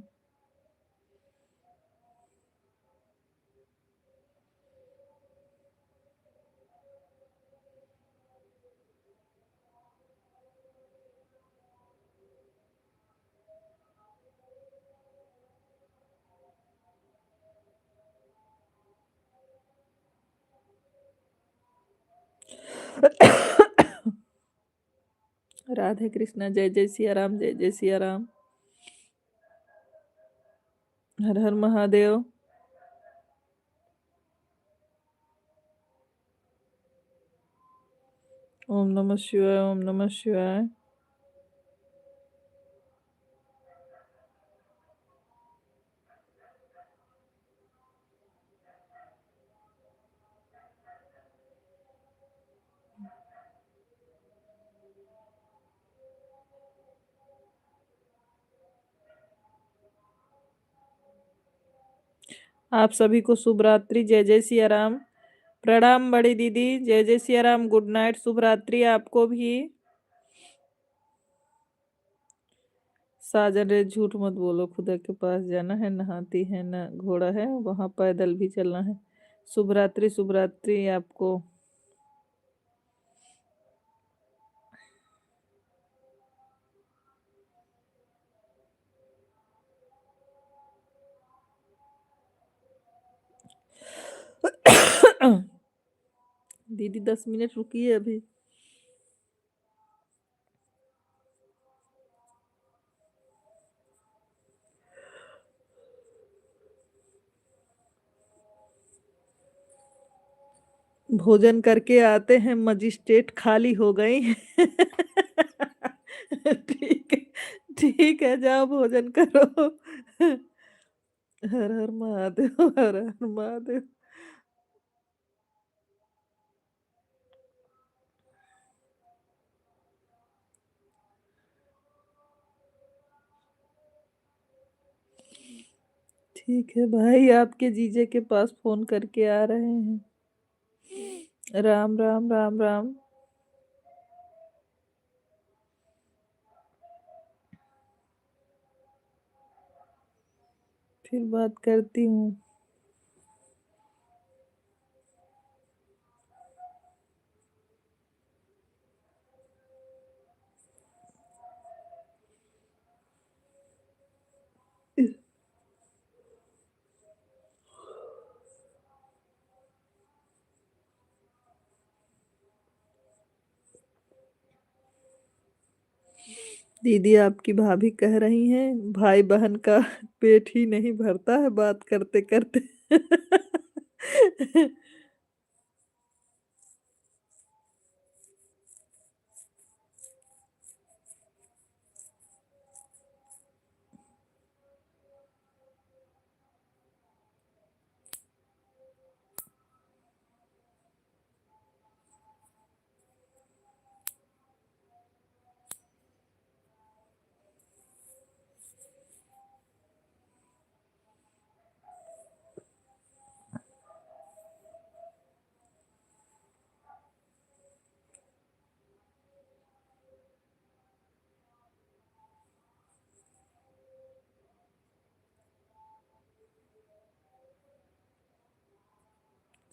राधे कृष्णा। जय जय सिया राम, जय जय सिया राम। हर हर महादेव। ओम नमः शिवाय, ओम नमः शिवाय। आप सभी को शुभ रात्रि, जय जय सिया राम। प्रणाम बड़ी दीदी, जय जय सिया राम, गुड नाइट, शुभ रात्रि आपको भी। साजन रे झूठ मत बोलो, खुदा के पास जाना है, नहाती है ना घोड़ा है, वहां पैदल भी चलना है। शुभ रात्रि आपको। दीदी 10 मिनट रुकिए अभी। भोजन करके आते हैं, मजिस्ट्रेट खाली हो गई हैं। ठीक है, ठीक है, जाओ भोजन करो। हर हर महादेव, हर हर महादेव। ठीक है भाई, आपके जीजे के पास फोन करके आ रहे हैं। राम राम राम राम। फिर बात करती हूँ। दीदी आपकी भाभी कह रही हैं, भाई बहन का पेट ही नहीं भरता है बात करते करते।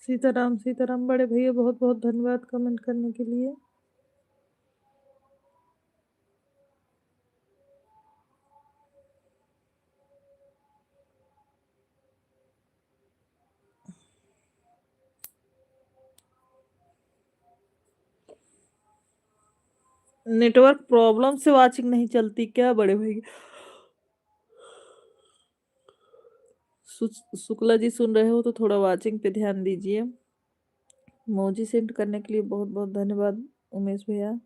सीताराम सीताराम बड़े भैया, बहुत बहुत धन्यवाद कमेंट करने के लिए। नेटवर्क प्रॉब्लम से वाचिंग नहीं चलती क्या बड़े भैया? शुक्ला जी सुन रहे हो तो थोड़ा वाचिंग पे ध्यान दीजिए। मोजी सेंड करने के लिए बहुत बहुत धन्यवाद उमेश भैया।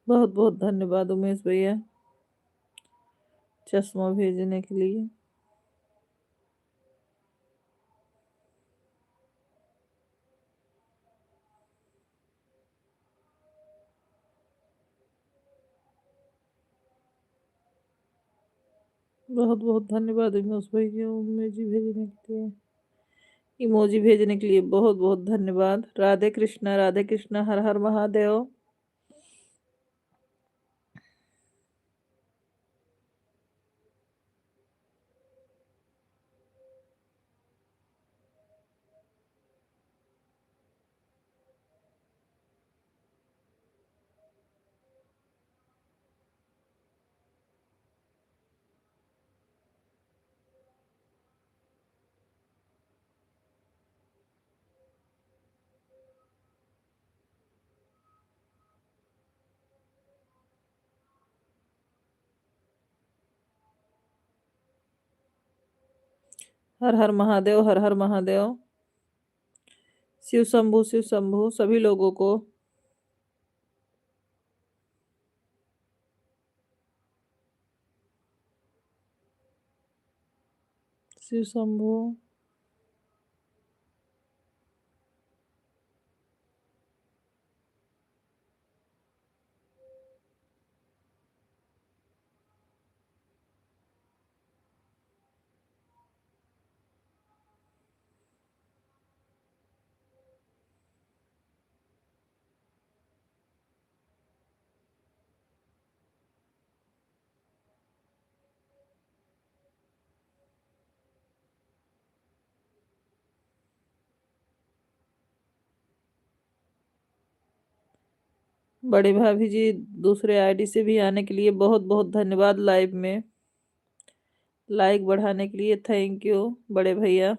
बहुत बहुत धन्यवाद उमेश भैया चश्मा भेजने के लिए। बहुत बहुत धन्यवाद उमेश भैया, उमेश जी भेजने के लिए। इमोजी भेजने के लिए बहुत बहुत धन्यवाद। राधे कृष्णा, राधे कृष्णा, हर हर महादेव। हर हर महादेव, हर हर महादेव। शिव शंभु सभी लोगों को। शिव शंभु। बड़े भाभी जी दूसरे आईडी से भी आने के लिए बहुत बहुत धन्यवाद। लाइव में लाइक बढ़ाने के लिए थैंक यू बड़े भैया।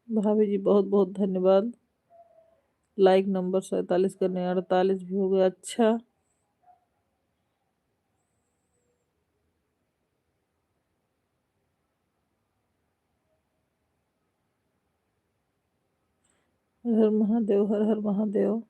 भाभी जी बहुत बहुत धन्यवाद। लाइक नंबर 47 करने 48 भी हो गया। अच्छा, हर हर महादेव, हर हर महादेव।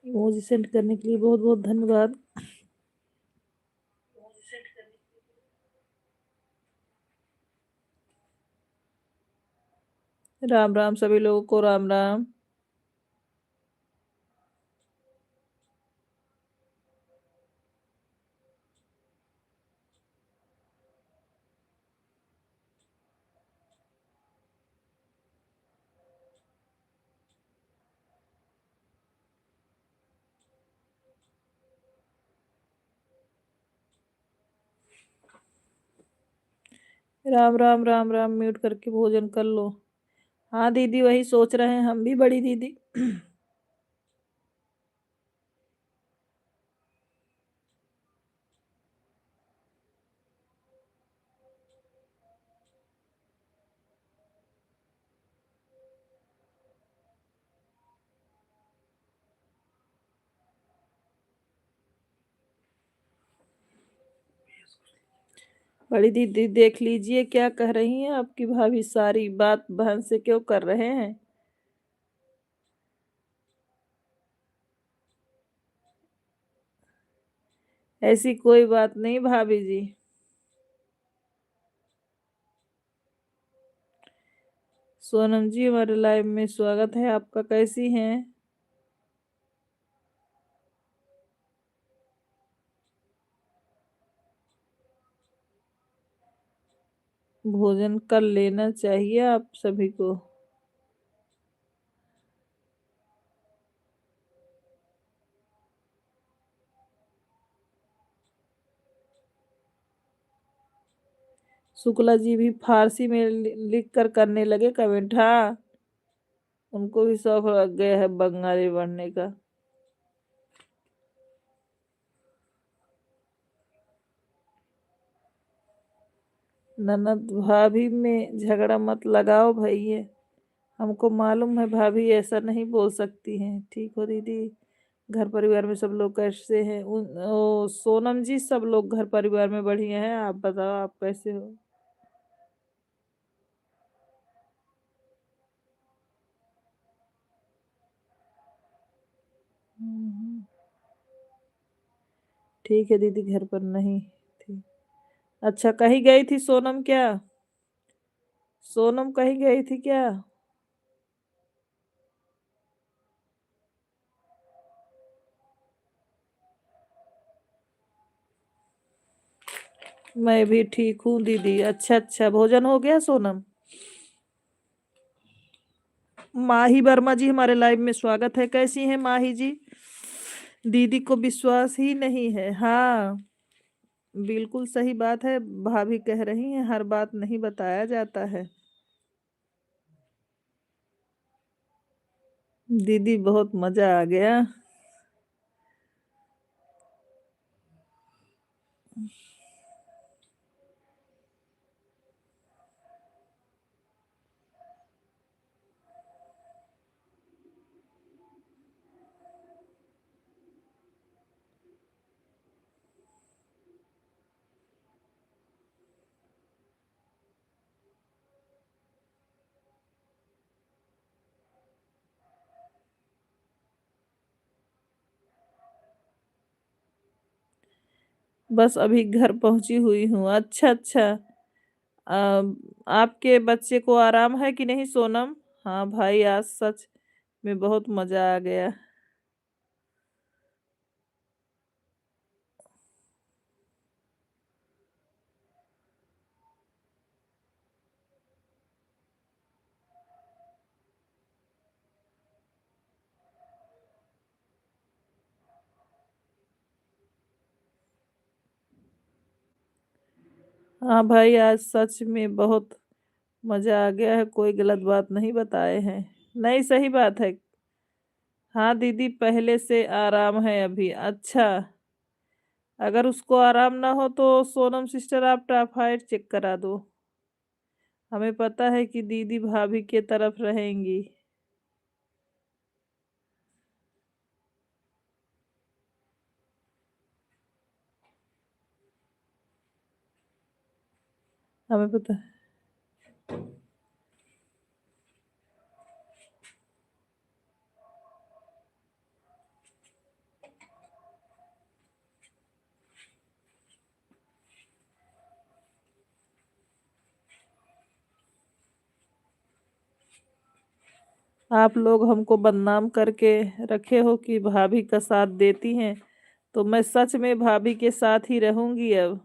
इमोजी सेंड करने के लिए बहुत बहुत धन्यवाद। राम राम सभी लोगों को, राम राम। राम राम राम राम, म्यूट करके भोजन कर लो। हाँ दीदी, वही सोच रहे हैं हम भी, बड़ी दीदी। बड़ी दीदी देख लीजिए क्या कह रही हैं आपकी भाभी, सारी बात बहन से क्यों कर रहे हैं। ऐसी कोई बात नहीं भाभी जी। सोनम जी, हमारे लाइव में स्वागत है आपका, कैसी हैं। भोजन कर लेना चाहिए आप सभी को। शुक्ला जी भी फारसी में लिख कर करने लगे कमेंट। हाँ, उनको भी शौक लग गया है बंगाली पढ़ने का। ननद भाभी में झगड़ा मत लगाओ भैया, हमको मालूम है भाभी ऐसा नहीं बोल सकती हैं। ठीक हो दीदी। घर परिवार में सब लोग कैसे हैं। सोनम जी, सब लोग घर परिवार में बढ़िया हैं। आप बताओ, आप कैसे हो। हम्म, ठीक है दीदी, घर पर नहीं थी। अच्छा, कहीं गई थी सोनम क्या। सोनम कहीं गई थी क्या। मैं भी ठीक हूँ दीदी। अच्छा अच्छा, भोजन हो गया सोनम। माही वर्मा जी, हमारे लाइव में स्वागत है, कैसी हैं माही जी। दीदी को विश्वास ही नहीं है। हाँ, बिल्कुल सही बात है। भाभी कह रही हैं हर बात नहीं बताया जाता है। दीदी बहुत मजा आ गया। बस अभी घर पहुंची हुई हूँ। अच्छा अच्छा। आपके बच्चे को आराम है कि नहीं सोनम। हाँ भाई, आज सच में बहुत मजा आ गया। हाँ भाई, आज सच में बहुत मजा आ गया है, कोई गलत बात नहीं बताए हैं। नहीं, सही बात है। हाँ दीदी, पहले से आराम है अभी। अच्छा, अगर उसको आराम ना हो तो सोनम सिस्टर आप टाफाइड चेक करा दो। हमें पता है कि दीदी भाभी के तरफ रहेंगी। हमें पता है। आप लोग हमको बदनाम करके रखे हो कि भाभी का साथ देती हैं, तो मैं सच में भाभी के साथ ही रहूंगी अब।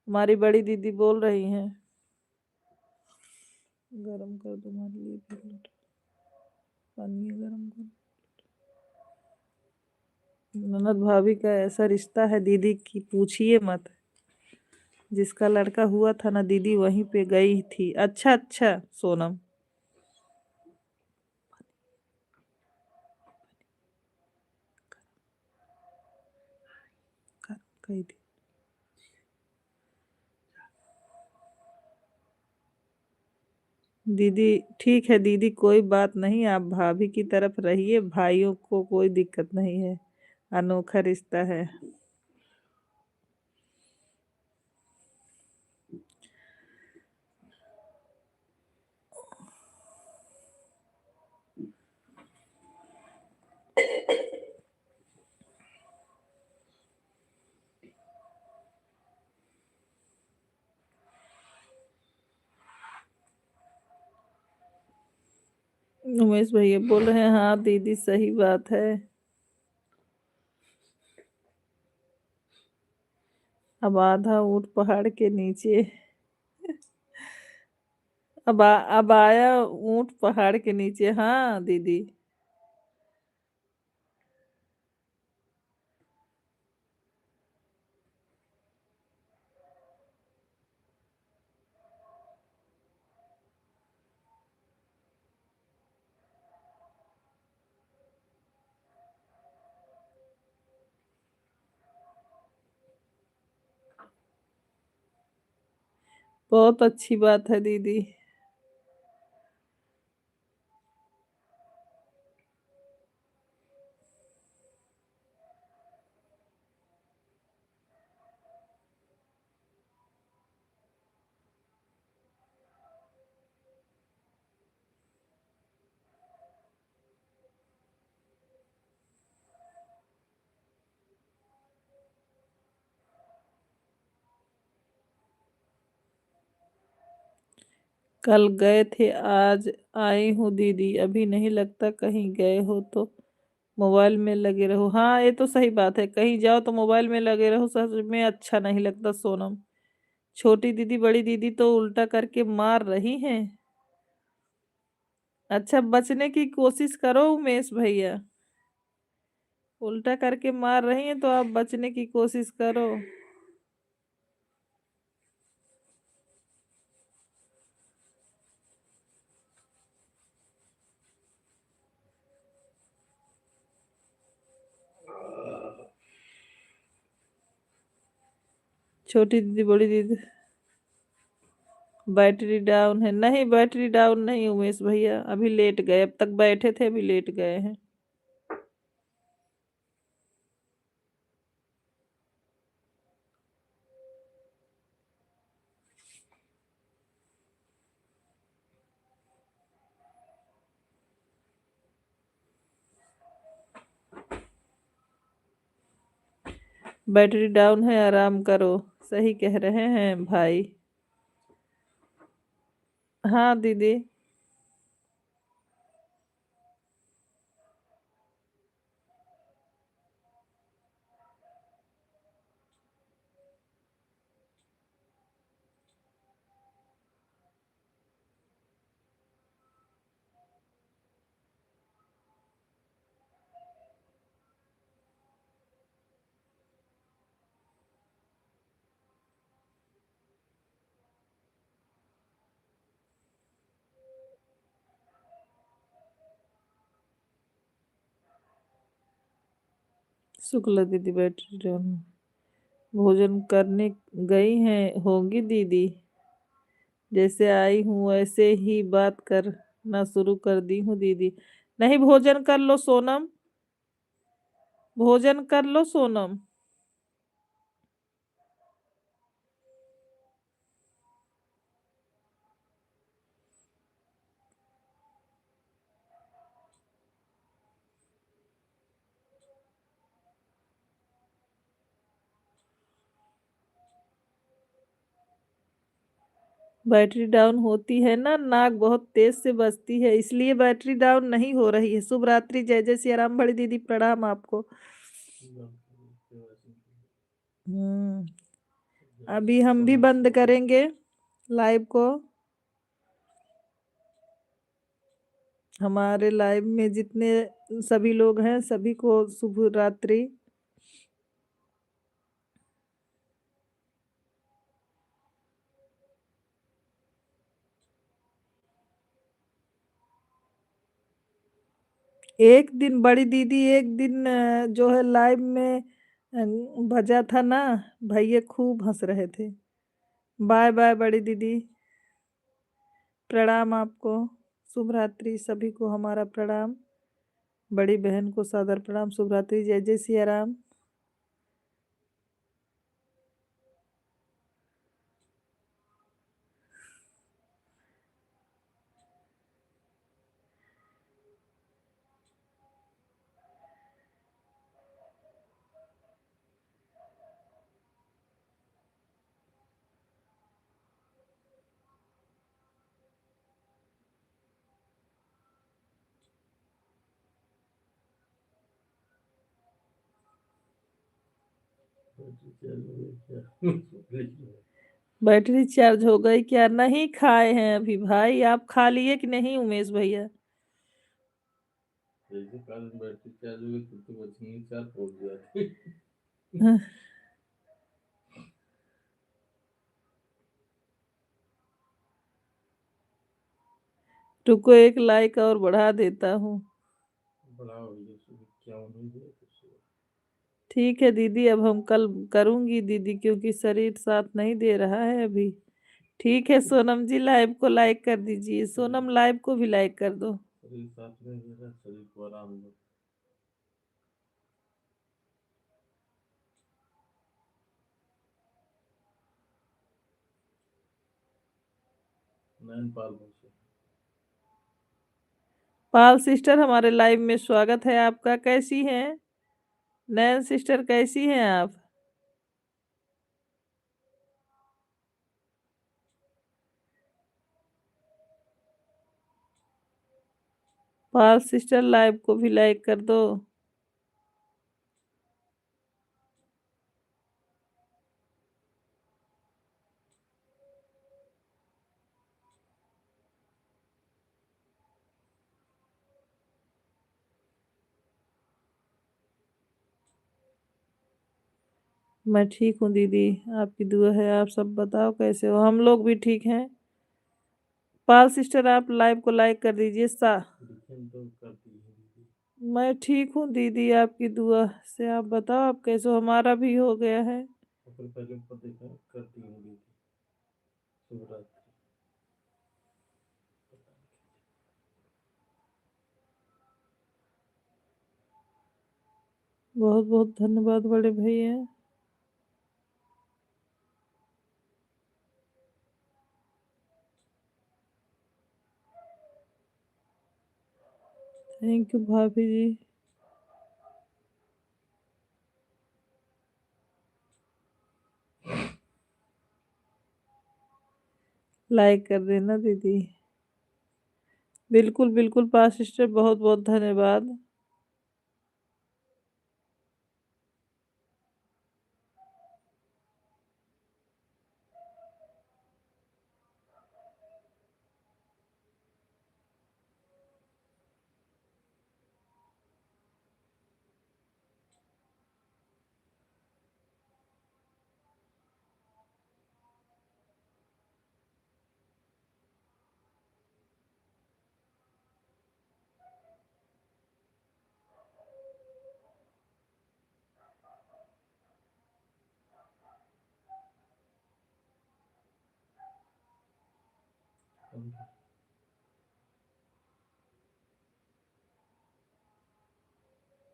हमारी बड़ी दीदी बोल रही हैं। गरम कर दो हमारे लिए भी लोटा, पानी है गरम कर। ननद भाभी का ऐसा रिश्ता है दीदी की पूछिए मत। जिसका लड़का हुआ था ना दीदी वहीं पे गई थी। अच्छा अच्छा सोनम, गई थी दीदी। ठीक है दीदी, कोई बात नहीं, आप भाभी की तरफ रहिए, भाइयों को कोई दिक्कत नहीं है, अनोखा रिश्ता है। उमेश भैया बोल रहे हैं हाँ दीदी सही बात है। अब आधा ऊंट पहाड़ के नीचे। अब आया ऊंट पहाड़ के नीचे, हाँ दीदी। बहुत अच्छी बात है दीदी। कल गए थे, आज आई हूँ दीदी। अभी नहीं लगता कहीं गए हो तो मोबाइल में लगे रहो। हाँ ये तो सही बात है, कहीं जाओ तो मोबाइल में लगे रहो, सच में अच्छा नहीं लगता सोनम। छोटी दीदी बड़ी दीदी तो उल्टा करके मार रही हैं। अच्छा बचने की कोशिश करो उमेश भैया। उल्टा करके मार रही हैं तो आप बचने की कोशिश करो। छोटी दीदी बड़ी दीदी। बैटरी डाउन है? नहीं बैटरी डाउन नहीं उमेश भैया, अभी लेट गए, अब तक बैठे थे अभी लेट गए हैं। बैटरी डाउन है, आराम करो। सही कह रहे हैं भाई। हाँ दीदी। शुक्ला दीदी बैटरी डाउन। भोजन करने गई हैं होंगी दीदी। जैसे आई हूँ वैसे ही बात करना शुरू कर दी हूँ दीदी। नहीं भोजन कर लो सोनम, भोजन कर लो सोनम। बैटरी डाउन होती है ना, नाक बहुत तेज से बजती है, इसलिए बैटरी डाउन नहीं हो रही है। शुभ रात्रि, जय जय सिया राम। बड़ी दीदी प्रणाम आपको। अभी हम भी बंद करेंगे लाइव को। हमारे लाइव में जितने सभी लोग हैं सभी को शुभ रात्रि। एक दिन बड़ी दीदी, एक दिन जो है लाइव में बजा था ना, भैया खूब हंस रहे थे। बाय बाय बड़ी दीदी, प्रणाम आपको। शुभ रात्रि, सभी को हमारा प्रणाम। बड़ी बहन को सादर प्रणाम। शुभ रात्रि, जय जय सिया राम। बैटरी चार्ज हो गई क्या? नहीं खाए हैं अभी भाई, आप खा लिए कि नहीं उमेश भैया? बैटरी चार्ज हो गई तो बचेंगे 4 पहुंच जाते। रुको, एक लाइक और बढ़ा देता हूँ। ठीक है दीदी, अब हम कल करूंगी दीदी, क्योंकि शरीर साथ नहीं दे रहा है अभी। ठीक है सोनम जी, लाइव को लाइक कर दीजिए। सोनम लाइव को भी लाइक कर दो। शरीर साथ नहीं दे रहा, शरीर को आराम दो। पाल सिस्टर, हमारे लाइव में स्वागत है आपका। कैसी हैं नैन सिस्टर, कैसी हैं आप? पाल सिस्टर, लाइव को भी लाइक कर दो। मैं ठीक हूँ दीदी, आपकी दुआ है। आप सब बताओ कैसे हो? हम लोग भी ठीक हैं। पाल सिस्टर, आप लाइव को लाइक कर दीजिए। मैं ठीक हूँ दीदी, आपकी दुआ से। आप बताओ आप कैसे हो? हमारा भी हो गया है। बहुत बहुत धन्यवाद बड़े भैया। थैंक यू भाभी जी। लाइक कर देना दीदी। बिल्कुल बिल्कुल पाल सिस्टर, बहुत बहुत धन्यवाद।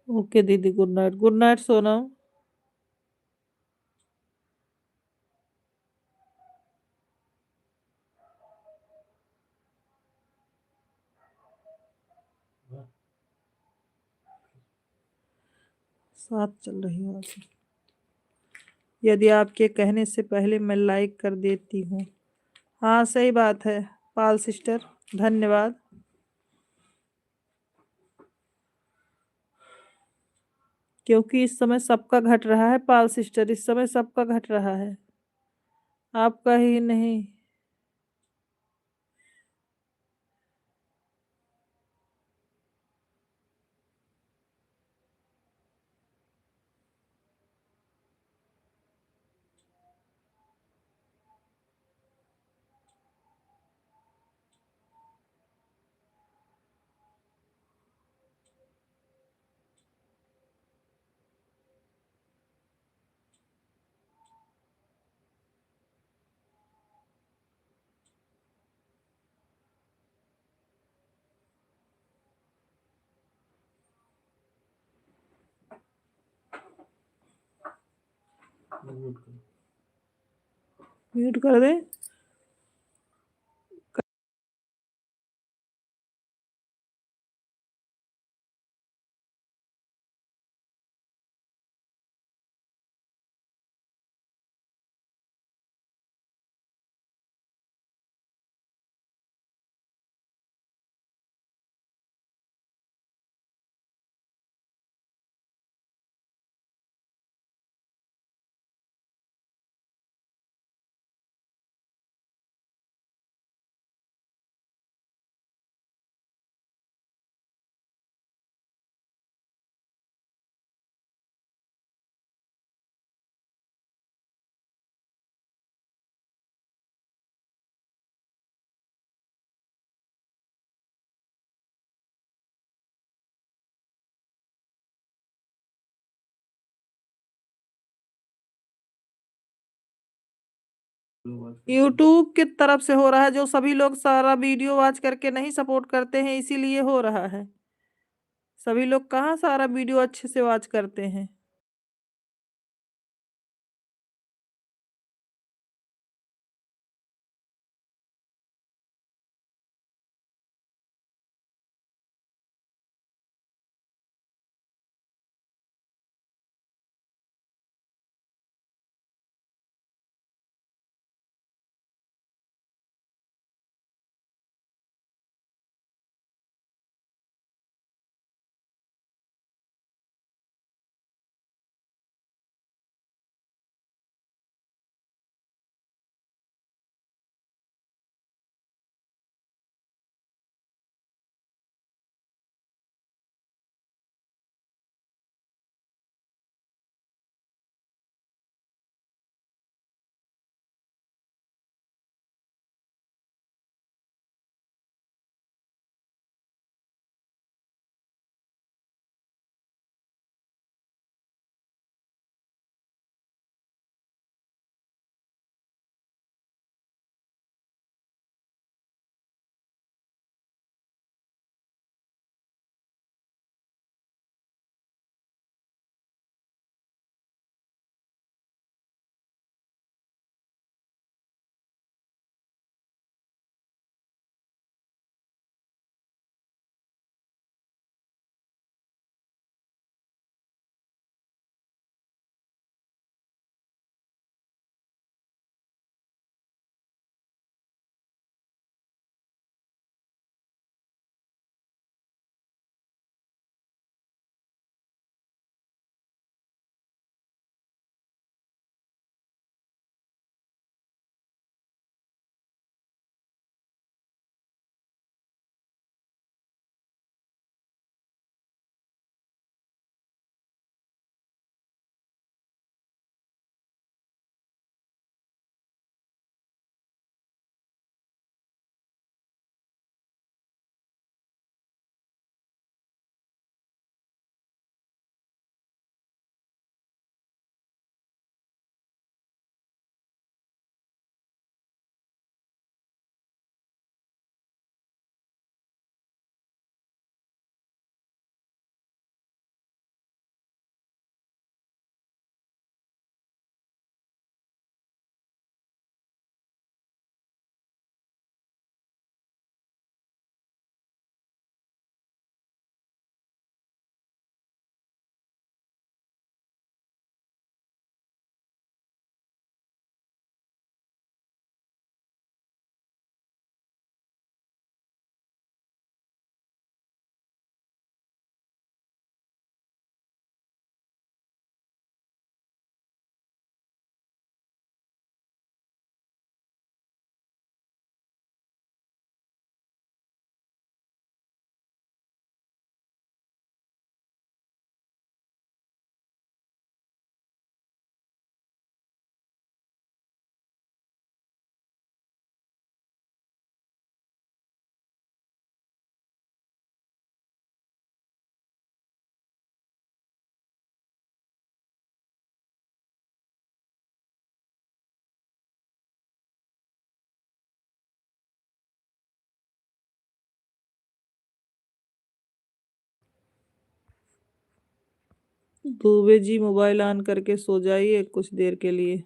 ओके दीदी, good night. Good night Sonam. साथ चल रही हूँ आज। यदि आपके कहने से पहले मैं लाइक कर देती हूँ, हाँ, सही बात है पाल सिस्टर, धन्यवाद। क्योंकि इस समय सबका घट रहा है पाल सिस्टर, इस समय सबका घट रहा है, आपका ही नहीं। म्यूट कर दे। यूट्यूब की तरफ से हो रहा है, जो सभी लोग सारा वीडियो वॉच करके नहीं सपोर्ट करते हैं, इसीलिए हो रहा है। सभी लोग कहाँ सारा वीडियो अच्छे से वॉच करते हैं। दुबे जी मोबाइल ऑन करके सो जाइए कुछ देर के लिए।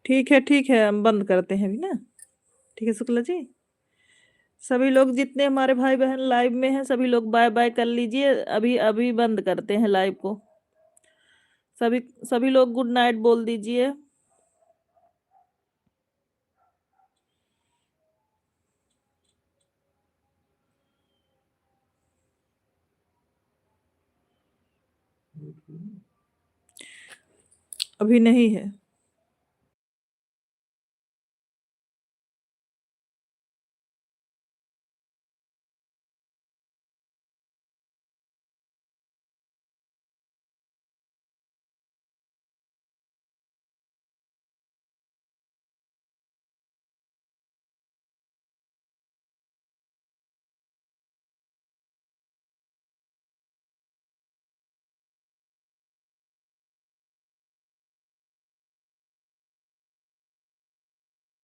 ठीक है, हम बंद करते हैं अभी ना। ठीक है शुक्ला जी। सभी लोग जितने हमारे भाई बहन लाइव में हैं सभी लोग बाय बाय कर लीजिए, अभी अभी बंद करते हैं लाइव को। सभी सभी लोग गुड नाइट बोल दीजिए। अभी नहीं है।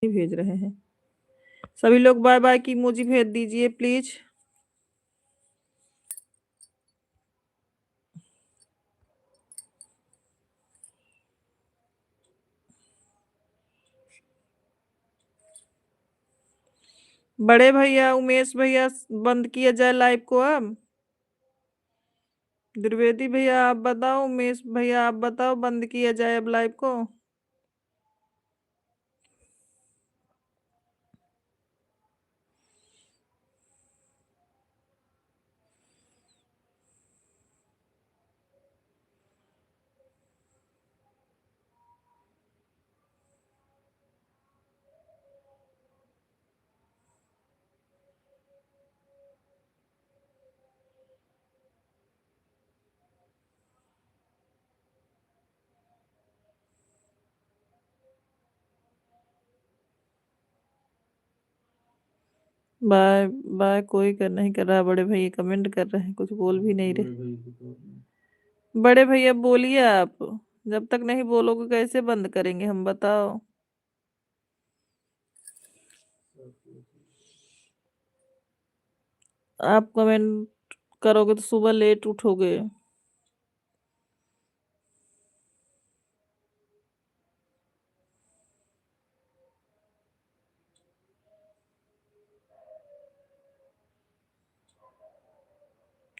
नहीं भेज रहे हैं। सभी लोग बाय बाय की इमोजी भेज दीजिए प्लीज। बड़े भैया उमेश भैया बंद किया जाए लाइव को अब। द्विवेदी भैया आप बताओ, उमेश भैया आप बताओ बंद किया जाए अब लाइव को। बाय बाय कोई कर नहीं कर रहा। बड़े भैया कमेंट कर रहे हैं, कुछ बोल भी नहीं रहे। बड़े भैया बोलिए आप। जब तक नहीं बोलोगे कैसे बंद करेंगे हम, बताओ। आप कमेंट करोगे तो सुबह लेट उठोगे।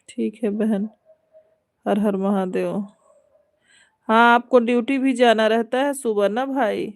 ठीक है बहन। हर हर महादेव। हाँ आपको ड्यूटी भी जाना रहता है सुबह ना भाई।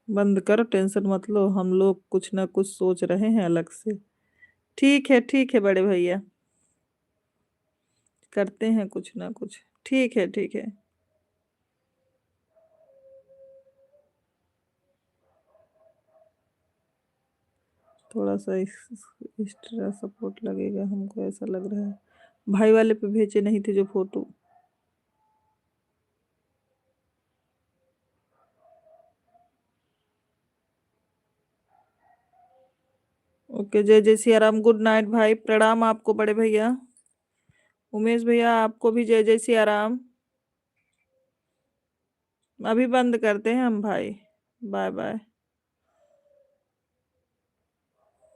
बंद करो, टेंशन मत लो, हम लोग कुछ ना कुछ सोच रहे हैं अलग से। ठीक है बड़े भैया, करते हैं कुछ ना कुछ। ठीक है, ठीक है। थोड़ा सा एक्स्ट्रा सपोर्ट लगेगा हमको, ऐसा लग रहा है। भाई वाले पे भेजे नहीं थे जो फोटो। ओके, जय जय सिया राम, गुड नाइट भाई, प्रणाम आपको बड़े भैया। उमेश भैया आपको भी जय जय सिया राम। अभी बंद करते हैं हम भाई, बाय बाय।